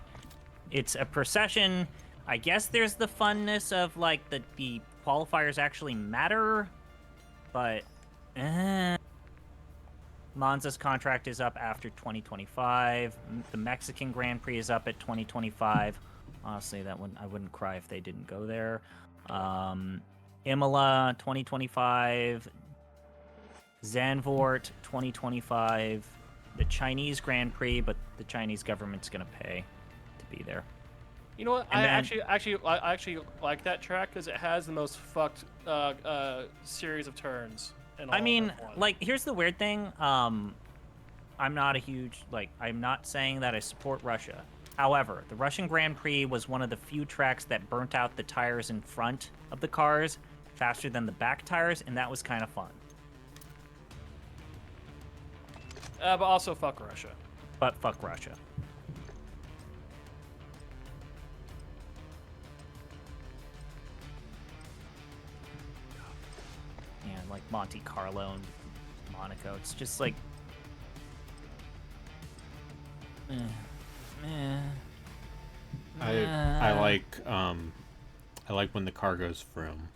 Speaker 5: it's a procession. I guess there's the funness of like the qualifiers actually matter, but Monza's contract is up after 2025. The Mexican Grand Prix is up at 2025. Honestly, I wouldn't cry if they didn't go there. Imola 2025. Zandvoort 2025. The Chinese Grand Prix, but the Chinese government's gonna pay to be there.
Speaker 7: You know what?
Speaker 5: And
Speaker 7: I
Speaker 5: then-
Speaker 7: actually like that track because it has the most fucked series of turns. In all
Speaker 5: I mean,
Speaker 7: of F1.
Speaker 5: like, here's the weird thing. I'm not a huge, like, I'm not saying that I support Russia. However, the Russian Grand Prix was one of the few tracks that burnt out the tires in front of the cars faster than the back tires, and that was kind of fun.
Speaker 7: But also fuck Russia.
Speaker 5: But fuck Russia. Yeah, like Monte Carlo and Monaco. It's just like...
Speaker 2: I like when the car goes vroom.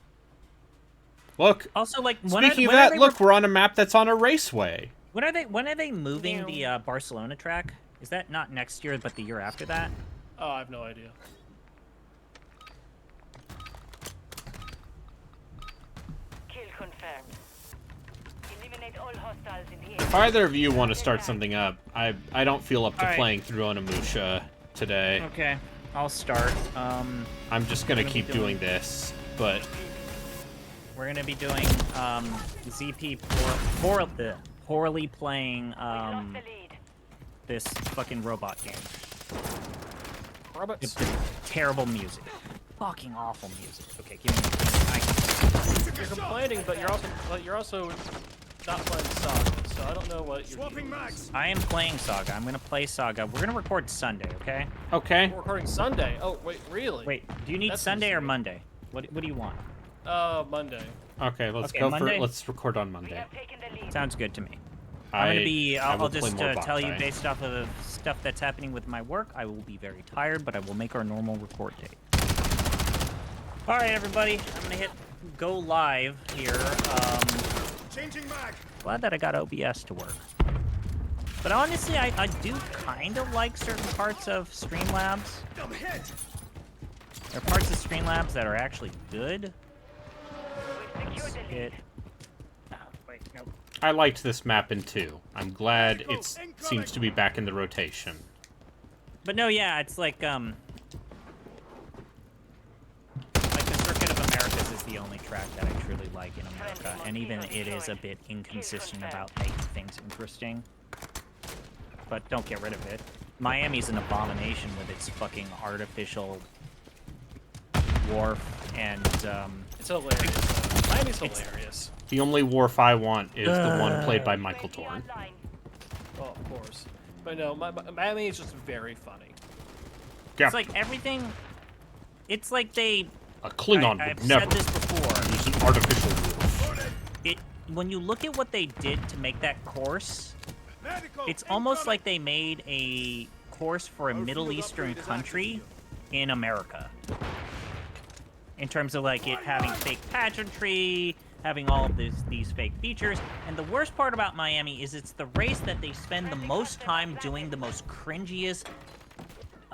Speaker 2: Look,
Speaker 5: Also, like,
Speaker 2: speaking of that, look, we're on a map that's on a raceway.
Speaker 5: When are they moving the Barcelona track? Is that not next year, but the year after that?
Speaker 7: Oh, I have no idea.
Speaker 1: Kill confirmed. Eliminate all hostiles in the
Speaker 2: If
Speaker 1: area.
Speaker 2: either of you want to start something up, I don't feel up to
Speaker 5: Alright.
Speaker 2: playing through Onimusha today.
Speaker 5: Okay, I'll start.
Speaker 2: I'm just gonna
Speaker 5: What are we
Speaker 2: keep
Speaker 5: doing?
Speaker 2: doing this, but
Speaker 5: We're gonna be doing ZP poorly playing
Speaker 1: We've lost the lead.
Speaker 5: this fucking robot game.
Speaker 7: Robots.
Speaker 5: It's terrible music. Fucking awful music. Okay, give me.
Speaker 7: You're complaining, but you're also not playing Saga, so I don't know what you're doing.
Speaker 5: I am playing Saga. I'm gonna play Saga. We're gonna record Sunday, okay?
Speaker 2: okay.
Speaker 7: We're recording Sunday. Oh wait, really?
Speaker 5: Wait, do you need
Speaker 7: That's
Speaker 5: Sunday or
Speaker 7: insane.
Speaker 5: Monday? What do you want?
Speaker 7: Monday.
Speaker 2: Okay, let's
Speaker 5: Okay,
Speaker 2: go
Speaker 5: Monday?
Speaker 2: for let's record on
Speaker 1: We
Speaker 2: Monday.
Speaker 1: have taken the lead.
Speaker 5: Sounds good to me. I'm gonna be.
Speaker 2: I will
Speaker 5: I'll
Speaker 2: play
Speaker 5: just
Speaker 2: more
Speaker 5: tell you
Speaker 2: Bonsai.
Speaker 5: based off of stuff that's happening with my work. I will be very tired, but I will make our normal record date. All right, everybody. I'm gonna hit go live here. Glad that I got OBS to work. But honestly, I do kind of like certain parts of Streamlabs. There are parts of Streamlabs that are actually good.
Speaker 1: We've secured the lead.
Speaker 5: Wait, no.
Speaker 2: I liked this map in 2. I'm glad it seems to be back in the rotation.
Speaker 5: But no, yeah, it's like the Circuit of Americas is the only track that I truly like in America, and even it is a bit inconsistent about making things interesting. But don't get rid of it. Miami's an abomination with its fucking artificial wharf and
Speaker 7: It's hilarious. Miami's hilarious.
Speaker 2: The only Wharf I want is the one played by Michael
Speaker 1: UAV
Speaker 2: Dorn.
Speaker 1: online.
Speaker 7: Oh, of course. But no, Miami is just very funny.
Speaker 2: Yeah,
Speaker 5: it's like everything. It's like they.
Speaker 2: a Klingon
Speaker 5: I've
Speaker 2: would never
Speaker 5: said this before.
Speaker 2: use an artificial wharf.
Speaker 5: When you look at what they did to make that course, It's almost like they made a course for a Middle Eastern country in America. In terms of like it having fake pageantry, having all of these fake features. And the worst part about Miami is it's the race that they spend the most time doing the most cringiest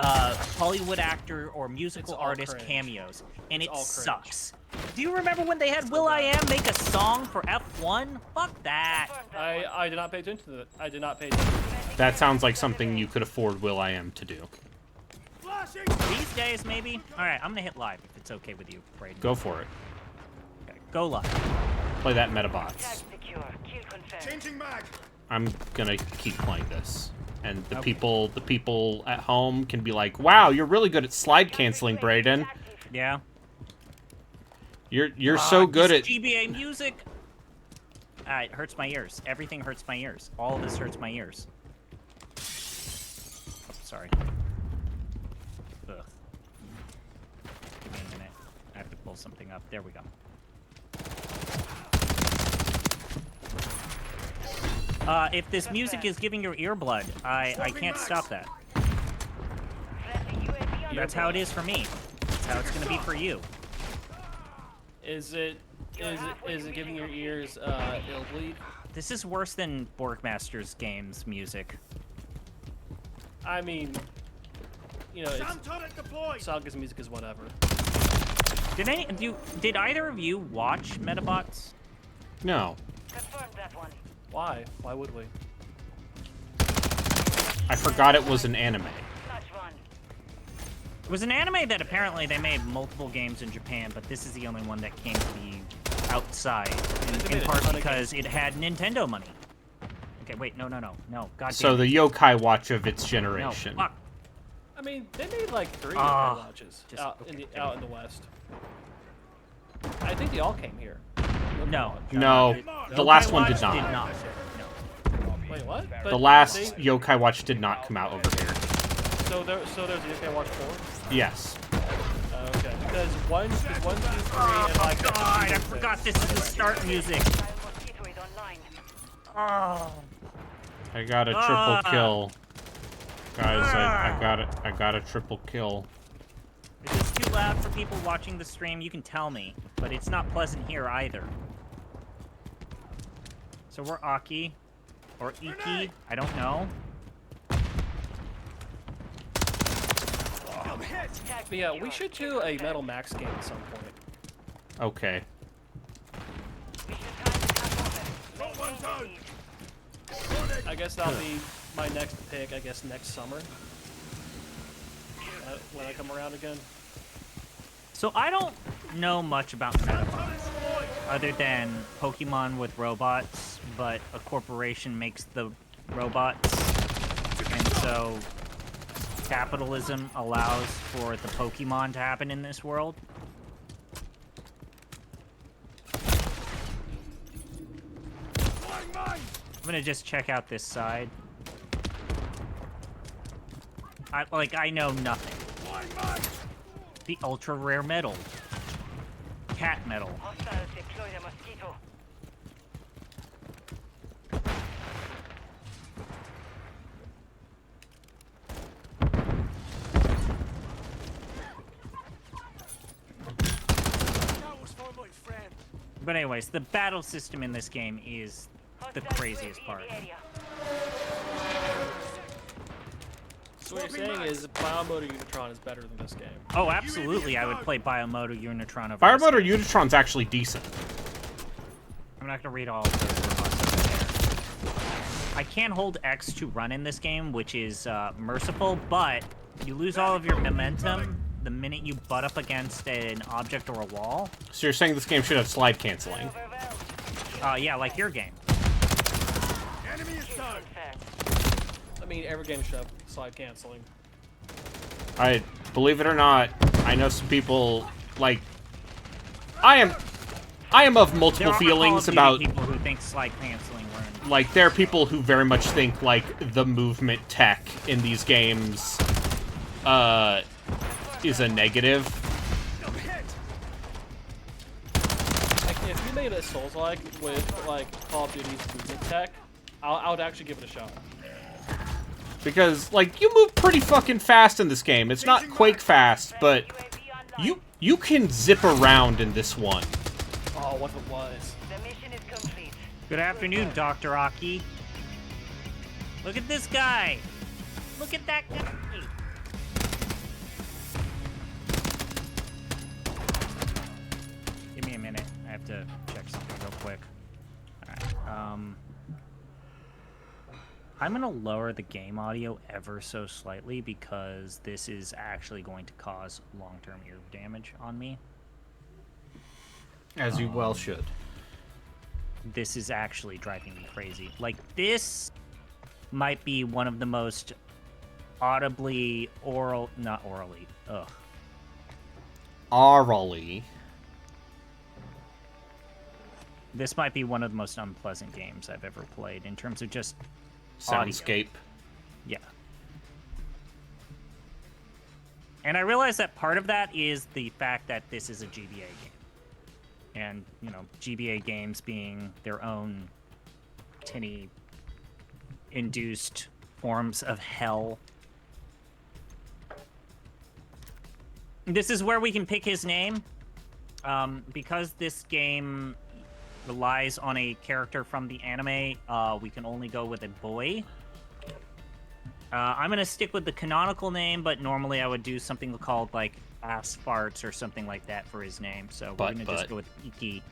Speaker 5: Hollywood actor or musical
Speaker 7: all
Speaker 5: artist
Speaker 7: cringe.
Speaker 5: cameos. And it
Speaker 7: all cringe.
Speaker 5: sucks. Do you remember when they had Will.i.am make a song for F1? Fuck that.
Speaker 7: I did not pay attention to that. I did not pay attention.
Speaker 2: That sounds like something you could afford Will.i.am to do.
Speaker 5: These days, maybe? Alright, I'm gonna hit live if it's okay with you, Braden.
Speaker 2: Go for it.
Speaker 5: Okay, go live.
Speaker 2: Play that Metabots.
Speaker 1: Tag secure. Kill confirmed.
Speaker 2: I'm gonna keep playing this. And the
Speaker 5: Okay.
Speaker 2: people at home can be like, wow, you're really good at slide canceling, Braden.
Speaker 5: Yeah.
Speaker 2: You're so good
Speaker 5: this
Speaker 2: at
Speaker 5: GBA music. It hurts my ears. Everything hurts my ears. All of this hurts my ears. Oh, sorry. Ugh. Give me a minute. I have to pull something up. There we go. If this music is giving your ear blood, I can't stop that. That's how it is for me. That's how it's gonna be for you.
Speaker 7: Is it giving your ears ill bleed?
Speaker 5: This is worse than Borgmaster's games music.
Speaker 7: I mean, you know, Saga's music is whatever.
Speaker 5: Did either of you watch Metabots?
Speaker 2: No.
Speaker 1: Confirmed that one.
Speaker 7: Why? Why would we?
Speaker 2: I forgot it was an anime.
Speaker 1: Clutch run.
Speaker 5: It was an anime that apparently they made multiple games in Japan, but this is the only one that came to the outside, in part because it had Nintendo money. Okay, wait, no, God
Speaker 2: So
Speaker 5: damn it.
Speaker 2: the Yokai Watch of its
Speaker 5: No,
Speaker 2: generation.
Speaker 5: fuck.
Speaker 7: I mean, they made like 3
Speaker 5: Ah,
Speaker 7: Yokai Watches
Speaker 5: just-
Speaker 7: out
Speaker 5: okay,
Speaker 7: in the West. I think they all came here.
Speaker 5: No.
Speaker 2: No, the last one did
Speaker 5: Watch
Speaker 2: not.
Speaker 5: No.
Speaker 7: Wait, what?
Speaker 2: The
Speaker 7: But
Speaker 2: last
Speaker 7: they-
Speaker 2: Yokai Watch did not come out over here.
Speaker 7: So there's a Yokai Watch 4?
Speaker 2: Yes.
Speaker 7: Okay, because 1, 2, 3, and like...
Speaker 5: God, I forgot this is the start music.
Speaker 1: Mosquito is online.
Speaker 5: Oh.
Speaker 2: I got a triple kill. Guys, I got a triple kill.
Speaker 5: If it's too loud for people watching the stream, you can tell me, but it's not pleasant here either. So we're Aki, or Iki, I don't know.
Speaker 7: But yeah, we should do a Metal Max game at some point.
Speaker 2: Okay.
Speaker 7: I guess that'll be my next pick, I guess, next summer. When I come around again.
Speaker 5: So I don't know much about Metabots, other than Pokemon with robots, but a corporation makes the robots, and so capitalism allows for the Pokemon to happen in this world. I'm gonna just check out this side. I know nothing. The ultra rare metal. Cat metal.
Speaker 1: Hostiles deploy the mosquito.
Speaker 5: But anyways, the battle system in this game is the craziest part.
Speaker 7: So what you're saying is Biomotor Unitron is better than this game.
Speaker 5: Oh, absolutely, I would play Biomotor Unitron over
Speaker 2: Firemotor
Speaker 5: this game.
Speaker 2: Unitron's actually decent.
Speaker 5: I'm not gonna read all of those robots over there. I can hold X to run in this game, which is merciful, but you lose all of your momentum the minute you butt up against an object or a wall.
Speaker 2: So you're saying this game should have slide canceling?
Speaker 5: Yeah, like your game.
Speaker 7: I mean, every game should have slide canceling.
Speaker 2: I believe it or not, I know some people like. I am of multiple
Speaker 5: There are
Speaker 2: feelings
Speaker 5: Call of
Speaker 2: about.
Speaker 5: Duty people who think slide canceling were
Speaker 2: Like, there are people who very much think like the movement tech in these games is a negative.
Speaker 7: Like, if you made a Souls-like with like Call of Duty's movement tech, I would actually give it a shot.
Speaker 2: Because, like, you move pretty fucking fast in this game. It's not Quake fast, but you can zip around in this one.
Speaker 7: Oh, what if it was?
Speaker 1: The mission is complete.
Speaker 5: Good afternoon, Dr. Aki. Look at this guy. Look at that guy. Give me a minute. I have to check something real quick. Alright, I'm gonna lower the game audio ever so slightly because this is actually going to cause long-term ear damage on me.
Speaker 2: As you well should.
Speaker 5: This is actually driving me crazy. Like, this might be one of the most audibly not orally,
Speaker 2: Aurally.
Speaker 5: This might be one of the most unpleasant games I've ever played in terms of just audio.
Speaker 2: Soundscape.
Speaker 5: Yeah. And I realize that part of that is the fact that this is a GBA game. And, you know, GBA games being their own tinny-induced forms of hell. This is where we can pick his name. Because this game relies on a character from the anime, we can only go with a boy. I'm going to stick with the canonical name, but normally I would do something called, like, ass farts or something like that for his name. So we're going to just go with Iki.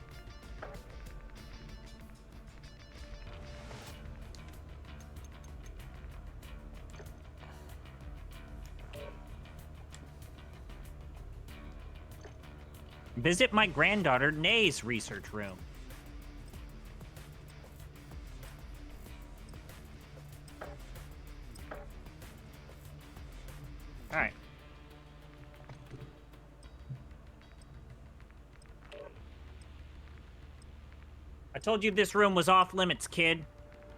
Speaker 5: Visit my granddaughter Nay's research room. All right. I told you this room was off limits, kid.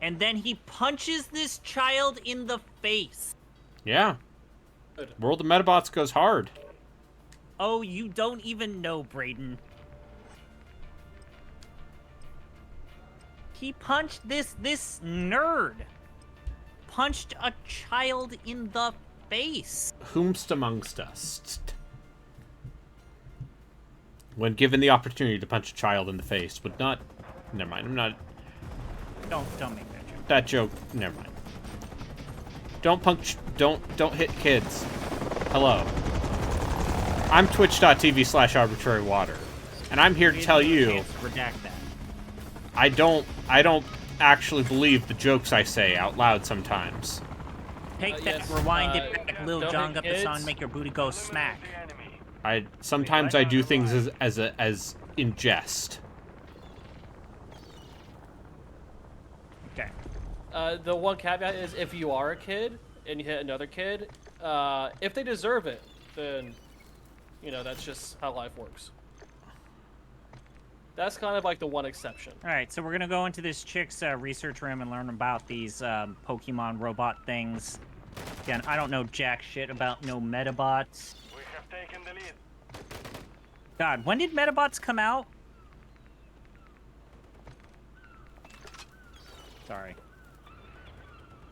Speaker 5: And then he punches this child in the face.
Speaker 2: Yeah. World of Metabots goes hard.
Speaker 5: Oh, you don't even know, Brayden. He punched this nerd. Punched a child in the face.
Speaker 2: Whomst amongst us? When given the opportunity to punch a child in the face, would not... Never mind, I'm not...
Speaker 5: Don't make that joke.
Speaker 2: That joke, never mind. Don't punch... Don't hit kids. Hello. I'm twitch.tv/arbitrarywater, and I'm here to tell you...
Speaker 5: Redact that.
Speaker 2: I don't actually believe the jokes I say out loud sometimes.
Speaker 5: Take that,
Speaker 7: yes,
Speaker 5: rewind it back, Lil
Speaker 7: don't
Speaker 5: Jon
Speaker 7: hit
Speaker 5: got the sound,
Speaker 7: kids.
Speaker 5: make your booty go smack.
Speaker 2: Sometimes I do things as in jest.
Speaker 5: Okay.
Speaker 7: The one caveat is if you are a kid and you hit another kid, if they deserve it, then, you know, that's just how life works. That's kind of like the one exception.
Speaker 5: All right, so we're gonna go into this chick's research room and learn about these Pokemon robot things. Again, I don't know jack shit about no Metabots.
Speaker 3: We have taken the lead.
Speaker 5: God, when did Metabots come out? Sorry.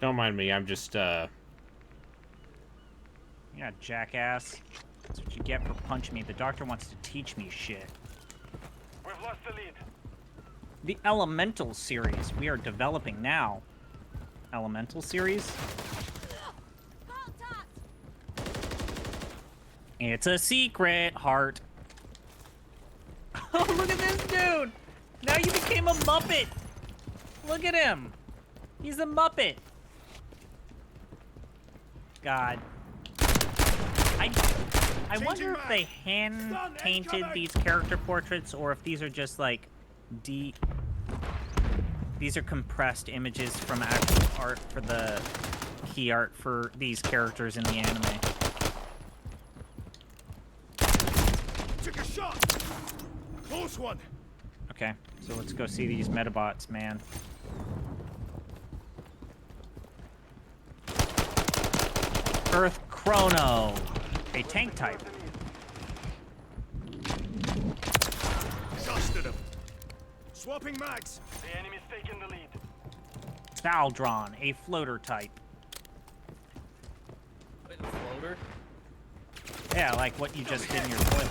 Speaker 2: Don't mind me, I'm just,
Speaker 5: Yeah, jackass. That's what you get for punching me. The doctor wants to teach me shit.
Speaker 3: We've lost the lead.
Speaker 5: The Elemental series we are developing now. Elemental series? It's a secret, Heart. Oh, look at this dude! Now you became a Muppet! Look at him! He's a Muppet! God. I wonder if they hand-painted these character portraits or if these are just, like, These are compressed images from actual art for the key art for these characters in the anime.
Speaker 3: Took a shot. Close one.
Speaker 5: Okay, so let's go see these Metabots, man. Earth Chrono, a tank type.
Speaker 3: Dusted him. Swapping mags. The enemy's taking the lead.
Speaker 5: Baldron, a floater type.
Speaker 7: Wait, a floater?
Speaker 5: Yeah, like what you just did in your toilet.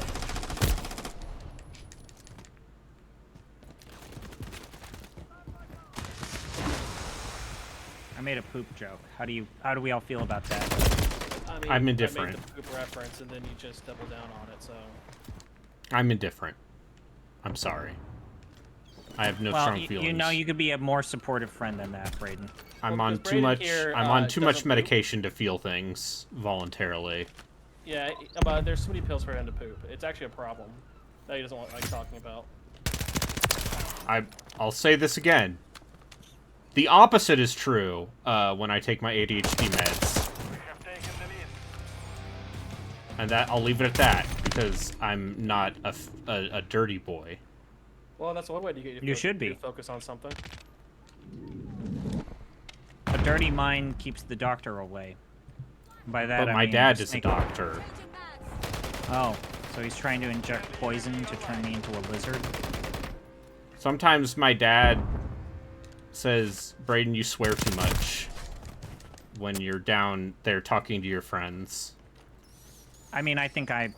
Speaker 5: I made a poop joke. How do we all feel about that?
Speaker 7: I mean,
Speaker 2: I'm indifferent.
Speaker 7: I made the poop reference, and then you just double down on it, so...
Speaker 2: I'm indifferent. I'm sorry. I have no strong feelings.
Speaker 5: You know, you could be a more supportive friend than that, Braden.
Speaker 2: I'm
Speaker 7: Well,
Speaker 2: on
Speaker 7: because
Speaker 2: too
Speaker 7: Braden
Speaker 2: much.
Speaker 7: here,
Speaker 2: I'm on too much
Speaker 7: doesn't poop.
Speaker 2: medication to feel things voluntarily.
Speaker 7: Yeah, but there's so many pills for him to poop. It's actually a problem that he doesn't like talking about.
Speaker 2: I'll say this again. The opposite is true when I take my ADHD meds.
Speaker 3: We have taken the lead.
Speaker 2: And that I'll leave it at that because I'm not a dirty boy.
Speaker 7: Well, that's one way to get
Speaker 5: You should be.
Speaker 7: to focus on something.
Speaker 5: A dirty mind keeps the doctor away. By that,
Speaker 2: But
Speaker 5: I
Speaker 2: my
Speaker 5: mean
Speaker 2: dad is a
Speaker 5: snake-
Speaker 2: doctor.
Speaker 5: Oh, so he's trying to inject poison to turn me into a lizard?
Speaker 2: Sometimes my dad says, Braden, you swear too much when you're down there talking to your friends.
Speaker 5: I mean, I think I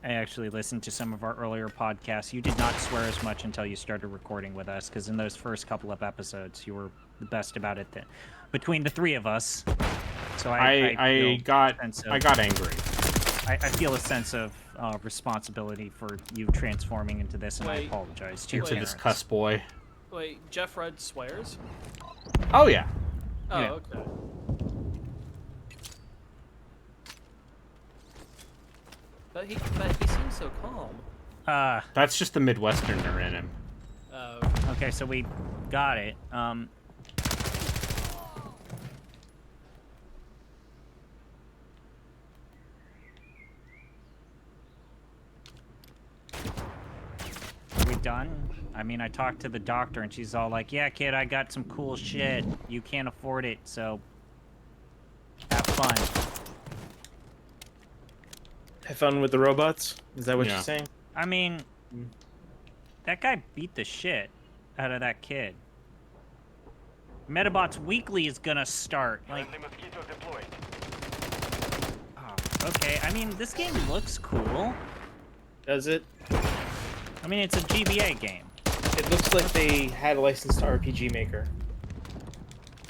Speaker 5: actually listened to some of our earlier podcasts. You did not swear as much until you started recording with us, because in those first couple of episodes, you were the best about it. Between the three of us, so
Speaker 2: I got angry.
Speaker 5: I feel a sense of responsibility for you transforming into this, and I
Speaker 7: Wait.
Speaker 5: apologize to your
Speaker 2: Into this
Speaker 5: parents.
Speaker 2: cuss boy.
Speaker 7: Wait, Jeff Rudd swears?
Speaker 2: Oh yeah.
Speaker 7: Oh,
Speaker 2: Yeah.
Speaker 7: okay. But he seems so calm.
Speaker 2: That's just the Midwesterner in him.
Speaker 5: Okay, so we got it. Are we done? I mean, I talked to the doctor and she's all like, yeah, kid, I got some cool shit. You can't afford it, so have fun.
Speaker 10: Have fun with the robots? Is that what
Speaker 2: Yeah.
Speaker 10: you're saying?
Speaker 5: I mean, that guy beat the shit out of that kid. Metabots Weekly is gonna start. Like,
Speaker 3: Friendly mosquito deployed.
Speaker 5: oh, okay. I mean, this game looks cool.
Speaker 10: Does it?
Speaker 5: I mean, it's a GBA game.
Speaker 10: It looks like they had a licensed RPG Maker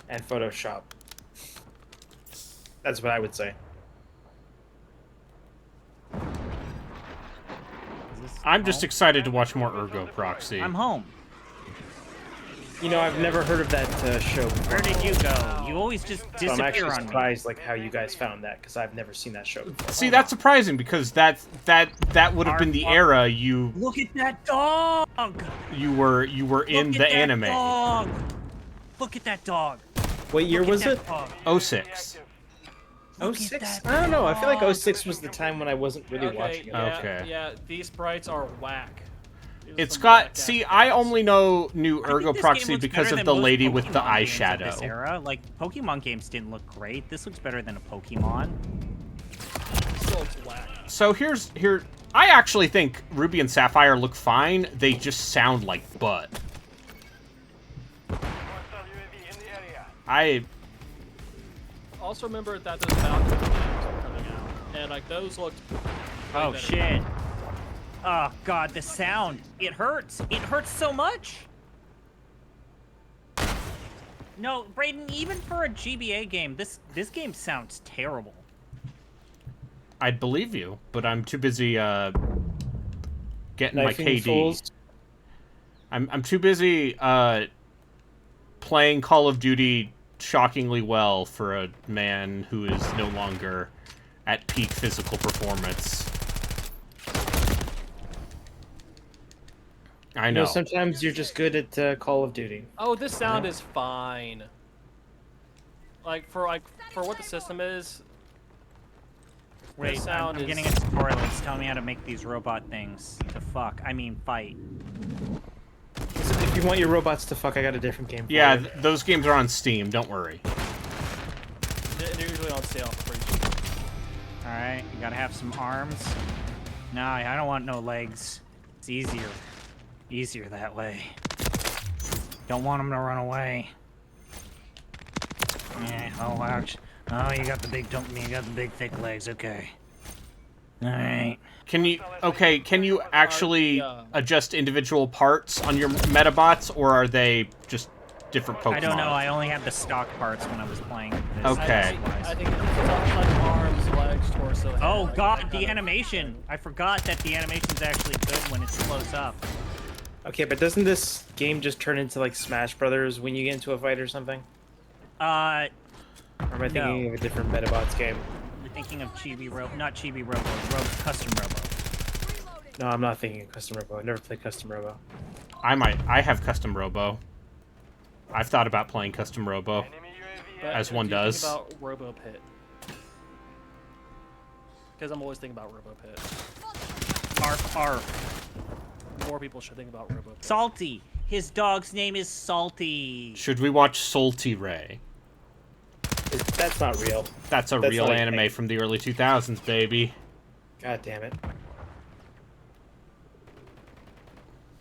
Speaker 10: and Photoshop. That's what I would say.
Speaker 2: I'm just excited to watch more Ergo Proxy.
Speaker 5: I'm home.
Speaker 10: You know, I've never heard of that show before.
Speaker 5: Where did you go? You always just
Speaker 10: So I'm
Speaker 5: disappear
Speaker 10: actually
Speaker 5: on me.
Speaker 10: surprised, like, how you guys found that, because I've never seen that show before.
Speaker 2: See, that's surprising because that would have been the era you
Speaker 5: Look at that dog!
Speaker 2: were in
Speaker 5: Look
Speaker 2: the
Speaker 5: at that
Speaker 2: anime.
Speaker 5: Dog. Look at that dog.
Speaker 10: What year
Speaker 5: Look at
Speaker 10: was
Speaker 5: that
Speaker 10: it?
Speaker 5: dog.
Speaker 2: 06.
Speaker 5: Look at
Speaker 10: 06?
Speaker 5: that
Speaker 10: I don't know. I feel like
Speaker 5: dog.
Speaker 10: 06 was the time when I wasn't really
Speaker 7: Okay,
Speaker 10: watching it.
Speaker 7: yeah,
Speaker 2: Okay.
Speaker 7: yeah, these sprites are whack. These are
Speaker 2: It's
Speaker 7: some
Speaker 2: got.
Speaker 7: whack-ass
Speaker 2: See, I
Speaker 7: sprites.
Speaker 2: only know new
Speaker 5: I think
Speaker 2: Ergo
Speaker 5: this game
Speaker 2: Proxy
Speaker 5: looks
Speaker 2: because
Speaker 5: better
Speaker 2: of
Speaker 5: than
Speaker 2: the
Speaker 5: most
Speaker 2: lady with the
Speaker 5: Pokemon games of this
Speaker 2: eyeshadow.
Speaker 5: era. Like, Pokemon games didn't look great. This looks better than a Pokemon.
Speaker 7: Still looks whack.
Speaker 2: So here. I actually think Ruby and Sapphire look fine. They just sound like butt.
Speaker 3: Hostile UAV in the area.
Speaker 2: I
Speaker 7: Also remember that those Valkyrie games are coming out, and like those looked. way
Speaker 5: Oh,
Speaker 7: better.
Speaker 5: shit. Oh, God, the sound. It hurts. It hurts so much. No, Braden, even for a GBA game, this game sounds terrible.
Speaker 2: I'd believe you, but I'm too busy getting my
Speaker 10: Knifing
Speaker 2: KD.
Speaker 10: fools.
Speaker 2: I'm too busy playing Call of Duty shockingly well for a man who is no longer at peak physical performance. I
Speaker 10: You
Speaker 2: know.
Speaker 10: know, sometimes you're just good at Call of Duty.
Speaker 7: Oh, this sound is fine. Like for what the system is.
Speaker 5: Wait,
Speaker 7: This sound
Speaker 5: I'm
Speaker 7: is.
Speaker 5: getting a tutorial. It's telling me how to make these robot things to fuck. I mean, fight.
Speaker 10: If you want your robots to fuck, I got a different game for
Speaker 2: Yeah,
Speaker 10: you.
Speaker 2: those games are on Steam. Don't worry.
Speaker 7: They're usually on sale for free.
Speaker 5: Alright, you gotta have some arms. Nah, I don't want no legs. It's easier. Easier that way. Don't want them to run away.
Speaker 9: Yeah, oh, ouch. Oh, you got the big thick legs, okay. Alright.
Speaker 2: Can you actually
Speaker 7: Yeah.
Speaker 2: adjust individual parts on your Metabots, or are they just different Pokemon?
Speaker 5: I don't know. I only had the stock parts when I was playing. This.
Speaker 2: Okay.
Speaker 7: I think it's all like arms, legs, torso. head,
Speaker 5: Oh
Speaker 7: like,
Speaker 5: god,
Speaker 7: that
Speaker 5: the
Speaker 7: kind of-
Speaker 5: animation! I forgot that the animation's actually good when it's close up.
Speaker 10: Okay, but doesn't this game just turn into like Smash Brothers when you get into a fight or something?
Speaker 5: Uh,
Speaker 10: Or am I thinking
Speaker 5: No.
Speaker 10: of a different Metabots game?
Speaker 5: you're thinking of not Chibi Robo, Custom Robo.
Speaker 10: No, I'm not thinking of Custom Robo. I've never played Custom Robo.
Speaker 2: I have Custom Robo. I've thought about playing Custom Robo.
Speaker 3: Enemy UAV
Speaker 7: But
Speaker 2: As
Speaker 7: do
Speaker 2: one
Speaker 7: you think
Speaker 2: does.
Speaker 7: about Robo Pit? Because I'm always thinking about Robo Pit.
Speaker 5: Arf, arf.
Speaker 7: More people should think about Robo Pit.
Speaker 5: Salty. His dog's name is Salty.
Speaker 2: Should we watch Salty Ray?
Speaker 10: That's not real.
Speaker 2: That's a
Speaker 10: That's
Speaker 2: real
Speaker 10: like-
Speaker 2: anime from the early 2000s, baby.
Speaker 10: God damn it.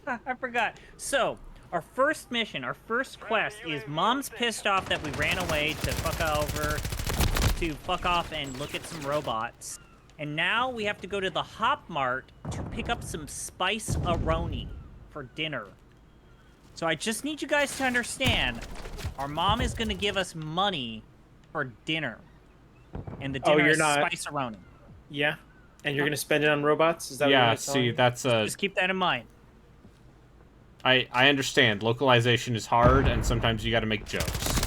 Speaker 5: I forgot. So, our first mission, our first quest is Mom's pissed off that we ran away to fuck off and look at some robots. And now we have to go to the Hop Mart to pick up some spice aroni for dinner. So I just need you guys to understand, our mom is going to give us money for dinner. And the dinner
Speaker 10: you're
Speaker 5: is
Speaker 10: not-
Speaker 5: spice aroni.
Speaker 10: Yeah? And you're gonna spend it on robots? Is that what
Speaker 2: Yeah,
Speaker 10: you're telling
Speaker 2: see,
Speaker 10: me?
Speaker 2: that's a...
Speaker 5: Just keep that in mind.
Speaker 2: I understand. Localization is hard, and sometimes you gotta make jokes.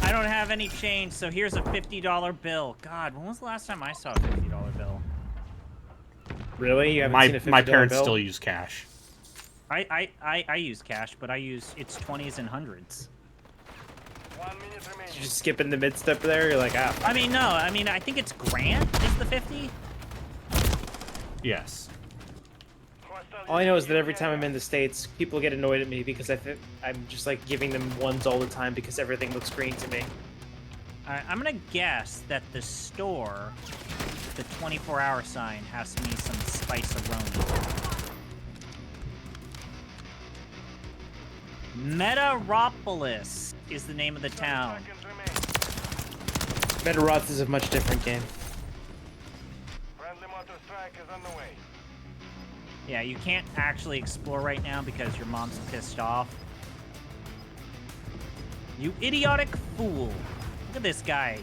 Speaker 5: I don't have any change, so here's a $50 bill. God, when was the last time I saw a $50 bill?
Speaker 10: Really? You haven't seen a $50
Speaker 2: My parents
Speaker 10: bill?
Speaker 2: still use cash.
Speaker 5: I use cash, but it's 20s and 100s.
Speaker 3: 1 minute remaining.
Speaker 10: You just skip in the mid-step there? You're like, ah.
Speaker 5: I mean, no, I think it's Grant is the 50.
Speaker 2: Yes.
Speaker 10: All I know is that every time I'm in the States, people get annoyed at me because I'm just like giving them ones all the time because everything looks green to me.
Speaker 5: I'm gonna guess that the store, the 24-hour sign, has me some spice-a-roni. Metaropolis is the name of the town.
Speaker 10: Metaroth is a much different game.
Speaker 3: Friendly motor strike is on the way.
Speaker 5: Yeah, you can't actually explore right now because your mom's pissed off. You idiotic fool. Look at this guy.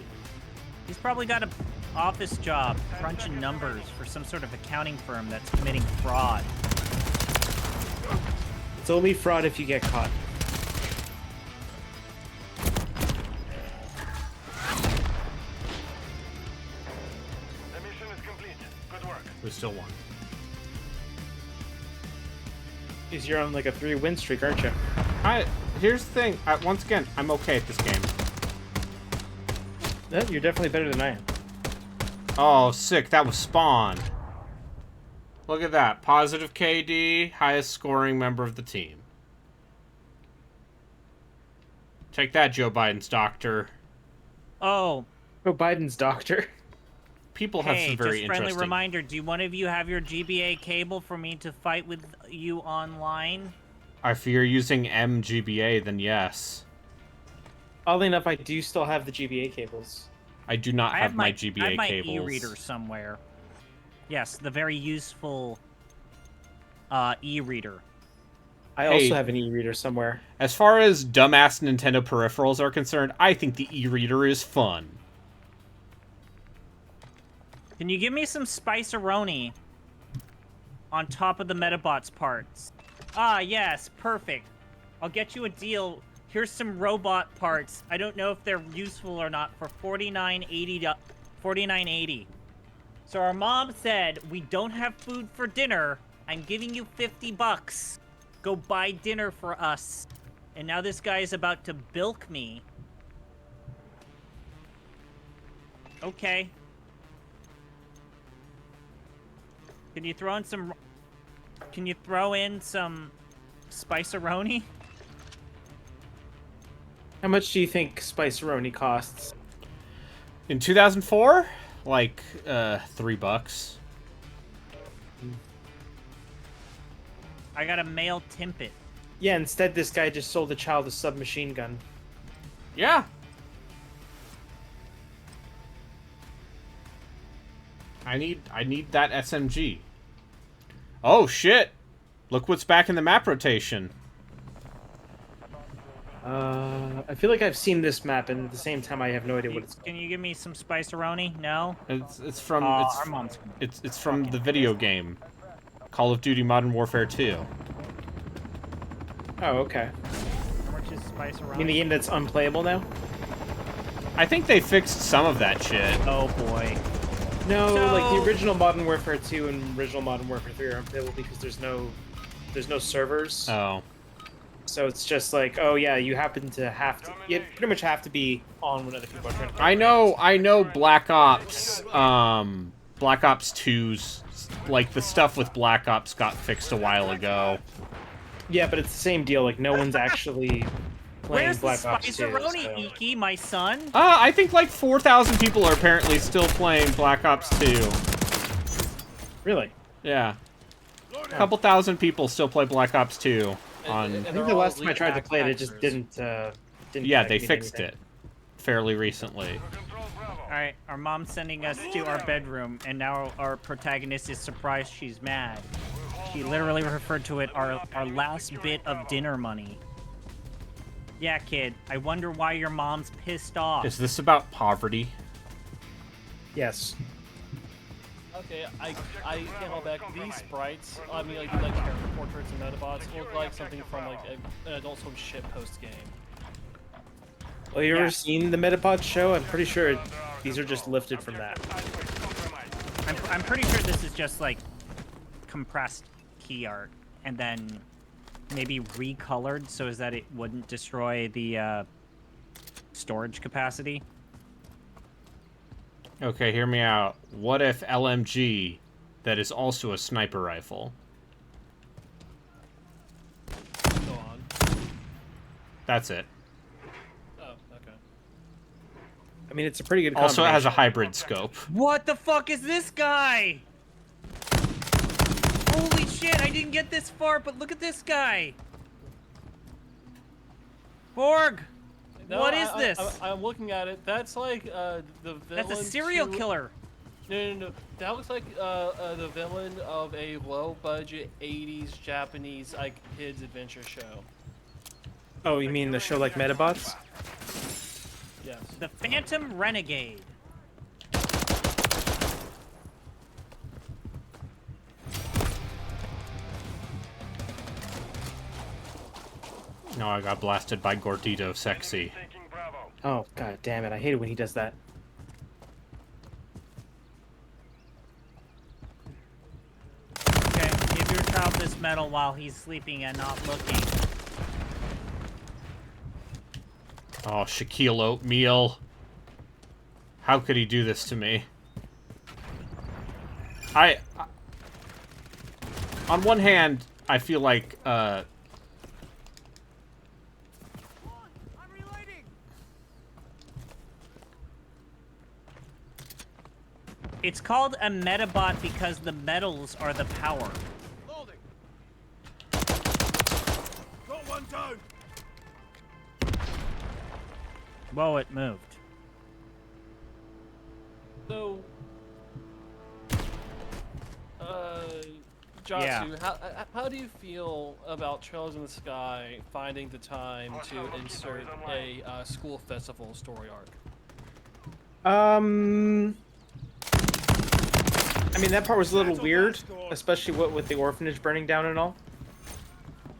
Speaker 5: He's probably got an office job crunching numbers for some sort of accounting firm that's committing fraud.
Speaker 10: It's only fraud if you get caught.
Speaker 3: The mission is complete. Good work.
Speaker 2: There's still one.
Speaker 10: Because you're on like a 3-win streak, aren't you?
Speaker 2: Here's the thing. Once again, I'm okay at this game.
Speaker 10: Yeah, you're definitely better than I am.
Speaker 2: Oh, sick. That was Spawn. Look at that. Positive KD, highest scoring member of the team. Take that, Joe Biden's doctor.
Speaker 5: Oh,
Speaker 10: Oh, Biden's doctor.
Speaker 2: People have
Speaker 5: hey,
Speaker 2: some very
Speaker 5: just friendly
Speaker 2: interesting...
Speaker 5: reminder, do one of you have your GBA cable for me to fight with you online?
Speaker 2: If you're using MGBA, then yes.
Speaker 10: Oddly enough, I do still have the GBA cables.
Speaker 2: I do not
Speaker 5: I
Speaker 2: have my
Speaker 5: I
Speaker 2: GBA
Speaker 5: have my
Speaker 2: cables.
Speaker 5: e-reader somewhere. Yes, the very useful e-reader.
Speaker 10: I
Speaker 2: Hey.
Speaker 10: also have an e-reader somewhere.
Speaker 2: As far as dumbass Nintendo peripherals are concerned, I think the e-reader is fun.
Speaker 5: Can you give me some spice-a-roni on top of the Metabots parts? Ah, yes, perfect. I'll get you a deal. Here's some robot parts. I don't know if they're useful or not for $49.80. So our mom said, we don't have food for dinner. I'm giving you $50. Go buy dinner for us. And now this guy is about to bilk me. Okay. Can you throw in some spice-a-roni?
Speaker 10: How much do you think Spice-a-roni costs?
Speaker 2: In 2004, like $3.
Speaker 5: I got a male Timpet.
Speaker 10: Yeah, instead this guy just sold a child a submachine gun.
Speaker 2: Yeah. I need that SMG. Oh shit! Look what's back in the map rotation.
Speaker 10: I feel like I've seen this map, and at the same time, I have no idea what it's.
Speaker 5: Can you give me some Spice-A-Roni? No?
Speaker 2: It's from
Speaker 5: our mom's.
Speaker 2: it's from the video game, Call of Duty Modern Warfare 2.
Speaker 10: Oh, okay.
Speaker 5: How much is Spice-A-Roni?
Speaker 10: You mean the game that's unplayable now?
Speaker 2: I think they fixed some of that shit.
Speaker 5: Oh boy.
Speaker 10: No,
Speaker 5: So-
Speaker 10: like the original Modern Warfare 2 and original Modern Warfare 3 are unplayable because there's no servers.
Speaker 2: Oh.
Speaker 10: So it's just like, oh yeah, you pretty much have to be on when other people are trying to play.
Speaker 2: I know Black Ops 2's, like, the stuff with Black Ops got fixed a while ago.
Speaker 10: Yeah, but it's the same deal. Like, no one's actually playing
Speaker 5: Where's
Speaker 10: Black
Speaker 5: the
Speaker 10: Ops 2.
Speaker 5: Spice-A-Roni,
Speaker 10: So.
Speaker 5: Iki, my son?
Speaker 2: I think like 4,000 people are apparently still playing Black Ops 2.
Speaker 10: Really?
Speaker 2: Yeah. A couple thousand people still play Black Ops 2 on...
Speaker 10: I think the last time I tried to play it, it just didn't
Speaker 2: Yeah, they
Speaker 10: mean
Speaker 2: fixed
Speaker 10: anything.
Speaker 2: it fairly recently.
Speaker 5: Alright, our mom's sending us to our bedroom, and now our protagonist is surprised she's mad. She literally referred to it our last bit of dinner money. Yeah, kid, I wonder why your mom's pissed off.
Speaker 2: Is this about poverty?
Speaker 10: Yes.
Speaker 7: Okay, I can't hold back. These sprites, I mean, like character portraits and metabots, look like something from like an Adult Swim shitpost game.
Speaker 10: Well, you ever seen the Metapod show? I'm pretty sure these are just lifted from that.
Speaker 5: I'm pretty sure this is just like compressed key art and then maybe recolored so as that it wouldn't destroy the storage capacity.
Speaker 2: Okay, hear me out. What if LMG, that is also a sniper rifle?
Speaker 7: Go on.
Speaker 2: That's it.
Speaker 7: Oh, okay.
Speaker 10: I mean, it's a pretty good
Speaker 2: Also, it has a
Speaker 10: combination.
Speaker 2: hybrid scope.
Speaker 5: What the fuck is this guy? Holy shit, I didn't get this far, but look at this guy. Borg,
Speaker 7: No,
Speaker 5: what is this?
Speaker 7: I'm looking at it. That's like the villain.
Speaker 5: That's a serial killer.
Speaker 7: No. That looks like the villain of a low-budget '80s Japanese like kids adventure show.
Speaker 10: Oh, you mean the show like Metabots?
Speaker 7: Yes.
Speaker 5: The Phantom Renegade.
Speaker 2: No, I got blasted by Gordito Sexy.
Speaker 10: Oh, god damn it. I hate it when he does that.
Speaker 5: Okay, give your child this medal while he's sleeping and not looking.
Speaker 2: Oh, Shaquille Oatmeal. How could he do this to me? On one hand, I feel like,
Speaker 5: It's called a Metabot because the metals are the power.
Speaker 3: Loading. Got one down.
Speaker 5: Whoa, it moved.
Speaker 7: So, Jotsu, how do you feel about Trails in the Sky finding the time to insert a school festival story arc?
Speaker 10: I mean, that part was a little weird, especially with the orphanage burning down and all.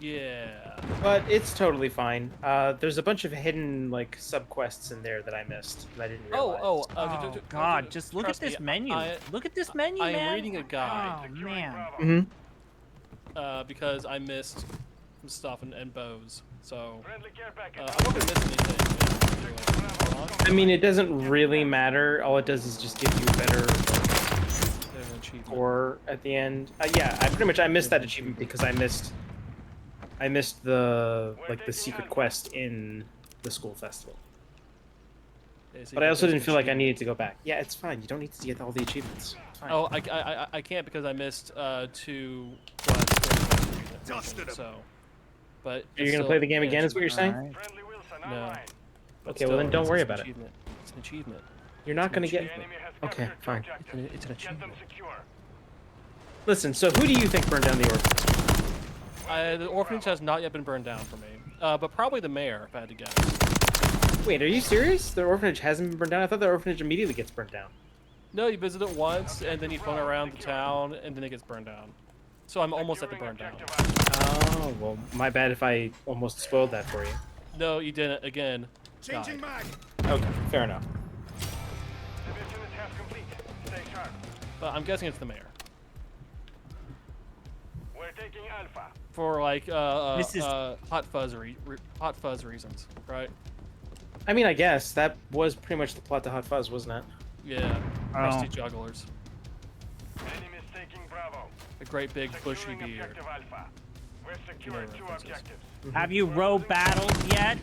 Speaker 7: Yeah.
Speaker 10: But it's totally fine. There's a bunch of hidden, like, sub-quests in there that I missed, that I didn't realize.
Speaker 5: Oh, God, just look at
Speaker 7: trust
Speaker 5: this
Speaker 7: me,
Speaker 5: menu. Look at this menu,
Speaker 7: I'm
Speaker 5: man.
Speaker 7: reading a guide.
Speaker 5: Oh, man.
Speaker 10: Mm-hmm.
Speaker 7: Because I missed some stuff and bows. So, I'm not gonna miss anything.
Speaker 10: I mean, it doesn't really matter. All it does is just give you a better score at the end. Yeah, I missed that achievement because I missed the secret quest in the school festival. But I also didn't feel like I needed to go back. Yeah, it's fine. You don't need to get all the achievements. It's fine.
Speaker 7: Oh, I can't because I missed 2. So, but
Speaker 10: You're gonna play the game again, is what you're saying?
Speaker 7: No.
Speaker 10: Okay, well then don't worry about it.
Speaker 7: It's an achievement.
Speaker 10: You're not gonna get.
Speaker 3: Enemy has
Speaker 10: Okay,
Speaker 3: captured
Speaker 10: fine.
Speaker 3: objectives.
Speaker 7: It's an
Speaker 3: Get them
Speaker 7: achievement.
Speaker 3: secure.
Speaker 10: Listen. So who do you think burned down the orphanage?
Speaker 7: The orphanage has not yet been burned down for me, but probably the mayor, if I had to guess.
Speaker 10: Wait, are you serious? The orphanage hasn't been burned down. I thought the orphanage immediately gets burned down.
Speaker 7: No, you visit it once, and then you phone around the town, and then it gets burned down. So I'm almost at the burn down.
Speaker 10: Oh well, my bad if I almost spoiled that for you.
Speaker 7: No, you didn't. Again,
Speaker 3: Changing
Speaker 7: died.
Speaker 3: mag.
Speaker 10: Okay, fair enough.
Speaker 3: Division is half complete. Stay sharp.
Speaker 7: But I'm guessing it's the mayor.
Speaker 3: We're taking Alpha.
Speaker 7: For like
Speaker 8: This is-
Speaker 7: hot fuzz reasons, right?
Speaker 10: I mean, I guess that was pretty much the plot to Hot Fuzz, wasn't it?
Speaker 7: Yeah,
Speaker 8: Oh.
Speaker 7: rusty jugglers,
Speaker 3: Enemy is taking Bravo.
Speaker 7: a great big bushy
Speaker 3: Securing
Speaker 7: beard.
Speaker 3: objective Alpha. We're securing two
Speaker 7: references.
Speaker 3: objectives.
Speaker 8: Have you row battled yet?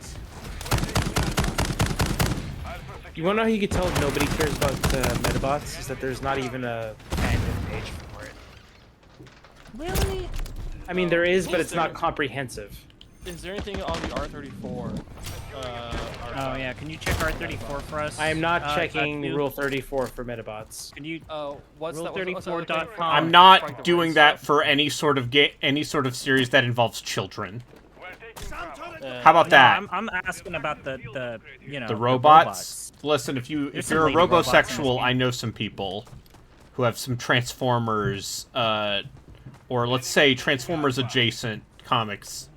Speaker 3: Alpha
Speaker 10: You
Speaker 3: secure.
Speaker 10: wanna know how you could tell nobody cares about Metabots? Is that there's not even a fandom page for it.
Speaker 8: Really?
Speaker 10: I mean, there is, but
Speaker 7: Is
Speaker 10: it's not
Speaker 7: there-
Speaker 10: comprehensive.
Speaker 7: Is there anything on the R34?
Speaker 8: Oh yeah, can you check R34 for us?
Speaker 10: I am not checking
Speaker 8: Tatsu?
Speaker 10: Rule 34 for Metabots.
Speaker 8: Can you?
Speaker 7: What's
Speaker 8: Rule
Speaker 7: that? What's that?
Speaker 8: 34.com.
Speaker 2: I'm
Speaker 7: Frank
Speaker 2: not
Speaker 7: the
Speaker 2: doing
Speaker 7: Race.
Speaker 2: that for any sort of series that involves children.
Speaker 3: We're taking Bravo.
Speaker 2: How about
Speaker 8: No,
Speaker 2: that?
Speaker 8: I'm asking about the you know
Speaker 2: The robots. Listen, if
Speaker 8: There's
Speaker 2: you're a
Speaker 8: some lady robots in this
Speaker 2: robosexual,
Speaker 8: game.
Speaker 2: I know some people who have some Transformers, or let's say Transformers adjacent comics.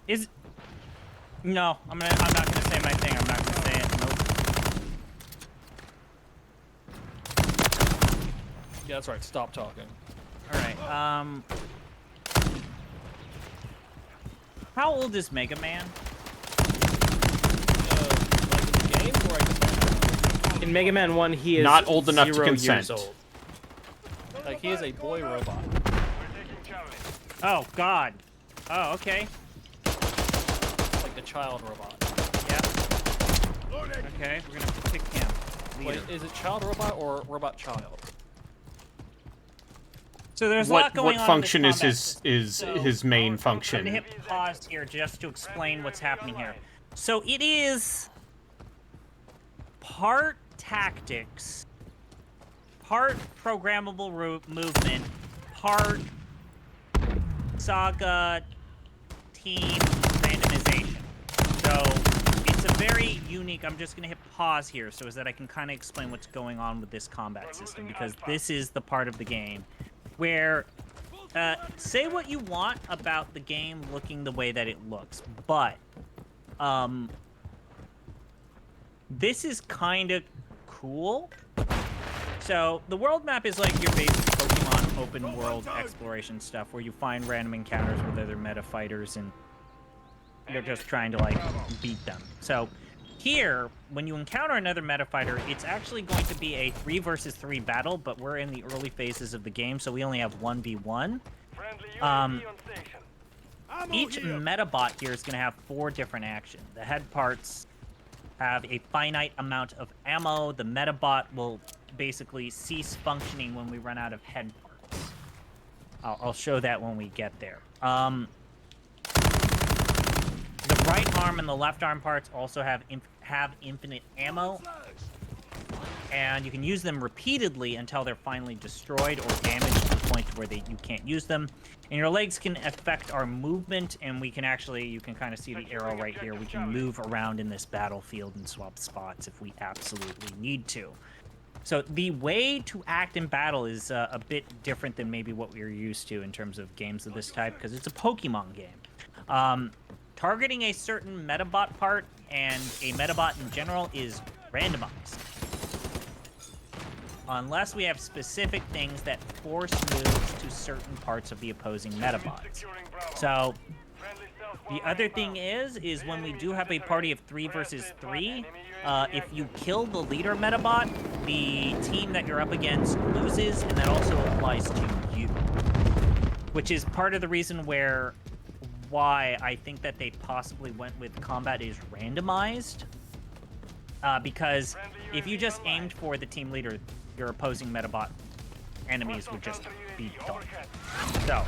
Speaker 8: Is no, I'm not gonna say my thing. I'm not gonna say it. Nope.
Speaker 7: Yeah, that's right. Stop talking.
Speaker 8: All right. How old is Mega Man?
Speaker 7: Like in the game, or
Speaker 10: In Mega Man 1, he is
Speaker 2: Not old enough to
Speaker 10: 0
Speaker 2: consent.
Speaker 10: years old.
Speaker 7: like he is a boy robot.
Speaker 3: We're taking Charlie.
Speaker 8: Oh God. Oh okay.
Speaker 7: Like a child robot.
Speaker 8: Yeah. Okay, we're gonna pick him.
Speaker 7: Wait,
Speaker 8: Leader.
Speaker 7: is it child robot or robot child?
Speaker 8: So there's a lot going
Speaker 2: What
Speaker 8: on.
Speaker 2: function
Speaker 8: in
Speaker 2: is
Speaker 8: this
Speaker 2: his
Speaker 8: combat.
Speaker 2: his main
Speaker 8: I'm
Speaker 2: function?
Speaker 8: gonna hit pause here just to explain what's happening here. So it is part tactics, part programmable movement, part saga team randomization. So it's a very unique. I'm just gonna hit pause here so that I can kind of explain what's going on with this combat system, because this is the part of the game where say what you want about the game looking the way that it looks, but this is kind of cool. So the world map is like your basic Pokemon open world exploration stuff where you find random encounters with other meta fighters and you're just trying to like beat them. So here, when you encounter another meta fighter, it's actually going to be a 3 versus 3 battle, but we're in the early phases of the game, so we only have 1v1.
Speaker 3: Friendly UAV on station.
Speaker 8: Each Metabot here is going to have 4 different actions. The head parts have a finite amount of ammo. The Metabot will basically cease functioning when we run out of head parts. I'll show that when we get there. The right arm and the left arm parts also have infinite ammo, and you can use them repeatedly until they're finally destroyed or damaged to the point where you can't use them. And your legs can affect our movement, and we can actually, you can kind of see the arrow right here. We can move around in this battlefield and swap spots if we absolutely need to. So the way to act in battle is a bit different than maybe what we're used to in terms of games of this type, because it's a Pokemon game. Targeting a certain Metabot part and a Metabot in general is randomized. Unless we have specific things that force moves to certain parts of the opposing Metabots.
Speaker 3: Securing Bravo.
Speaker 8: So
Speaker 3: Friendly stealth
Speaker 8: the
Speaker 3: bomber
Speaker 8: other
Speaker 3: inbound.
Speaker 8: thing is when we do have a party of 3 versus 3, if you kill the leader Metabot, the team that you're up against loses, and that also applies to you. Which is part of the reason why I think that they possibly went with combat is randomized. Because if you just aimed for the team leader, your opposing Metabot enemies would just be done. So,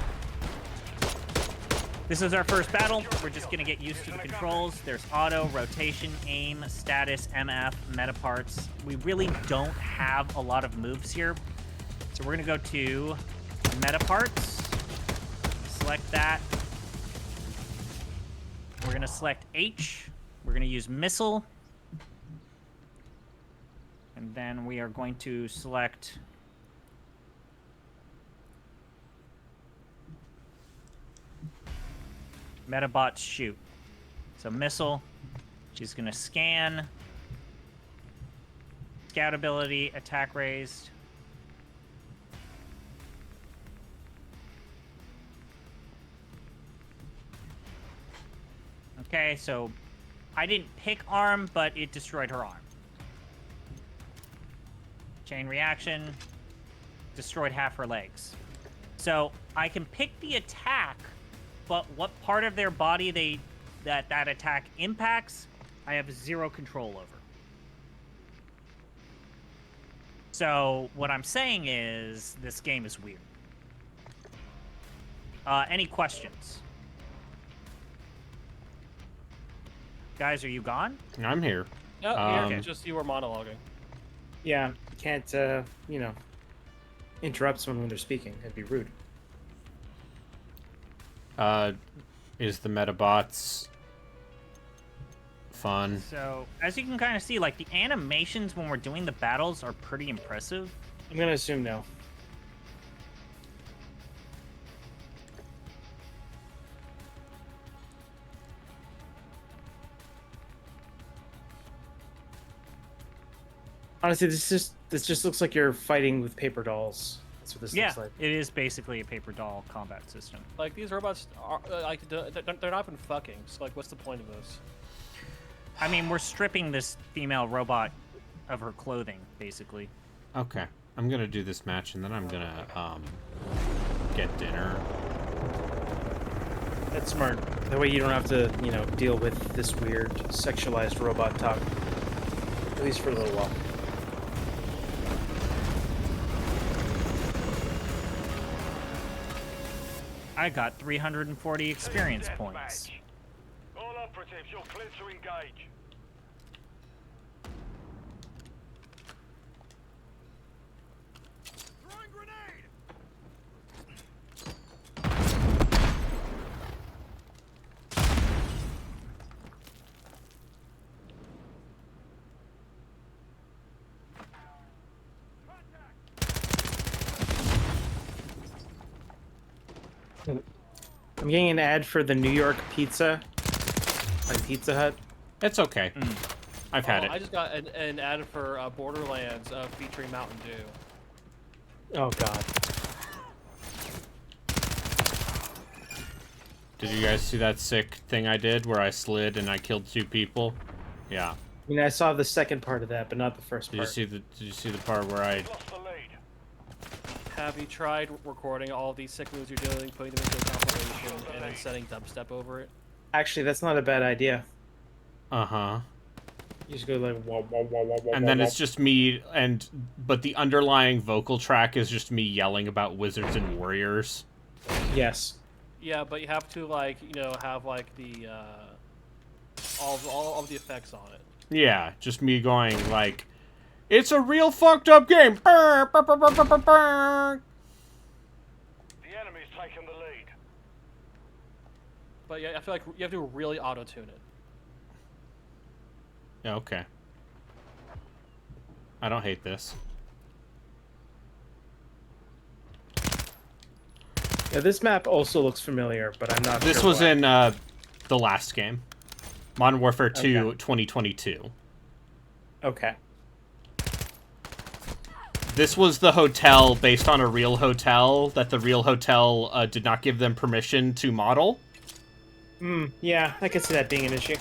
Speaker 5: This is our first battle. We're just gonna get used to the controls. There's auto, rotation, aim, status, MF, meta parts. We really don't have a lot of moves here. So we're gonna go to meta parts. Select that. We're gonna select H. We're gonna use missile. And then we are going to select Metabot shoot. So missile, she's gonna scan. Scout ability, attack raised. Okay, so I didn't pick arm, but it destroyed her arm. Chain reaction, destroyed half her legs. So I can pick the attack, but what part of their body that attack impacts, I have zero control over. So what I'm saying is this game is weird. Any questions? Guys, are you gone?
Speaker 2: I'm here.
Speaker 7: No, yeah, just you were monologuing.
Speaker 10: Yeah, can't, you know, interrupt someone when they're speaking. It'd be rude.
Speaker 2: Is the Metabots fun?
Speaker 5: So, as you can kind of see, like, the animations when we're doing the battles are pretty impressive.
Speaker 10: I'm gonna assume no. Honestly, this just looks like you're fighting with paper dolls. That's what this looks like.
Speaker 5: It is basically a paper doll combat system.
Speaker 7: Like, these robots are like they're not even fucking. So like, what's the point of this?
Speaker 5: I mean, we're stripping this female robot of her clothing, basically.
Speaker 2: Okay. I'm gonna do this match and then I'm gonna get dinner.
Speaker 10: That's smart. That way you don't have to, you know, deal with this weird sexualized robot talk. At least for a little while.
Speaker 5: I got 340 experience points.
Speaker 3: Deathmatch. All operatives, you're clear to engage. Throwing grenade.
Speaker 10: I'm getting an ad for the New York pizza on Pizza Hut.
Speaker 2: It's okay. I've had it.
Speaker 7: I just got an ad for Borderlands featuring Mountain Dew.
Speaker 10: Oh god.
Speaker 2: Did you guys see that sick thing I did where I slid and I killed 2 people? Yeah.
Speaker 10: I mean, I saw the second part of that, but not the first part.
Speaker 2: Did you see the part where I...
Speaker 3: Lost the lead.
Speaker 7: Have you tried recording all of these sick moves you're doing, putting them into a compilation, and then setting dubstep over it?
Speaker 10: Actually, that's not a bad idea.
Speaker 2: Uh-huh.
Speaker 10: You just go like wah, wah, wah, wah, wah,
Speaker 2: And then
Speaker 10: wah,
Speaker 2: it's just me but the underlying vocal track is just me yelling about wizards and warriors.
Speaker 10: Yes.
Speaker 7: Yeah, but you have to, like, you know, have like the all of the effects on it.
Speaker 2: Yeah, just me going like, it's a real fucked up game. Burr, burr, burr, burr, burr, burr.
Speaker 3: The enemy's taken the lead.
Speaker 7: But yeah, I feel like you have to really auto-tune it.
Speaker 2: Yeah, okay. I don't hate this.
Speaker 10: Yeah, this map also looks familiar, but I'm not
Speaker 2: This
Speaker 10: sure
Speaker 2: was
Speaker 10: why.
Speaker 2: in the last game. Modern Warfare 2
Speaker 10: Okay.
Speaker 2: 2022.
Speaker 10: Okay.
Speaker 2: This was the hotel based on a real hotel that the real hotel did not give them permission to model.
Speaker 10: Yeah, I could see that being an issue.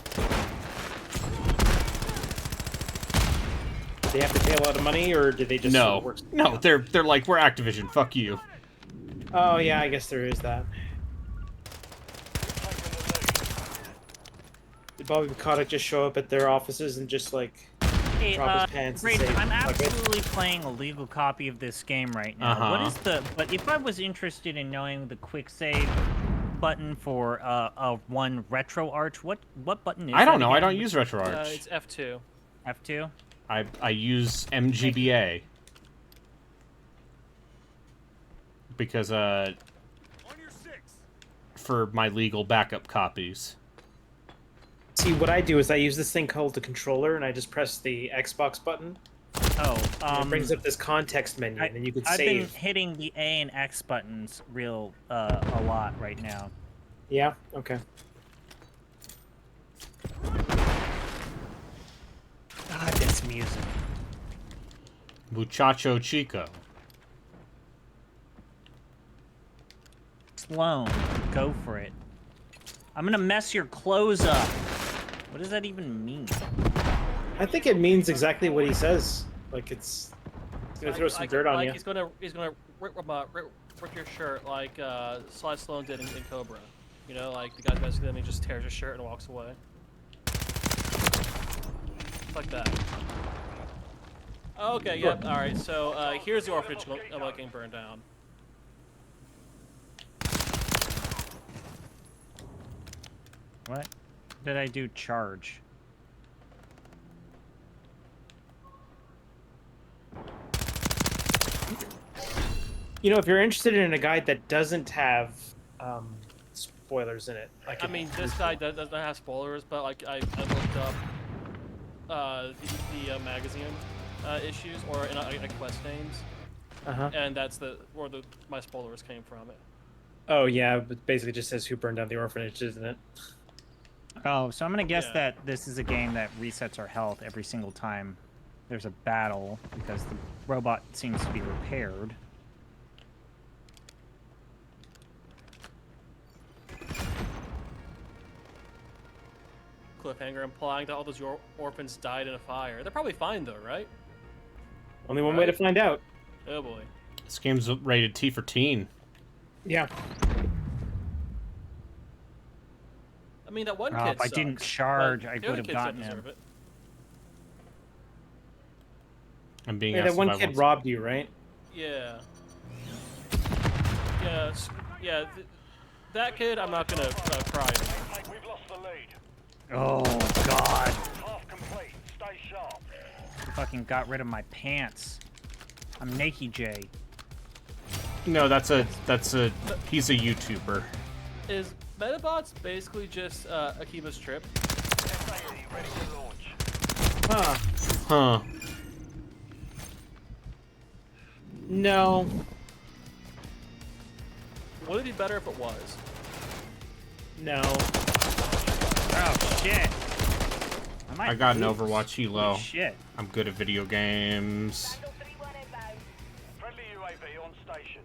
Speaker 10: Did they have to pay a lot of money, or did they just sort of work?
Speaker 2: No, they're like, we're Activision, fuck you.
Speaker 10: Oh yeah, I guess there is that. Did Bobby Kotick just show up at their offices and just like
Speaker 5: Hey,
Speaker 10: drop his pants and
Speaker 5: Raiden,
Speaker 10: say,
Speaker 5: I'm
Speaker 10: "Fuck it"?
Speaker 5: absolutely playing a legal copy of this game right now. What is the... But if I was interested in knowing the quick save, button for one retro arch. What button is
Speaker 2: I don't
Speaker 5: that
Speaker 2: know. I
Speaker 5: again?
Speaker 2: don't use RetroArch.
Speaker 7: It's F2.
Speaker 5: F2.
Speaker 2: I use MGBA because for my legal backup copies.
Speaker 10: See, what I do is I use this thing called the controller, and I just press the Xbox button.
Speaker 5: Oh,
Speaker 10: And it brings up this context menu, and then you can
Speaker 5: I've been
Speaker 10: save.
Speaker 5: hitting the A and X buttons a lot right now.
Speaker 10: Yeah. Okay.
Speaker 5: God, this music.
Speaker 2: Muchacho Chico.
Speaker 5: Sloan, go for it. I'm gonna mess your clothes up. What does that even mean?
Speaker 10: I think it means exactly what he says. Like it's gonna throw some dirt on
Speaker 7: like
Speaker 10: you.
Speaker 7: He's gonna rip your shirt like Sly Stallone did in Cobra. You know, like the guy's messing with him, he just tears his shirt and walks away. Like that. Okay, yep. All right. So here's the orphanage getting burned down.
Speaker 5: What did I do? Charge.
Speaker 10: You know, if you're interested in a guide that doesn't have spoilers in it,
Speaker 7: I mean, this guy doesn't have spoilers, but like I looked up the magazine issues or quest names, and that's where my spoilers came from. It.
Speaker 10: Oh yeah, it basically just says who burned down the orphanage, isn't it?
Speaker 5: Oh, so I'm gonna guess that this is a game that resets our health every single time there's a battle because the robot seems to be repaired.
Speaker 7: Cliffhanger implying that all those orphans died in a fire. They're probably fine though, right?
Speaker 10: Only one way to find out.
Speaker 7: Oh boy.
Speaker 2: This game's rated T for teen.
Speaker 10: Yeah.
Speaker 7: I mean, that one
Speaker 5: Oh,
Speaker 7: kid
Speaker 5: if I didn't
Speaker 7: sucks,
Speaker 5: charge,
Speaker 7: but
Speaker 5: I
Speaker 7: the other
Speaker 5: would have
Speaker 7: kids
Speaker 5: gotten
Speaker 7: don't
Speaker 5: him.
Speaker 7: deserve it.
Speaker 2: I'm being
Speaker 10: Yeah,
Speaker 2: asked
Speaker 10: that one
Speaker 2: if I
Speaker 10: kid
Speaker 2: want
Speaker 10: robbed you, right?
Speaker 7: Yeah. Yeah, yeah. That kid, I'm not gonna cry over.
Speaker 3: We've lost the lead.
Speaker 5: Oh God!
Speaker 3: Half complete. Stay sharp.
Speaker 5: I fucking got rid of my pants. I'm Nakey J.
Speaker 2: No, he's a YouTuber.
Speaker 7: Is Metabots basically just Akiba's trip?
Speaker 3: Ready to launch.
Speaker 2: Huh.
Speaker 10: No.
Speaker 7: Would it be better if it was?
Speaker 10: No.
Speaker 5: Oh shit!
Speaker 2: I got an Overwatch Helo.
Speaker 5: Shit.
Speaker 2: I'm good at video games.
Speaker 3: Friendly UAV on station.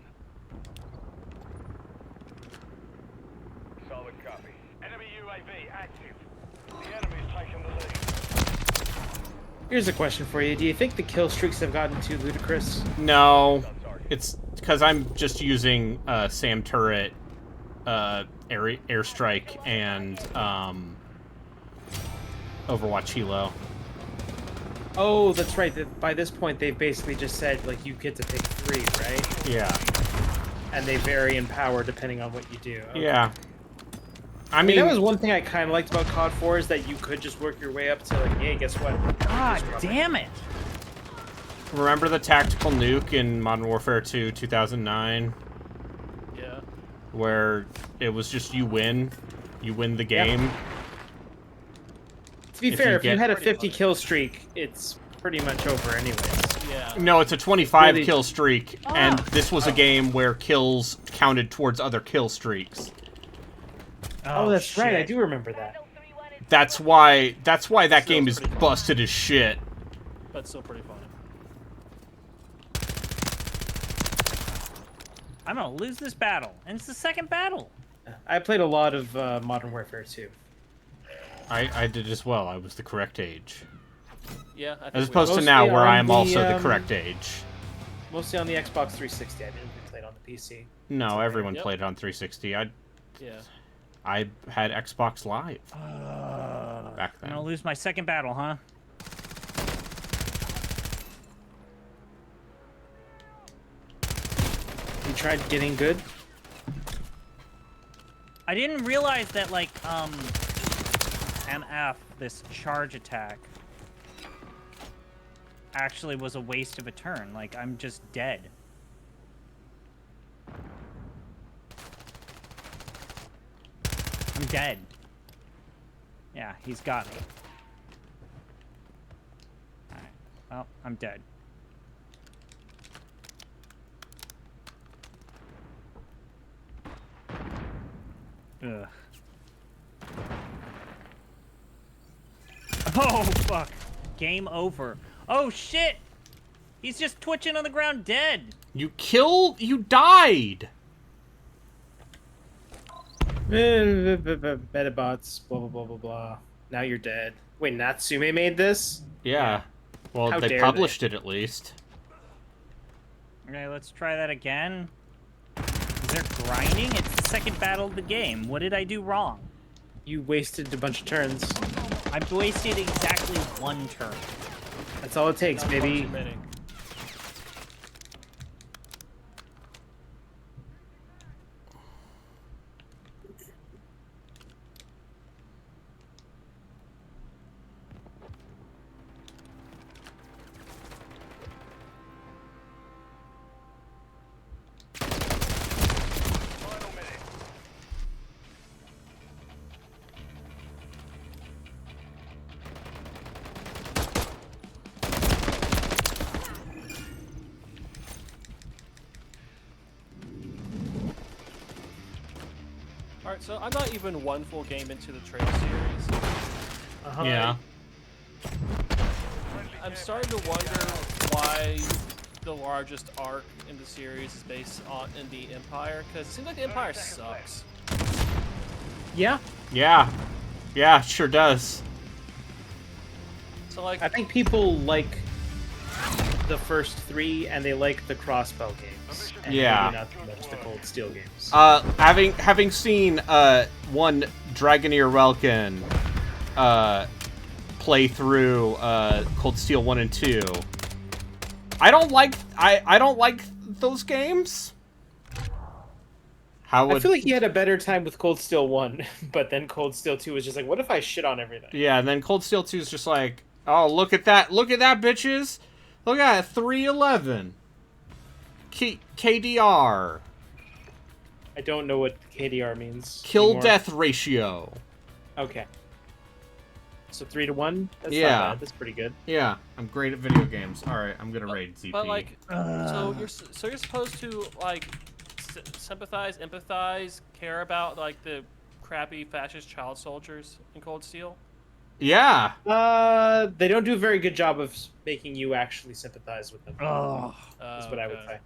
Speaker 3: Solid copy. Enemy UAV active. The enemy's taken the lead.
Speaker 10: Here's a question for you. Do you think the kill streaks have gotten too ludicrous?
Speaker 2: No, it's because I'm just using SAM turret, airstrike, and Overwatch Helo.
Speaker 10: Oh, that's right. By this point, they've basically just said, like, you get to pick 3, right?
Speaker 2: Yeah.
Speaker 10: And they vary in power depending on what you do. Okay.
Speaker 2: Yeah. I
Speaker 10: I mean,
Speaker 2: mean,
Speaker 10: that was one thing I kind of liked about COD 4 is that you could just work your way up to, like, hey, guess what?
Speaker 5: God damn it!
Speaker 2: remember the tactical nuke in Modern Warfare 2 2009?
Speaker 7: Yeah.
Speaker 2: Where it was just you win the game.
Speaker 10: To be
Speaker 2: If
Speaker 10: fair,
Speaker 2: you
Speaker 10: if you
Speaker 2: get-
Speaker 10: had a 50 kill streak, it's pretty much over anyways.
Speaker 7: Yeah.
Speaker 2: No, it's a 25
Speaker 10: Really?
Speaker 2: kill streak, and this was a game where kills counted towards other kill streaks.
Speaker 10: Oh, that's right. I
Speaker 5: shit.
Speaker 10: do remember that.
Speaker 2: That's why that game is
Speaker 7: pretty fun.
Speaker 2: busted as shit.
Speaker 7: But still pretty funny.
Speaker 5: I'm gonna lose this battle, and it's the second battle.
Speaker 10: I played a lot of Modern Warfare 2.
Speaker 2: I did as well. I was the correct age.
Speaker 7: Yeah. I think
Speaker 2: As
Speaker 7: we
Speaker 2: opposed to
Speaker 10: Mostly
Speaker 2: now, where
Speaker 10: on
Speaker 2: I am
Speaker 10: the,
Speaker 2: also the correct age.
Speaker 10: Mostly on the Xbox 360. I didn't play it on the PC.
Speaker 2: No, everyone
Speaker 7: Yep.
Speaker 2: played it on 360.
Speaker 7: Yeah.
Speaker 2: I had Xbox Live back
Speaker 5: I'm
Speaker 2: then.
Speaker 5: gonna lose my second battle, huh?
Speaker 10: You tried getting good?
Speaker 5: I didn't realize that, like, MF, this charge attack, actually was a waste of a turn. Like, I'm just dead. I'm dead. Yeah, he's got me. Alright. Well, I'm dead. Ugh. Oh, fuck. Game over. Oh, shit! He's just twitching on the ground dead.
Speaker 2: You died!
Speaker 10: Metabots, blah, blah, blah, blah, blah. Now you're dead. Wait, Natsume made this?
Speaker 2: Yeah. Well,
Speaker 10: How
Speaker 2: they
Speaker 10: dare
Speaker 2: published it at least.
Speaker 5: Okay, let's try that again. Is there grinding? It's the second battle of the game. What did I do wrong?
Speaker 10: You wasted a bunch of turns.
Speaker 5: I've wasted exactly one turn.
Speaker 10: That's all it takes,
Speaker 7: Not far
Speaker 10: baby.
Speaker 7: too many.
Speaker 3: Final minute.
Speaker 7: Alright, so I'm not even one full game into the Trail series.
Speaker 2: Yeah.
Speaker 7: I'm starting to wonder why the largest arc in the series is based on in the Empire, because it seems like the Empire sucks.
Speaker 10: Yeah,
Speaker 2: Yeah. Yeah, sure does.
Speaker 7: So like,
Speaker 10: I think people like the first three, and they like the crossbow games. And
Speaker 2: Yeah.
Speaker 10: maybe not so much the Cold Steel games.
Speaker 2: Having seen one Dragoneer Welkin play through Cold Steel 1 and 2, I don't like those games. How
Speaker 10: I
Speaker 2: would
Speaker 10: feel like he had a better time with Cold Steel 1, but then Cold Steel 2 was just like, what if I shit on everything?
Speaker 2: Yeah, and then Cold Steel 2 is just like, oh, look at that, bitches, look at that, 311, KDR,
Speaker 10: I don't know what KDR means.
Speaker 2: kill
Speaker 10: anymore.
Speaker 2: death ratio.
Speaker 10: Okay. So 3-1? That's
Speaker 2: Yeah.
Speaker 10: not bad. That's pretty good.
Speaker 2: Yeah, I'm great at video games. All right, I'm gonna raid ZP.
Speaker 7: but like, so you're supposed to like sympathize, empathize, care about like the crappy fascist child soldiers in Cold Steel.
Speaker 2: Yeah.
Speaker 10: They don't do a very good job of making you actually sympathize with them.
Speaker 5: Oh.
Speaker 10: That's what I would
Speaker 7: Okay.
Speaker 10: say.